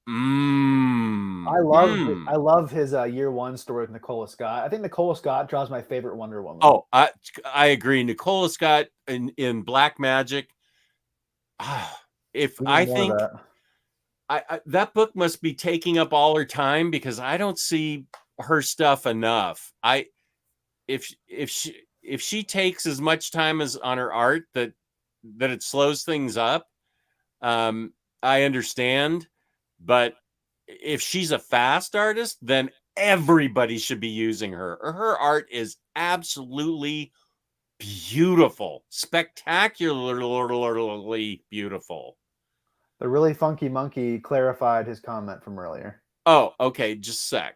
I love his year one story with Nicola Scott. I think Nicola Scott draws my favorite Wonder Woman. Oh, I agree. Nicola Scott in Black Magic. That book must be taking up all her time because I don't see her stuff enough. If she takes as much time as on her art that it slows things up, I understand. But if she's a fast artist, then everybody should be using her. Her art is absolutely beautiful, spectacularly beautiful. The really funky monkey clarified his comment from earlier. Oh, okay. Just a sec.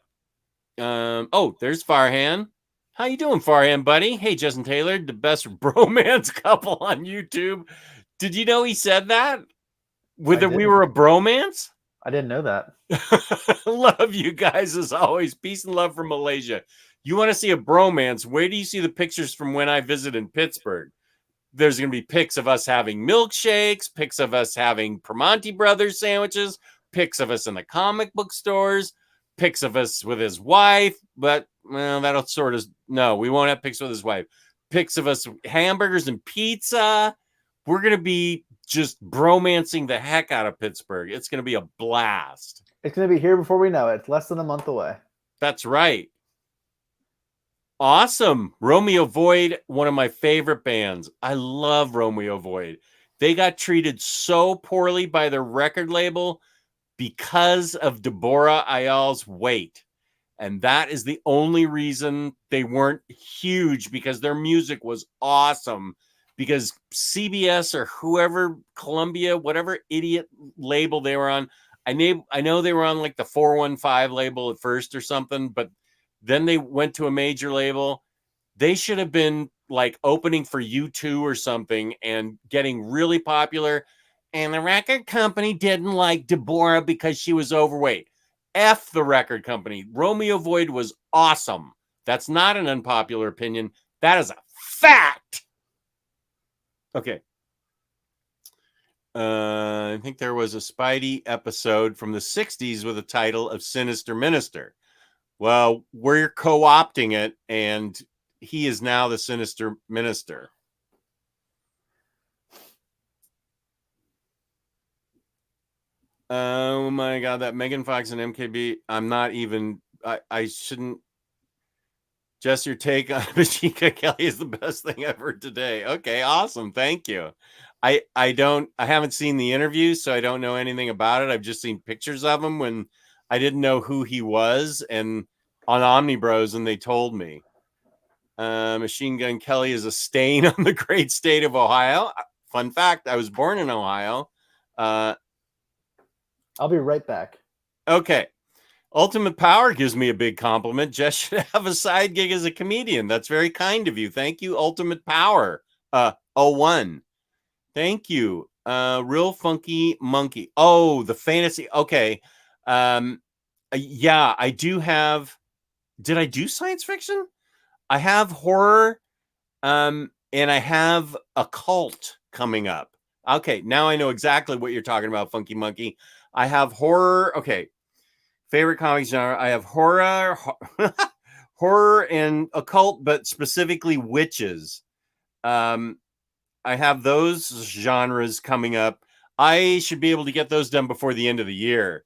There's Farhan. How you doing, Farhan, buddy? Hey, Justin Taylor, the best bromance couple on YouTube. Did you know he said that? We were a bromance? I didn't know that. Love you guys as always. Peace and love from Malaysia. You want to see a bromance? Where do you see the pictures from when I visit in Pittsburgh? There's going to be pics of us having milkshakes, pics of us having Primanti Brothers sandwiches, pics of us in the comic book stores, pics of us with his wife. But, well, that'll sort of, no, we won't have pics with his wife. Pics of us hamburgers and pizza. We're going to be just bromancing the heck out of Pittsburgh. It's going to be a blast. It's going to be here before we know it. It's less than a month away. That's right. Awesome. Romeo Void, one of my favorite bands. I love Romeo Void. They got treated so poorly by their record label because of Deborah Ayal's weight. And that is the only reason they weren't huge, because their music was awesome. Because CBS or whoever, Columbia, whatever idiot label they were on, I know they were on like the 415 label at first or something, but then they went to a major label. They should have been like opening for U2 or something and getting really popular. And the record company didn't like Deborah because she was overweight. F the record company. Romeo Void was awesome. That's not an unpopular opinion. That is a fact. Okay. I think there was a Spidey episode from the 60s with a title of Sinister Minister. Well, we're co-opting it, and he is now the Sinister Minister. Oh my God, that Megan Fox and MKB. I'm not even, I shouldn't. Just your take on Machine Gun Kelly is the best thing I've heard today. Okay, awesome. Thank you. I haven't seen the interview, so I don't know anything about it. I've just seen pictures of him when I didn't know who he was, and on Omnibros, and they told me. Machine Gun Kelly is a stain on the great state of Ohio. Fun fact, I was born in Ohio. I'll be right back. Okay. Ultimate Power gives me a big compliment. Jess should have a side gig as a comedian. That's very kind of you. Thank you, Ultimate Power. 01. Thank you. Real Funky Monkey. Oh, the fantasy. Okay. Yeah, I do have. Did I do science fiction? I have horror. And I have occult coming up. Okay, now I know exactly what you're talking about, Funky Monkey. I have horror. Okay. Favorite comics genre. I have horror, horror and occult, but specifically witches. I have those genres coming up. I should be able to get those done before the end of the year.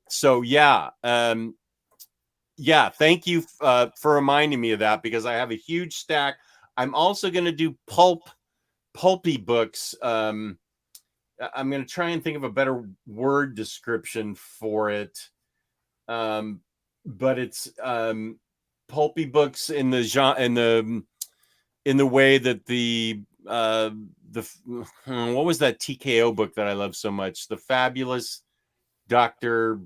So yeah. Yeah, thank you for reminding me of that, because I have a huge stack. I'm also going to do pulpy books. I'm going to try and think of a better word description for it. But it's pulpy books in the genre, in the way that the what was that TKO book that I love so much? The Fabulous Dr.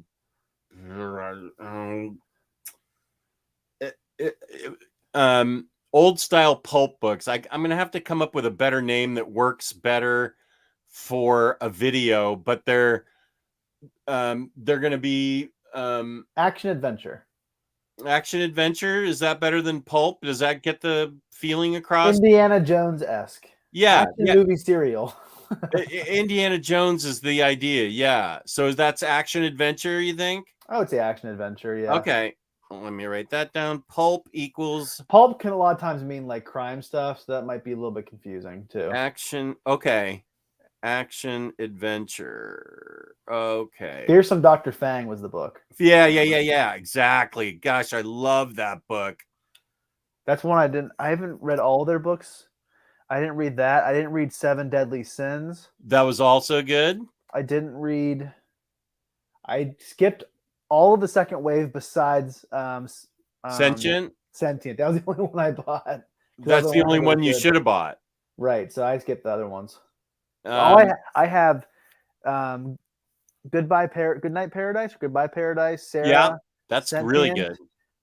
Old style pulp books. I'm going to have to come up with a better name that works better for a video, but they're going to be Action adventure. Action adventure. Is that better than pulp? Does that get the feeling across? Indiana Jones-esque. Yeah, Action movie serial. Indiana Jones is the idea. Yeah. So that's action adventure, you think? I would say action adventure. Yeah. Okay. Well, let me write that down. Pulp equals Pulp can a lot of times mean like crime stuff, so that might be a little bit confusing too. action. Okay. Action adventure. Okay. Here's Some Dr. Fang was the book. Yeah. Exactly. Gosh, I love that book. That's one I haven't read all their books. I didn't read that. I didn't read Seven Deadly Sins. That was also good. I skipped all of the second wave besides Sentient. Sentient. That was the only one I bought. That's the only one you should have bought. Right. So I skipped the other ones. I have Goodnight Paradise, Goodbye Paradise, Sarah. Yeah, that's Sentient. really good.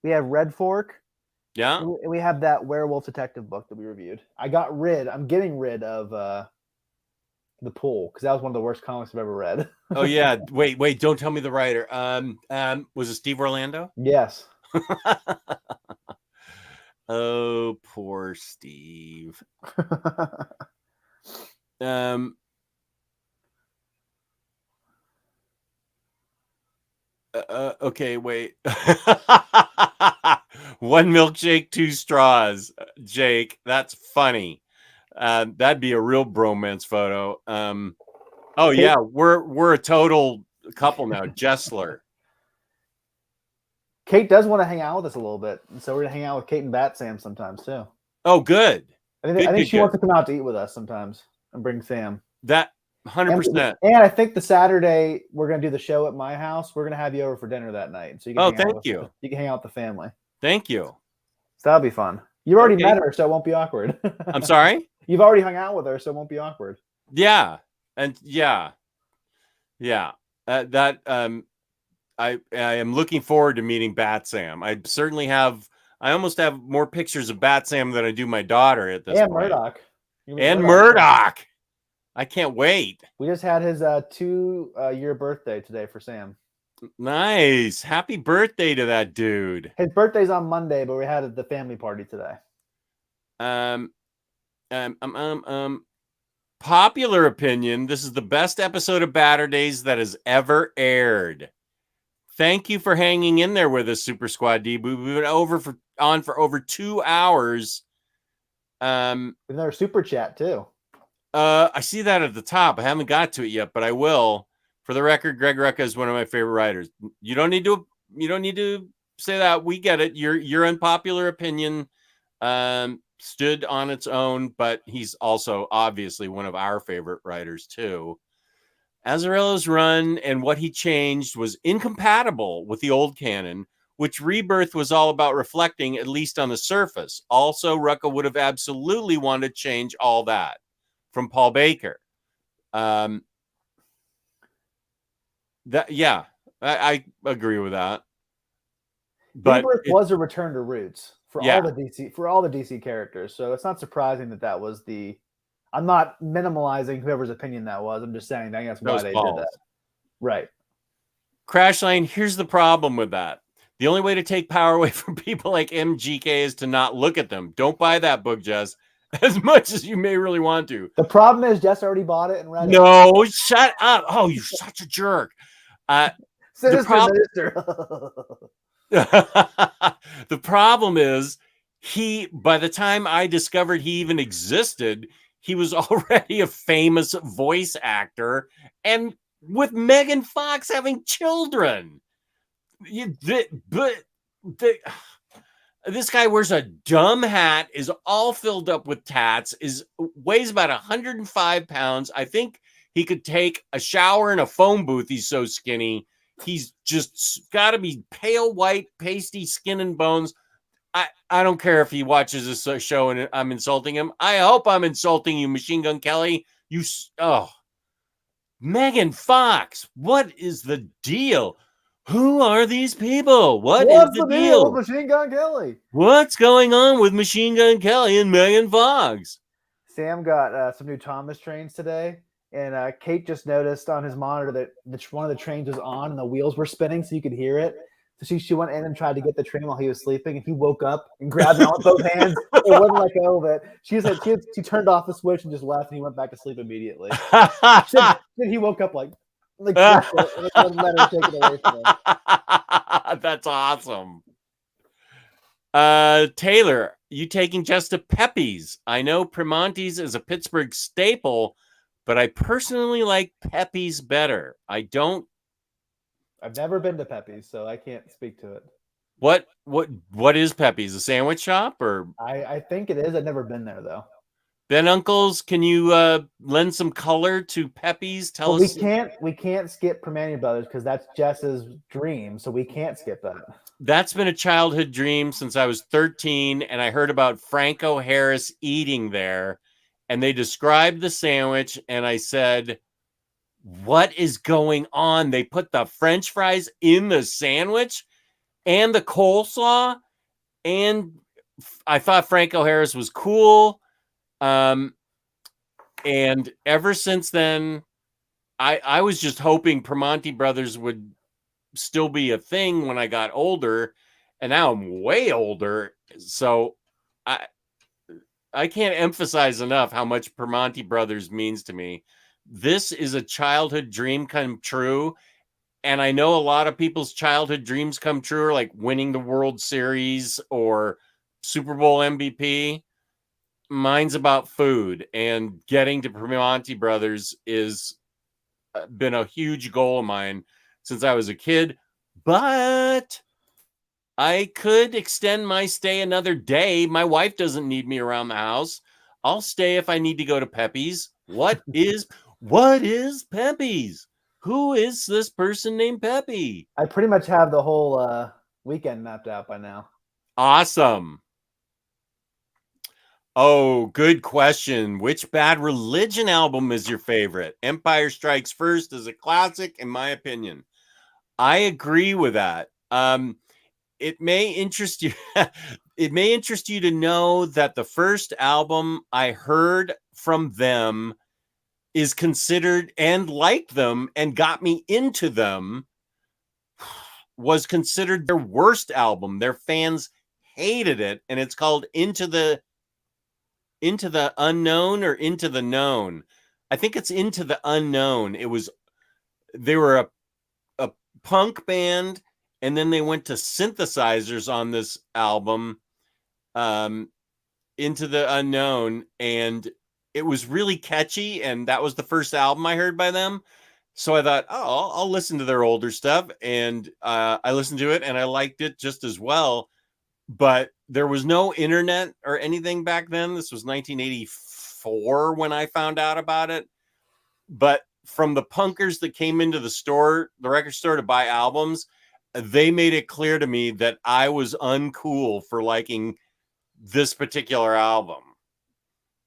We have Red Fork. Yeah. And we have that werewolf detective book that we reviewed. I'm getting rid of The Pool, because that was one of the worst comics I've ever read. Oh yeah. Wait, don't tell me the writer. Was it Steve Orlando? Yes. Oh, poor Steve. Okay, wait. One milkshake, two straws, Jake. That's funny. That'd be a real bromance photo. Oh yeah, we're a total couple now. Jessler. Kate does want to hang out with us a little bit, and so we're gonna hang out with Kate and Bat Sam sometimes too. Oh, good. I think she wants to come out to eat with us sometimes and bring Sam. That 100%. And I think the Saturday we're gonna do the show at my house. We're gonna have you over for dinner that night, so you can. Thank you. You can hang out with the family. Thank you. So that'll be fun. You already met her, so it won't be awkward. I'm sorry? You've already hung out with her, so it won't be awkward. Yeah. And yeah. I am looking forward to meeting Bat Sam. I certainly have I almost have more pictures of Bat Sam than I do my daughter at this And point. Murdoch. And Murdoch. I can't wait. We just had his 2-year birthday today for Sam. Nice. Happy birthday to that dude. His birthday's on Monday, but we had the family party today. Popular opinion, this is the best episode of Baturdays that has ever aired. Thank you for hanging in there with us, Super Squad D. We've been on for over 2 hours. Another super chat too. I see that at the top. I haven't got to it yet, but I will. For the record, Greg Rucka is one of my favorite writers. You don't need to say that. We get it. Your unpopular opinion stood on its own, but he's also obviously one of our favorite writers too. Azzarello's run and what he changed was incompatible with the old canon, which Rebirth was all about reflecting, at least on the surface. Also, Rucka would have absolutely wanted to change all that from Paul Baker. I agree with that. But Rebirth was a return to roots for all the DC characters. So it's not surprising that was the. I'm not minimalizing whoever's opinion that was. I'm just saying that's why they did that. Right. Crash Lane, here's the problem with that. The only way to take power away from people like MGK is to not look at them. Don't buy that book, Jess, as much as you may really want to. The problem is Jess already bought it and read it. No, shut up. Oh, you're such a jerk. Sinister The problem is by the time I discovered he even existed, he was already a famous voice actor and with Megan Fox having children. This guy wears a dumb hat, is all filled up with tats, weighs about 105 pounds. I think he could take a shower in a phone booth. He's so skinny. He's just got to be pale white, pasty skin and bones. I don't care if he watches this show and I'm insulting him. I hope I'm insulting you, Machine Gun Kelly. Megan Fox, what is the deal? Who are these people? What's the deal with Machine Gun Kelly? What's going on with Machine Gun Kelly and Megan Fox? Sam got some new Thomas trains today, and Kate just noticed on his monitor that one of the trains was on and the wheels were spinning so you could hear it. So she went in and tried to get the train while he was sleeping, and he woke up and grabbed it with both hands. It wouldn't let go of it. She turned off the switch and just left, and he went back to sleep immediately. Then he woke up like let her take it away from him. That's awesome. Taylor, you taking just to Pepe's? I know Primanti's is a Pittsburgh staple, but I personally like Pepe's better. I've never been to Pepe's, so I can't speak to it. What is Pepe's? A sandwich shop, or? I think it is. I've never been there though. Ben Uncles, can you lend some color to Pepe's? Tell us. We can't skip Primanti Brothers because that's Jess's dream, so we can't skip that. That's been a childhood dream since I was 13, and I heard about Franco Harris eating there, and they described the sandwich, and I said, what is going on? They put the French fries in the sandwich and the coleslaw, and I thought Franco Harris was cool. And ever since then, I was just hoping Primanti Brothers would still be a thing when I got older, and now I'm way older. So I can't emphasize enough how much Primanti Brothers means to me. This is a childhood dream come true. And I know a lot of people's childhood dreams come true, like winning the World Series or Super Bowl MVP. Mine's about food, and getting to Primanti Brothers is been a huge goal of mine since I was a kid. But I could extend my stay another day. My wife doesn't need me around the house. I'll stay if I need to go to Pepe's. What is Pepe's? Who is this person named Pepe? I pretty much have the whole weekend mapped out by now. Awesome. Oh, good question. Which Bad Religion album is your favorite? Empire Strikes First is a classic, in my opinion. I agree with that. It may interest you. it may interest you to know that the first album I heard from them is considered, and liked them and got me into them, was considered their worst album. Their fans hated it, and it's called Into the Unknown or Into the Known. I think it's Into the Unknown. They were a punk band, and then they went to synthesizers on this album, Into the Unknown, and it was really catchy, and that was the first album I heard by them. So I thought, oh, I'll listen to their older stuff, and I listened to it, and I liked it just as well. But there was no internet or anything back then. This was 1984 when I found out about it. But from the punkers that came into the record store to buy albums, they made it clear to me that I was uncool for liking this particular album.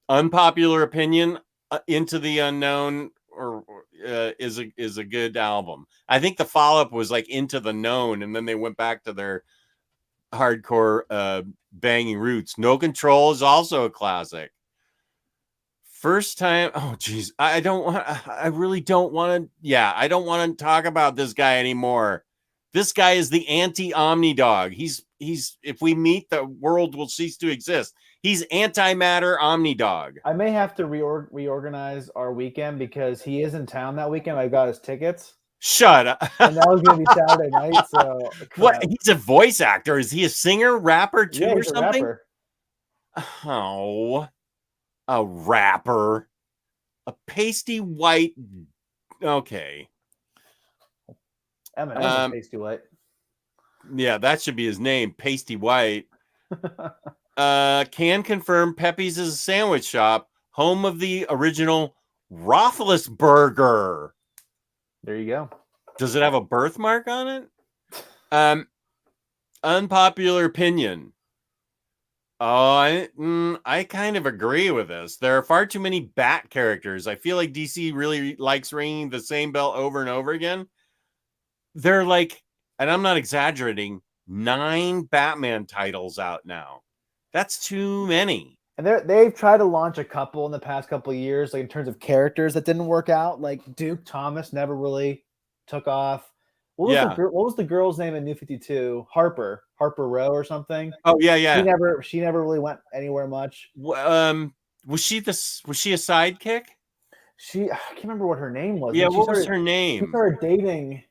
Unpopular opinion, Into the Unknown is a good album. I think the follow-up was like Into the Known, and then they went back to their hardcore banging roots. No Control is also a classic. First time, oh geez, I really don't want to. Yeah, I don't want to talk about this guy anymore. This guy is the anti-Omni Dog. He's if we meet, the world will cease to exist. He's antimatter Omni Dog. I may have to reorganize our weekend because he is in town that weekend. I got his tickets. Shut up. And that was going to be Saturday night. So what? He's a voice actor. Is he a singer, rapper too, yeah, or he's something? A rapper. Oh, a rapper, a pasty white. Okay. Eminem Pasty White. Yeah, that should be his name, Pasty White. Can confirm Pepe's is a sandwich shop, home of the original Roethlisberger. There you go. Does it have a birthmark on it? Unpopular opinion. Oh, I kind of agree with this. There are far too many Bat characters. I feel like DC really likes ringing the same bell over and over again. They're like, and I'm not exaggerating, 9 Batman titles out now. That's too many. And they've tried to launch a couple in the past couple of years, like in terms of characters that didn't work out. Like Duke Thomas never really took off. What was the girl's name in New 52? Harper Row or something. Oh yeah. She never really went anywhere much. Was she a sidekick? I can't remember what her name was. Yeah, what was her name? She started dating.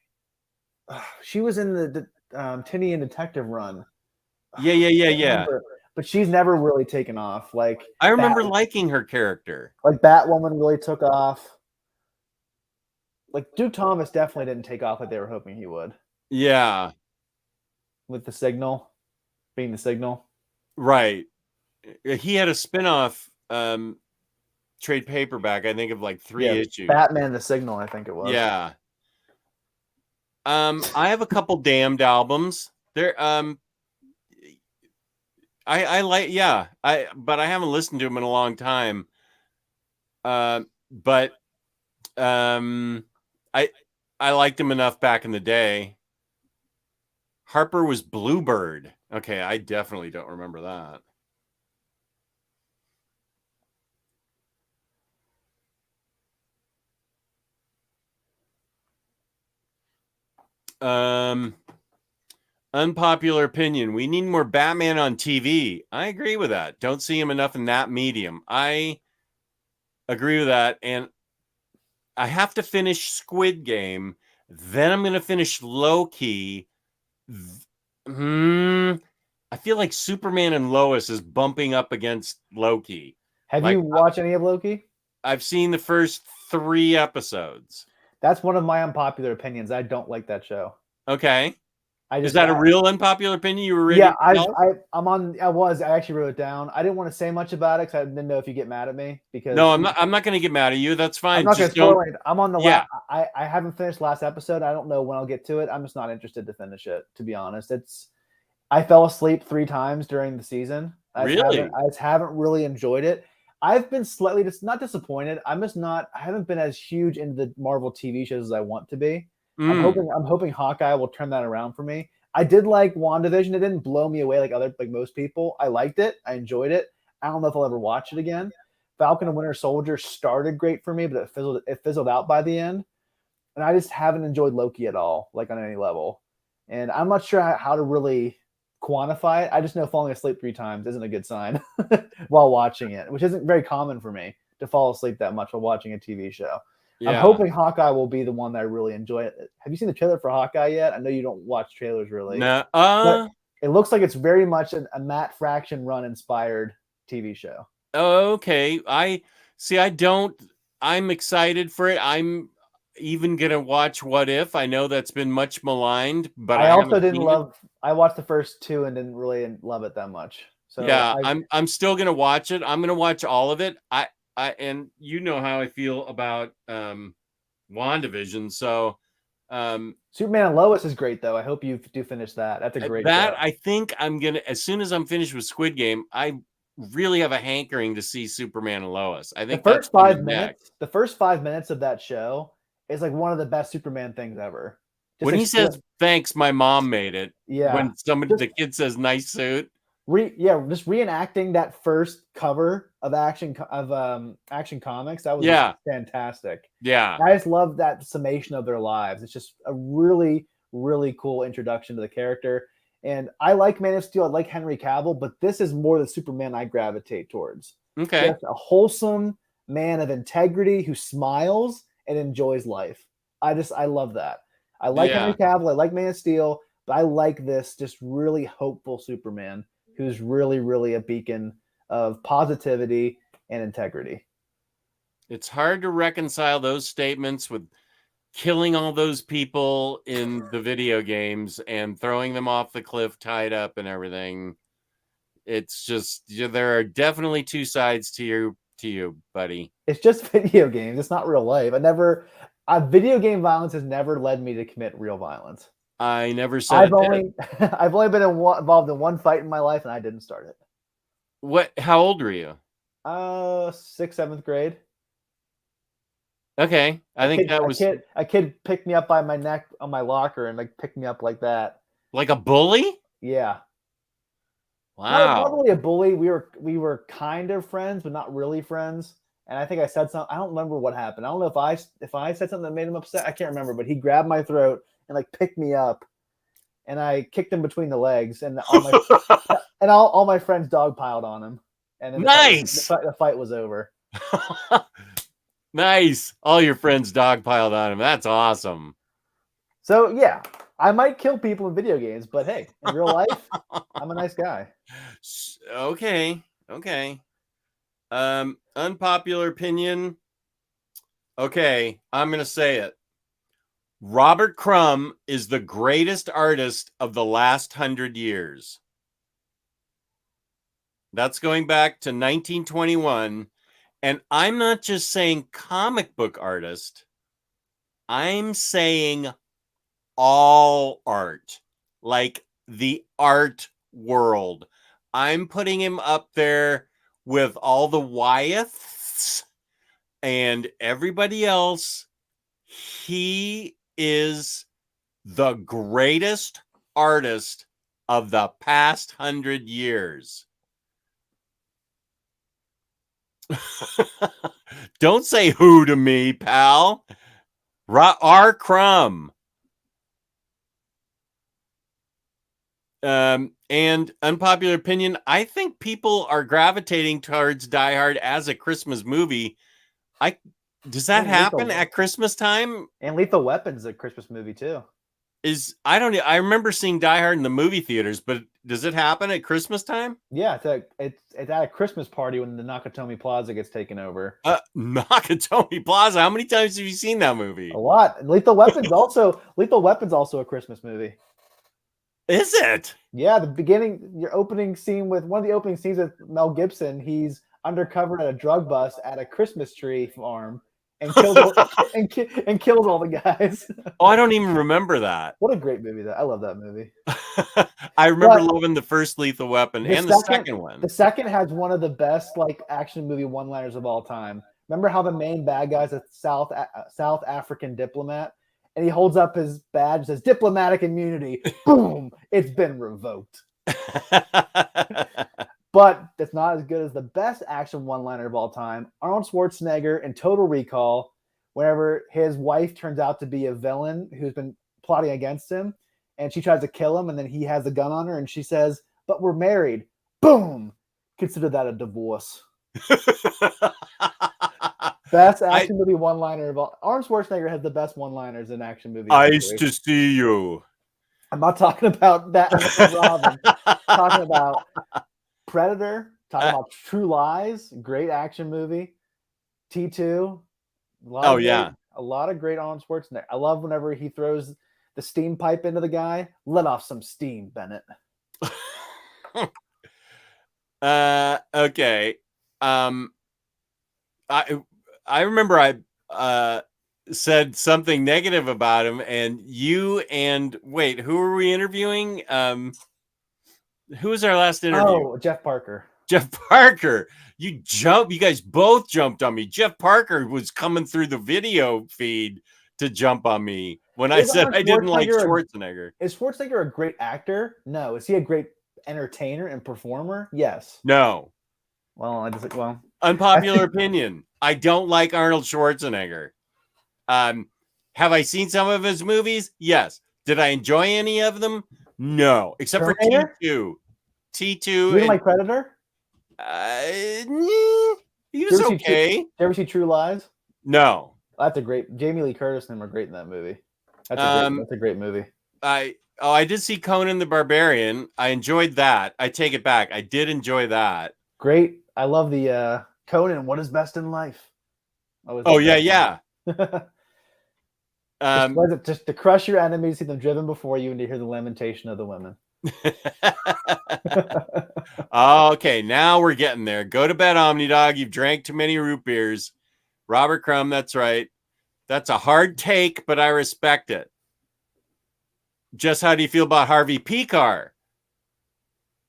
She was in the Tinny and Detective run. Yeah. But she's never really taken off. Like I remember liking her character. Like Batwoman really took off. Like Duke Thomas definitely didn't take off like they were hoping he would. Yeah. With the Signal, being the Signal. Right. He had a spin-off trade paperback, I think, of like 3 issues. Batman the Signal, I think it was. Yeah. I have a couple Damned albums. They're I like, yeah. But I haven't listened to them in a long time. But I liked him enough back in the day. Harper was Bluebird. Okay, I definitely don't remember that. Unpopular opinion. We need more Batman on TV. I agree with that. Don't see him enough in that medium. I agree with that. And I have to finish Squid Game. Then I'm going to finish Loki. I feel like Superman and Lois is bumping up against Loki. Have you watched any of Loki? I've seen the first 3 episodes. That's one of my unpopular opinions. I don't like that show. Okay. Is that a real unpopular opinion you were ready? Yeah, I actually wrote it down. I didn't want to say much about it because I didn't know if you get mad at me. Because no, I'm not going to get mad at you. That's fine. I'm not going to spoil it. I'm on the last. I haven't finished last episode. I don't know when I'll get to it. I'm just not interested to finish it, to be honest. I fell asleep 3 times during the season. I just haven't really enjoyed it. I've been slightly not disappointed. I haven't been as huge into the Marvel TV shows as I want to be. I'm hoping Hawkeye will turn that around for me. I did like WandaVision. It didn't blow me away like most people. I liked it. I enjoyed it. I don't know if I'll ever watch it again. Falcon and Winter Soldier started great for me, but it fizzled out by the end. And I just haven't enjoyed Loki at all, like on any level. And I'm not sure how to really quantify it. I just know falling asleep 3 times isn't a good sign while watching it, which isn't very common for me to fall asleep that much while watching a TV show. Yeah. I'm hoping Hawkeye will be the one that I really enjoy. Have you seen the trailer for Hawkeye yet? I know you don't watch trailers really. No. But it looks like it's very much a Matt Fraction run inspired TV show. Oh, okay. I'm excited for it. I'm even going to watch What If. I know that's been much maligned, but I also didn't love it. I watched the first 2 and didn't really love it that much. So yeah, I'm still going to watch it. I'm going to watch all of it. And you know how I feel about WandaVision. So Superman and Lois is great though. I hope you do finish that. That's a great show. I think I'm going to, as soon as I'm finished with Squid Game, I really have a hankering to see Superman and Lois. I think the first 5 minutes of that show is like one of the best Superman things ever. When he says, "Thanks, my mom made it." Yeah. When the kid says, "Nice suit." Just reenacting that first cover of Action Comics, that was fantastic. Yeah, I just love that summation of their lives. It's just a really, really cool introduction to the character. And I like Man of Steel. I like Henry Cavill, but this is more the Superman I gravitate towards. Okay, just a wholesome man of integrity who smiles and enjoys life. I love that. I like Henry Cavill. I like Man of Steel, but I like this just really hopeful Superman who's really, really a beacon of positivity and integrity. It's hard to reconcile those statements with killing all those people in the video games and throwing them off the cliff tied up and everything. It's just, there are definitely 2 sides to you, buddy. It's just video games. It's not real life. Video game violence has never led me to commit real violence. I never said I've only been involved in one fight in my life, and I didn't start it. How old were you? 6th, 7th grade. Okay, a kid picked me up by my neck on my locker and like picked me up like that. Like a bully? Yeah. Wow. Not really a bully. We were kind of friends, but not really friends. And I think I said something. I don't remember what happened. I don't know if I said something that made him upset. I can't remember. But he grabbed my throat and like picked me up, and I kicked him between the legs, and all my friends dogpiled on him. And then the fight was over. Nice. All your friends dogpiled on him. That's awesome. So yeah, I might kill people in video games, but hey, in real life, I'm a nice guy. Okay. Unpopular opinion. Okay, I'm gonna say it. Robert Crumb is the greatest artist of the last 100 years. That's going back to 1921. And I'm not just saying comic book artist. I'm saying all art, like the art world. I'm putting him up there with all the Wyeths and everybody else. He is the greatest artist of the past 100 years. Don't say who to me, pal. R. Crumb. And unpopular opinion, I think people are gravitating towards Die Hard as a Christmas movie. Does that happen at Christmas time? And Lethal Weapon's a Christmas movie too. I remember seeing Die Hard in the movie theaters, but does it happen at Christmas time? Yeah, it's at a Christmas party when the Nakatomi Plaza gets taken over. Nakatomi Plaza. How many times have you seen that movie? A lot. And Lethal Weapon's also a Christmas movie. Is it? Yeah, one of the opening scenes with Mel Gibson, he's undercover at a drug bust at a Christmas tree farm and kills all the guys. Oh, I don't even remember that. What a great movie I love that movie. I remember loving the first Lethal Weapon and the second one. The second has one of the best action movie one-liners of all time. Remember how the main bad guy's a South African diplomat, And he holds up his badge, says diplomatic immunity. Boom! It's been revoked. But that's not as good as the best action one-liner of all time. Arnold Schwarzenegger in Total Recall, whenever his wife turns out to be a villain who's been plotting against him, and she tries to kill him, and then he has a gun on her, and she says, "But we're married." Boom! Consider that a divorce. Best action movie one-liner of all. Arnold Schwarzenegger has the best one-liners in action movies. Nice to see you. I'm not talking about Batman and Robin. I'm talking about Predator. Talking about True Lies. Great action movie. T2. A lot of great Arnold Schwarzenegger. I love whenever he throws the steam pipe into the guy. Let off some steam, Bennett. Okay. I remember I said something negative about him, and wait, who were we interviewing? Who was our last interview? Oh, Jeff Parker. Jeff Parker. You guys both jumped on me. Jeff Parker was coming through the video feed to jump on me when I said I didn't like Schwarzenegger. Is Schwarzenegger a great actor? No. Is he a great entertainer and performer? Yes. No. Well, Unpopular opinion. I don't like Arnold Schwarzenegger. Have I seen some of his movies? Yes. Did I enjoy any of them? No. Except Terminator? for T2. T2. You didn't like Predator? He was okay. Did you ever see True Lies? No. That's a great. Jamie Lee Curtis and him are great in that movie. That's a great movie. I did see Conan the Barbarian. I enjoyed that. I take it back. I did enjoy that. Great. I love the Conan. What is best in life? Yeah. Just to crush your enemies, see them driven before you, and to hear the lamentation of the women. Okay, now we're getting there. Go to bed, Omnidog. You've drank too many root beers. Robert Crumb, that's right. That's a hard take, but I respect it. Just how do you feel about Harvey Picar?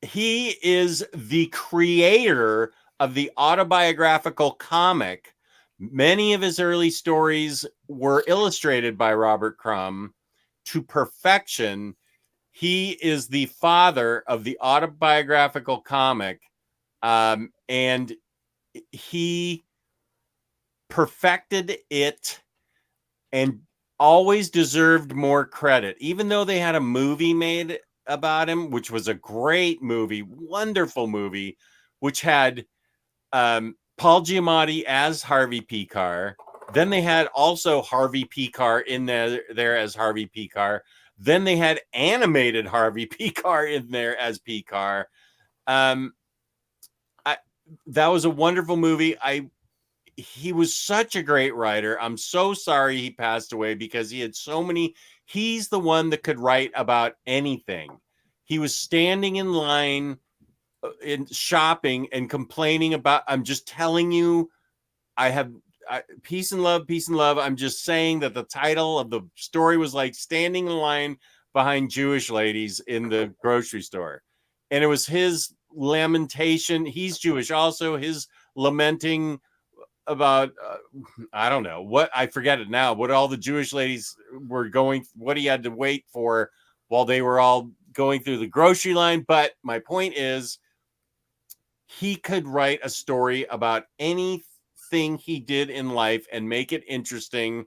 He is the creator of the autobiographical comic. Many of his early stories were illustrated by Robert Crumb to perfection. He is the father of the autobiographical comic, and he perfected it and always deserved more credit, even though they had a movie made about him, which was a great movie, wonderful movie, which had Paul Giamatti as Harvey Picar. Then they had also Harvey Picar in there as Harvey Picar. Then they had animated Harvey Picar in there as Picar. That was a wonderful movie. He was such a great writer. I'm so sorry he passed away because he had so many. He's the one that could write about anything. He was standing in line in shopping and complaining about, I'm just telling you, peace and love, peace and love. I'm just saying that the title of the story was like standing in line behind Jewish ladies in the grocery store. And it was his lamentation. He's Jewish also. His lamenting about, I don't know what, I forget it now, what all the Jewish ladies were going, what he had to wait for while they were all going through the grocery line. But my point is, he could write a story about anything he did in life and make it interesting,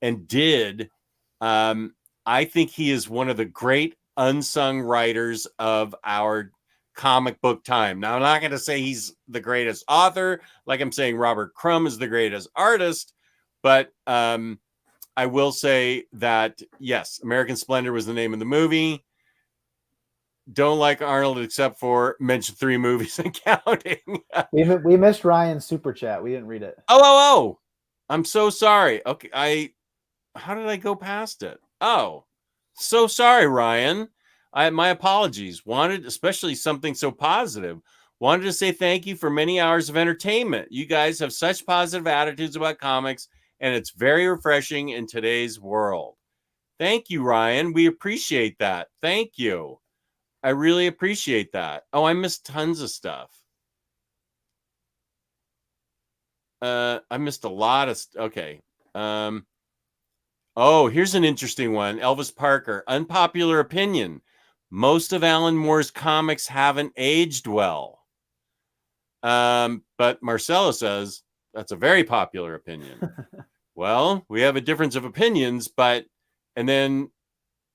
and did. I think he is one of the great unsung writers of our comic book time. Now, I'm not going to say he's the greatest author, like I'm saying Robert Crumb is the greatest artist, but I will say that, yes, American Splendor was the name of the movie. Don't like Arnold except for mention 3 movies and counting. We missed Ryan's super chat. We didn't read it. Oh. I'm so sorry. Okay, how did I go past it? Oh, so sorry, Ryan. My apologies. Wanted, especially something so positive. Wanted to say thank you for many hours of entertainment. You guys have such positive attitudes about comics, and it's very refreshing in today's world. Thank you, Ryan. We appreciate that. Thank you. I really appreciate that. Oh, I missed tons of stuff. I missed a lot of okay. Oh, here's an interesting one. Elvis Parker, unpopular opinion. Most of Alan Moore's comics haven't aged well. But Marcelo says that's a very popular opinion. Well, we have a difference of opinions, and then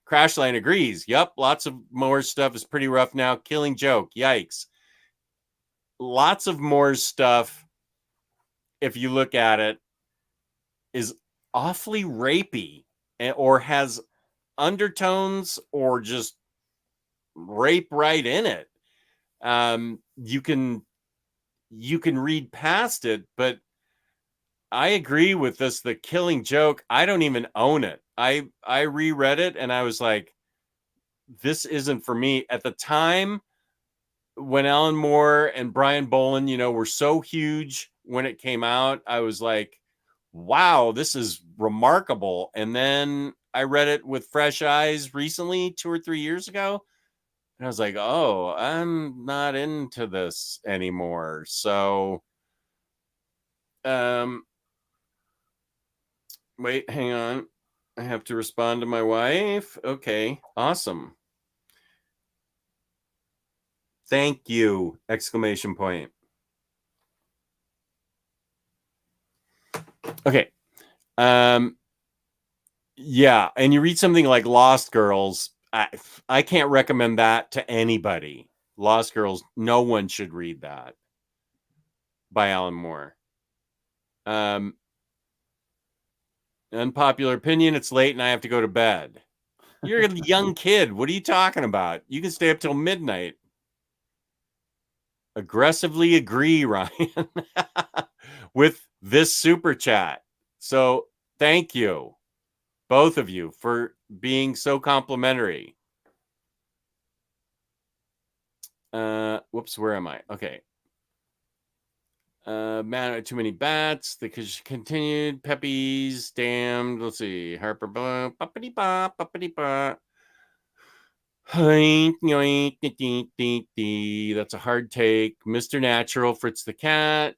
Crashline agrees. Yep, lots of Moore's stuff is pretty rough now. Killing Joke, yikes. Lots of Moore's stuff, if you look at it, is awfully rapey or has undertones or just rape right in it. You can read past it, but I agree with this. The Killing Joke, I don't even own it. I reread it and I was like, this isn't for me. At the time when Alan Moore and Brian Boland, were so huge when it came out, I was like, wow, this is remarkable. And then I read it with fresh eyes recently, 2 or 3 years ago. And I was like, oh, I'm not into this anymore. So, wait, hang on. I have to respond to my wife. Okay, awesome. Thank you! Exclamation point. Okay. Yeah, and you read something like Lost Girls, I can't recommend that to anybody. Lost Girls, no one should read that by Alan Moore. Unpopular opinion, it's late and I have to go to bed. You're a young kid. What are you talking about? You can stay up till midnight. Aggressively agree, Ryan, with this super chat. So thank you, both of you, for being so complimentary. Whoops, where am I? Okay. Man, too many bats. Because she continued. Peppy's damned. Let's see. Harper, puppity ba, puppity ba. That's a hard take. Mr. Natural, Fritz the Cat.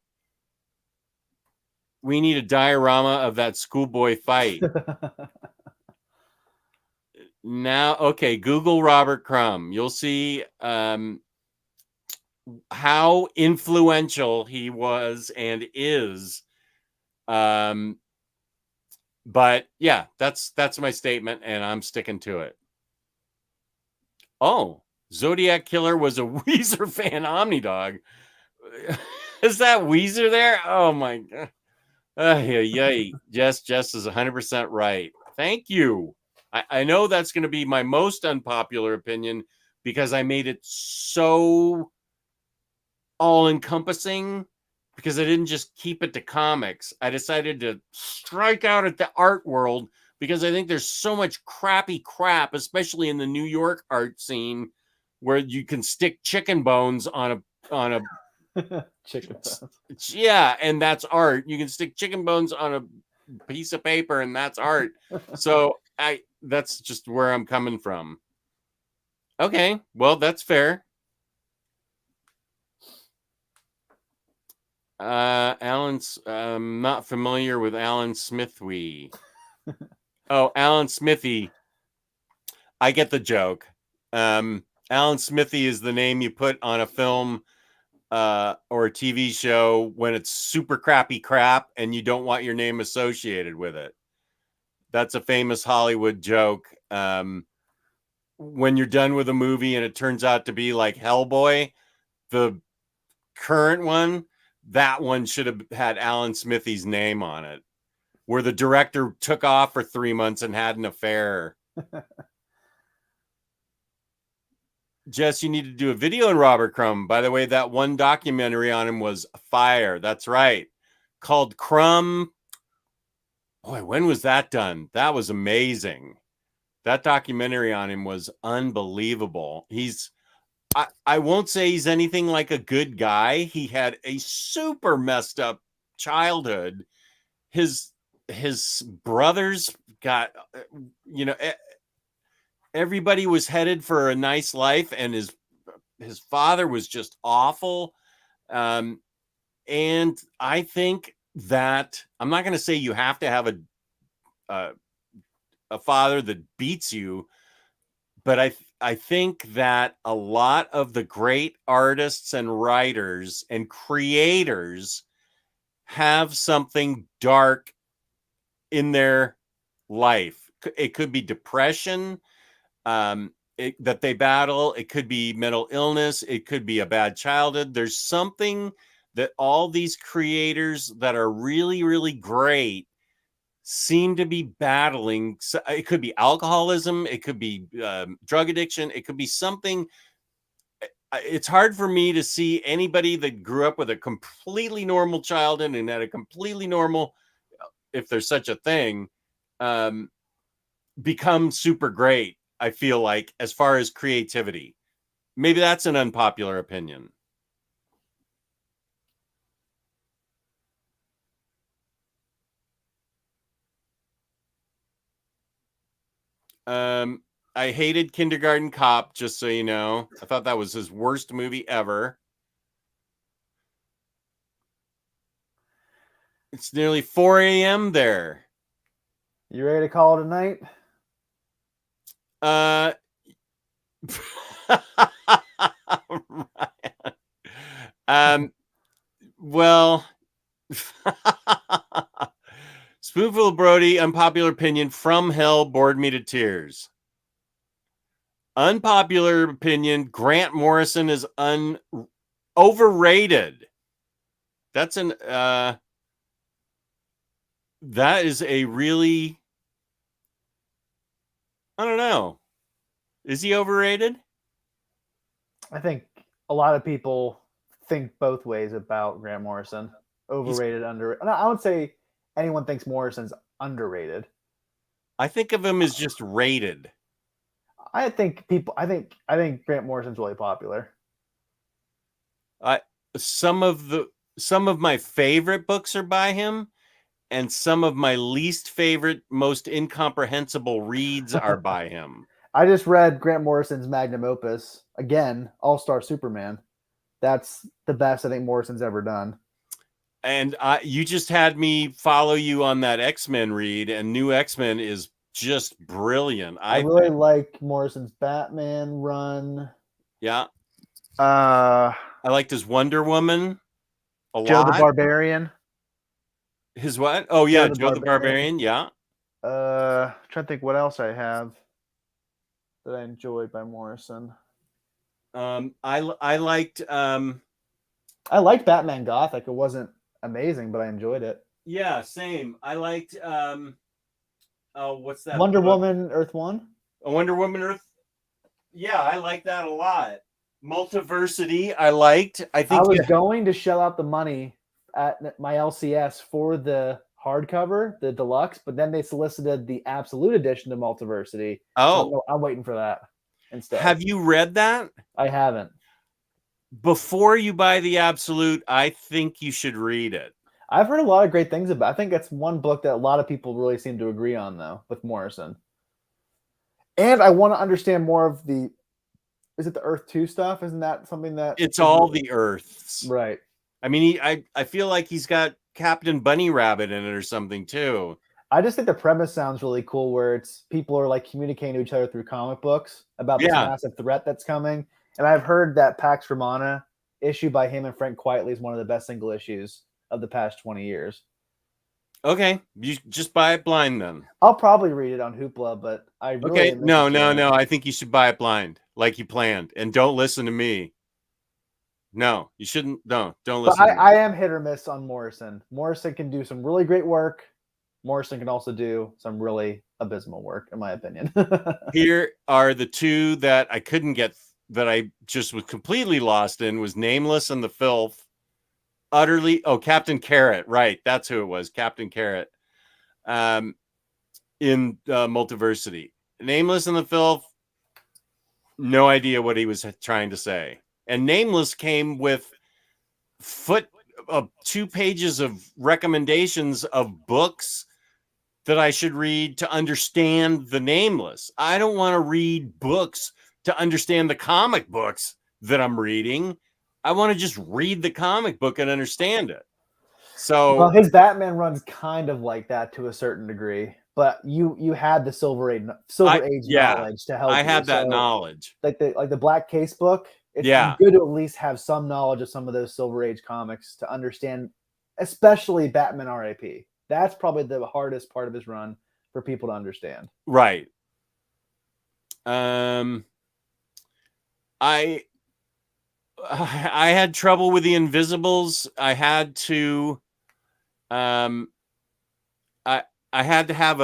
We need a diorama of that schoolboy fight. Now, okay, Google Robert Crumb. You'll see how influential he was and is. But yeah, that's my statement, and I'm sticking to it. Oh, Zodiac Killer was a Weezer fan, Omnidog. Is that Weezer there? Oh my god. Yeah. Jess is 100% right. Thank you. I know that's going to be my most unpopular opinion because I made it so all-encompassing, because I didn't just keep it to comics. I decided to strike out at the art world because I think there's so much crappy crap, especially in the New York art scene, where you can stick chicken bones on a chicken bones. Yeah, and that's art. You can stick chicken bones on a piece of paper, and that's art. So that's just where I'm coming from. Okay, well, that's fair. Alan's not familiar with Alan Smithy. Oh, Alan Smithy. I get the joke. Alan Smithy is the name you put on a film or a TV show when it's super crappy crap and you don't want your name associated with it. That's a famous Hollywood joke. When you're done with a movie and it turns out to be like Hellboy, the current one, that one should have had Alan Smithy's name on it, where the director took off for 3 months and had an affair. Jess, you need to do a video on Robert Crumb. By the way, that one documentary on him was fire. That's right. Called Crumb. Boy, when was that done? That was amazing. That documentary on him was unbelievable. I won't say he's anything like a good guy. He had a super messed up childhood. His brothers got, everybody was headed for a nice life, and his father was just awful. And I think that I'm not going to say you have to have a a father that beats you. But I think that a lot of the great artists and writers and creators have something dark in their life. It could be depression that they battle. It could be mental illness. It could be a bad childhood. There's something that all these creators that are really, really great seem to be battling. So it could be alcoholism. It could be drug addiction. It could be something. It's hard for me to see anybody that grew up with a completely normal childhood and had a completely normal, if there's such a thing, become super great. I feel like, as far as creativity, maybe that's an unpopular opinion. I hated Kindergarten Cop, just so you know. I thought that was his worst movie ever. It's nearly 4 a.m. there. You ready to call it a night? Well, Spoonful of Brody, unpopular opinion, From Hell bored me to tears. Unpopular opinion, Grant Morrison is overrated. That's that is a really, I don't know. Is he overrated? I think a lot of people think both ways about Grant Morrison. Overrated, underrated. I would say anyone thinks Morrison's underrated. I think of him as just rated. I think Grant Morrison's really popular. Some of my favorite books are by him, and some of my least favorite, most incomprehensible reads are by him. I just read Grant Morrison's magnum opus again, All-Star Superman. That's the best I think Morrison's ever done. And you just had me follow you on that X-Men read, and New X-Men is just brilliant. I really like Morrison's Batman run. Yeah. I liked his Wonder Woman a lot. Joe the Barbarian. His what? Oh yeah, Joe the Barbarian. Yeah. Trying to think what else I have that I enjoyed by Morrison. I liked Batman Gothic. It wasn't amazing, but I enjoyed it. Yeah, same. I liked what's that? Wonder Woman Earth 1? Wonder Woman Earth. Yeah, I like that a lot. Multiversity, I liked. I was going to shell out the money at my LCS for the hardcover, the deluxe, but then they solicited the absolute edition of Multiversity. Oh, so I'm waiting for that instead. Have you read that? I haven't. Before you buy the absolute, I think you should read it. I've heard a lot of great things about it. I think that's one book that a lot of people really seem to agree on, though, with Morrison. And I want to understand more of the, is it the Earth 2 stuff? Isn't that something that... It's all the Earths. Right. I mean, I feel like he's got Captain Bunny Rabbit in it or something, too. I just think the premise sounds really cool, where it's people are like communicating to each other through comic books about this massive threat that's coming. And I've heard that Pax Romana issue by him and Frank Quitely is one of the best single issues of the past 20 years. Okay, you just buy it blind then. I'll probably read it on Hoopla, but I really no. I think you should buy it blind, like you planned, and don't listen to me. No, you shouldn't. Don't listen. But I am hit or miss on Morrison. Morrison can do some really great work. Morrison can also do some really abysmal work, in my opinion. Here are the two that I couldn't get, that I just was completely lost in, was Nameless and the Filth. Utterly, Captain Carrot, right? That's who it was, Captain Carrot. In Multiversity, Nameless and the Filth. No idea what he was trying to say. And Nameless came with 2 pages of recommendations of books that I should read to understand the Nameless. I don't want to read books to understand the comic books that I'm reading. I want to just read the comic book and understand it. So Well, his Batman run's kind of like that to a certain degree, but you had the Silver Age knowledge to help I you. had that So, knowledge. like the Black Case book. It's Yeah. good to at least have some knowledge of some of those Silver Age comics to understand, especially Batman RAP. That's probably the hardest part of his run for people to understand. Right. I had trouble with the Invisibles. I had to I had to have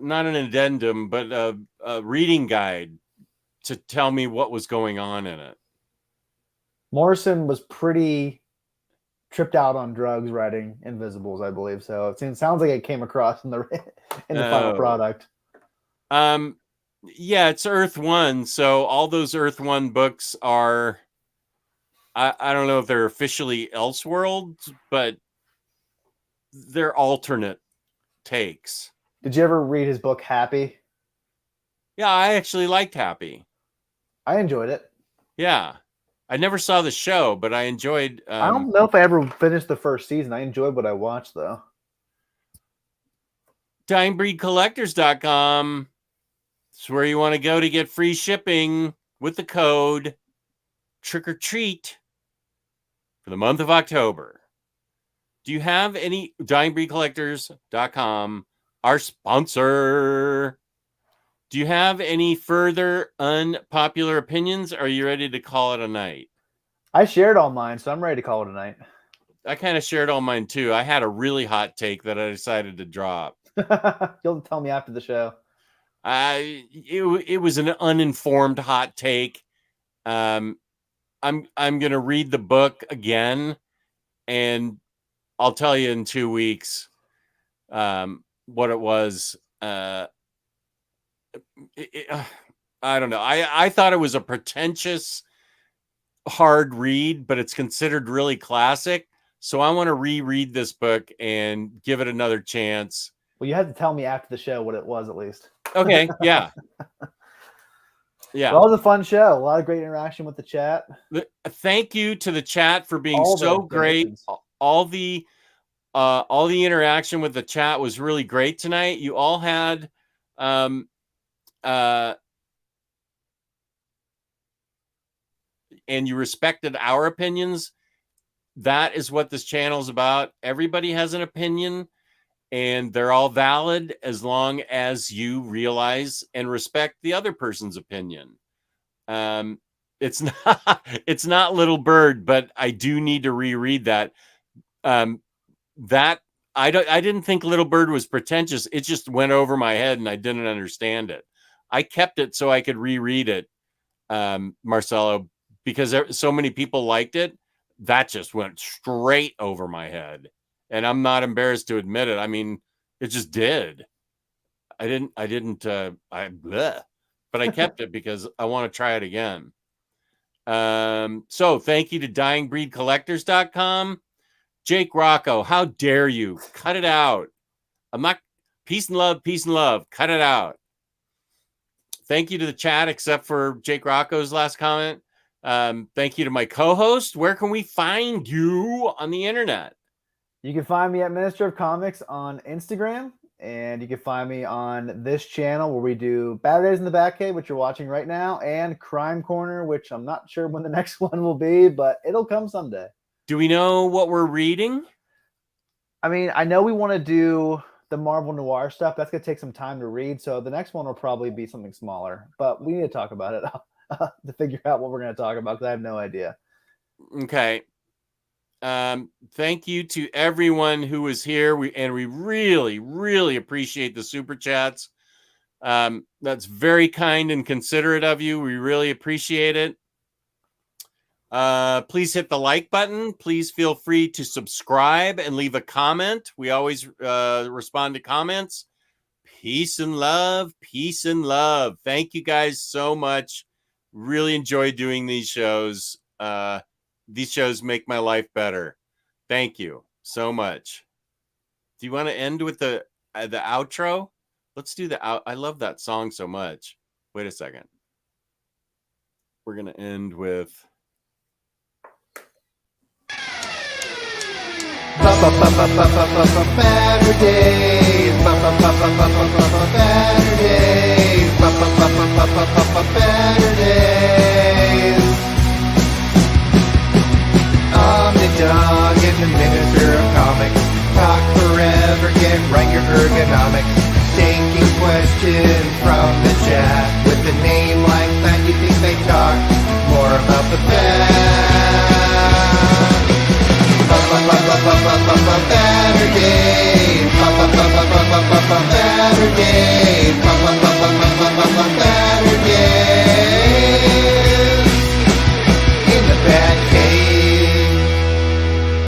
not an addendum, but a reading guide to tell me what was going on in it. Morrison was pretty tripped out on drugs writing Invisibles, I believe. So it sounds like it came across in the final product. Yeah, it's Earth One. So all those Earth One books are, I don't know if they're officially Elseworlds, but they're alternate takes. Did you ever read his book Happy? Yeah, I actually liked Happy. I enjoyed it. Yeah. I never saw the show, but I enjoyed. I don't know if I ever finished the first season. I enjoyed what I watched, though. DyingBreedCollectors.com. It's where you want to go to get free shipping with the code Trick or Treat for the month of October. Do you have any DyingBreedCollectors.com, our sponsor? Do you have any further unpopular opinions? Or are you ready to call it a night? I shared all mine, so I'm ready to call it a night. I kind of shared all mine too. I had a really hot take that I decided to drop. You'll tell me after the show. It was an uninformed hot take. I'm gonna read the book again, and I'll tell you in 2 weeks what it was. I don't know. I thought it was a pretentious, hard read, but it's considered really classic. So I want to reread this book and give it another chance. Well, you had to tell me after the show what it was, at least. Okay. Yeah. Yeah. Well, it was a fun show. A lot of great interaction with the chat. Thank you to the chat for being All so the great. All the interaction with the chat was really great tonight. You all had and you respected our opinions. That is what this channel is about. Everybody has an opinion, and they're all valid as long as you realize and respect the other person's opinion. It's not Little Bird, but I do need to reread that. That I didn't think Little Bird was pretentious. It just went over my head and I didn't understand it. I kept it so I could reread it, Marcelo, because so many people liked it. That just went straight over my head. And I'm not embarrassed to admit it. I mean, it just did. But I kept it because I want to try it again. So thank you to DyingBreedCollectors.com. Jake Rocco, how dare you? Cut it out. I'm not. Peace and love, peace and love. Cut it out. Thank you to the chat, except for Jake Rocco's last comment. Thank you to my co-host. Where can we find you on the internet? You can find me at Minister of Comics on Instagram, and you can find me on this channel where we do Baturdays in the BatCave, which you're watching right now, and Crime Corner, which I'm not sure when the next one will be, but it'll come someday. Do we know what we're reading? I mean, I know we want to do the Marvel Noir stuff. That's going to take some time to read, so the next one will probably be something smaller, but we need to talk about it to figure out what we're going to talk about, because I have no idea. Okay. Thank you to everyone who was here. We really, really appreciate the super chats. That's very kind and considerate of you. We really appreciate it. Please hit the like button. Please feel free to subscribe and leave a comment. We always respond to comments. Peace and love. Peace and love. Thank you guys so much. Really enjoy doing these shows. These shows make my life better. Thank you so much. Do you want to end with the outro? Let's do the out. I love that song so much. Wait a second. We're going to end with Baturdays. Baturdays. I'm the dog in the minister of comics. Talk forever, get right your ergonomics. Taking questions from the chat. With a name like that, you think they talk more about the bat. Baturdays. Baturdays.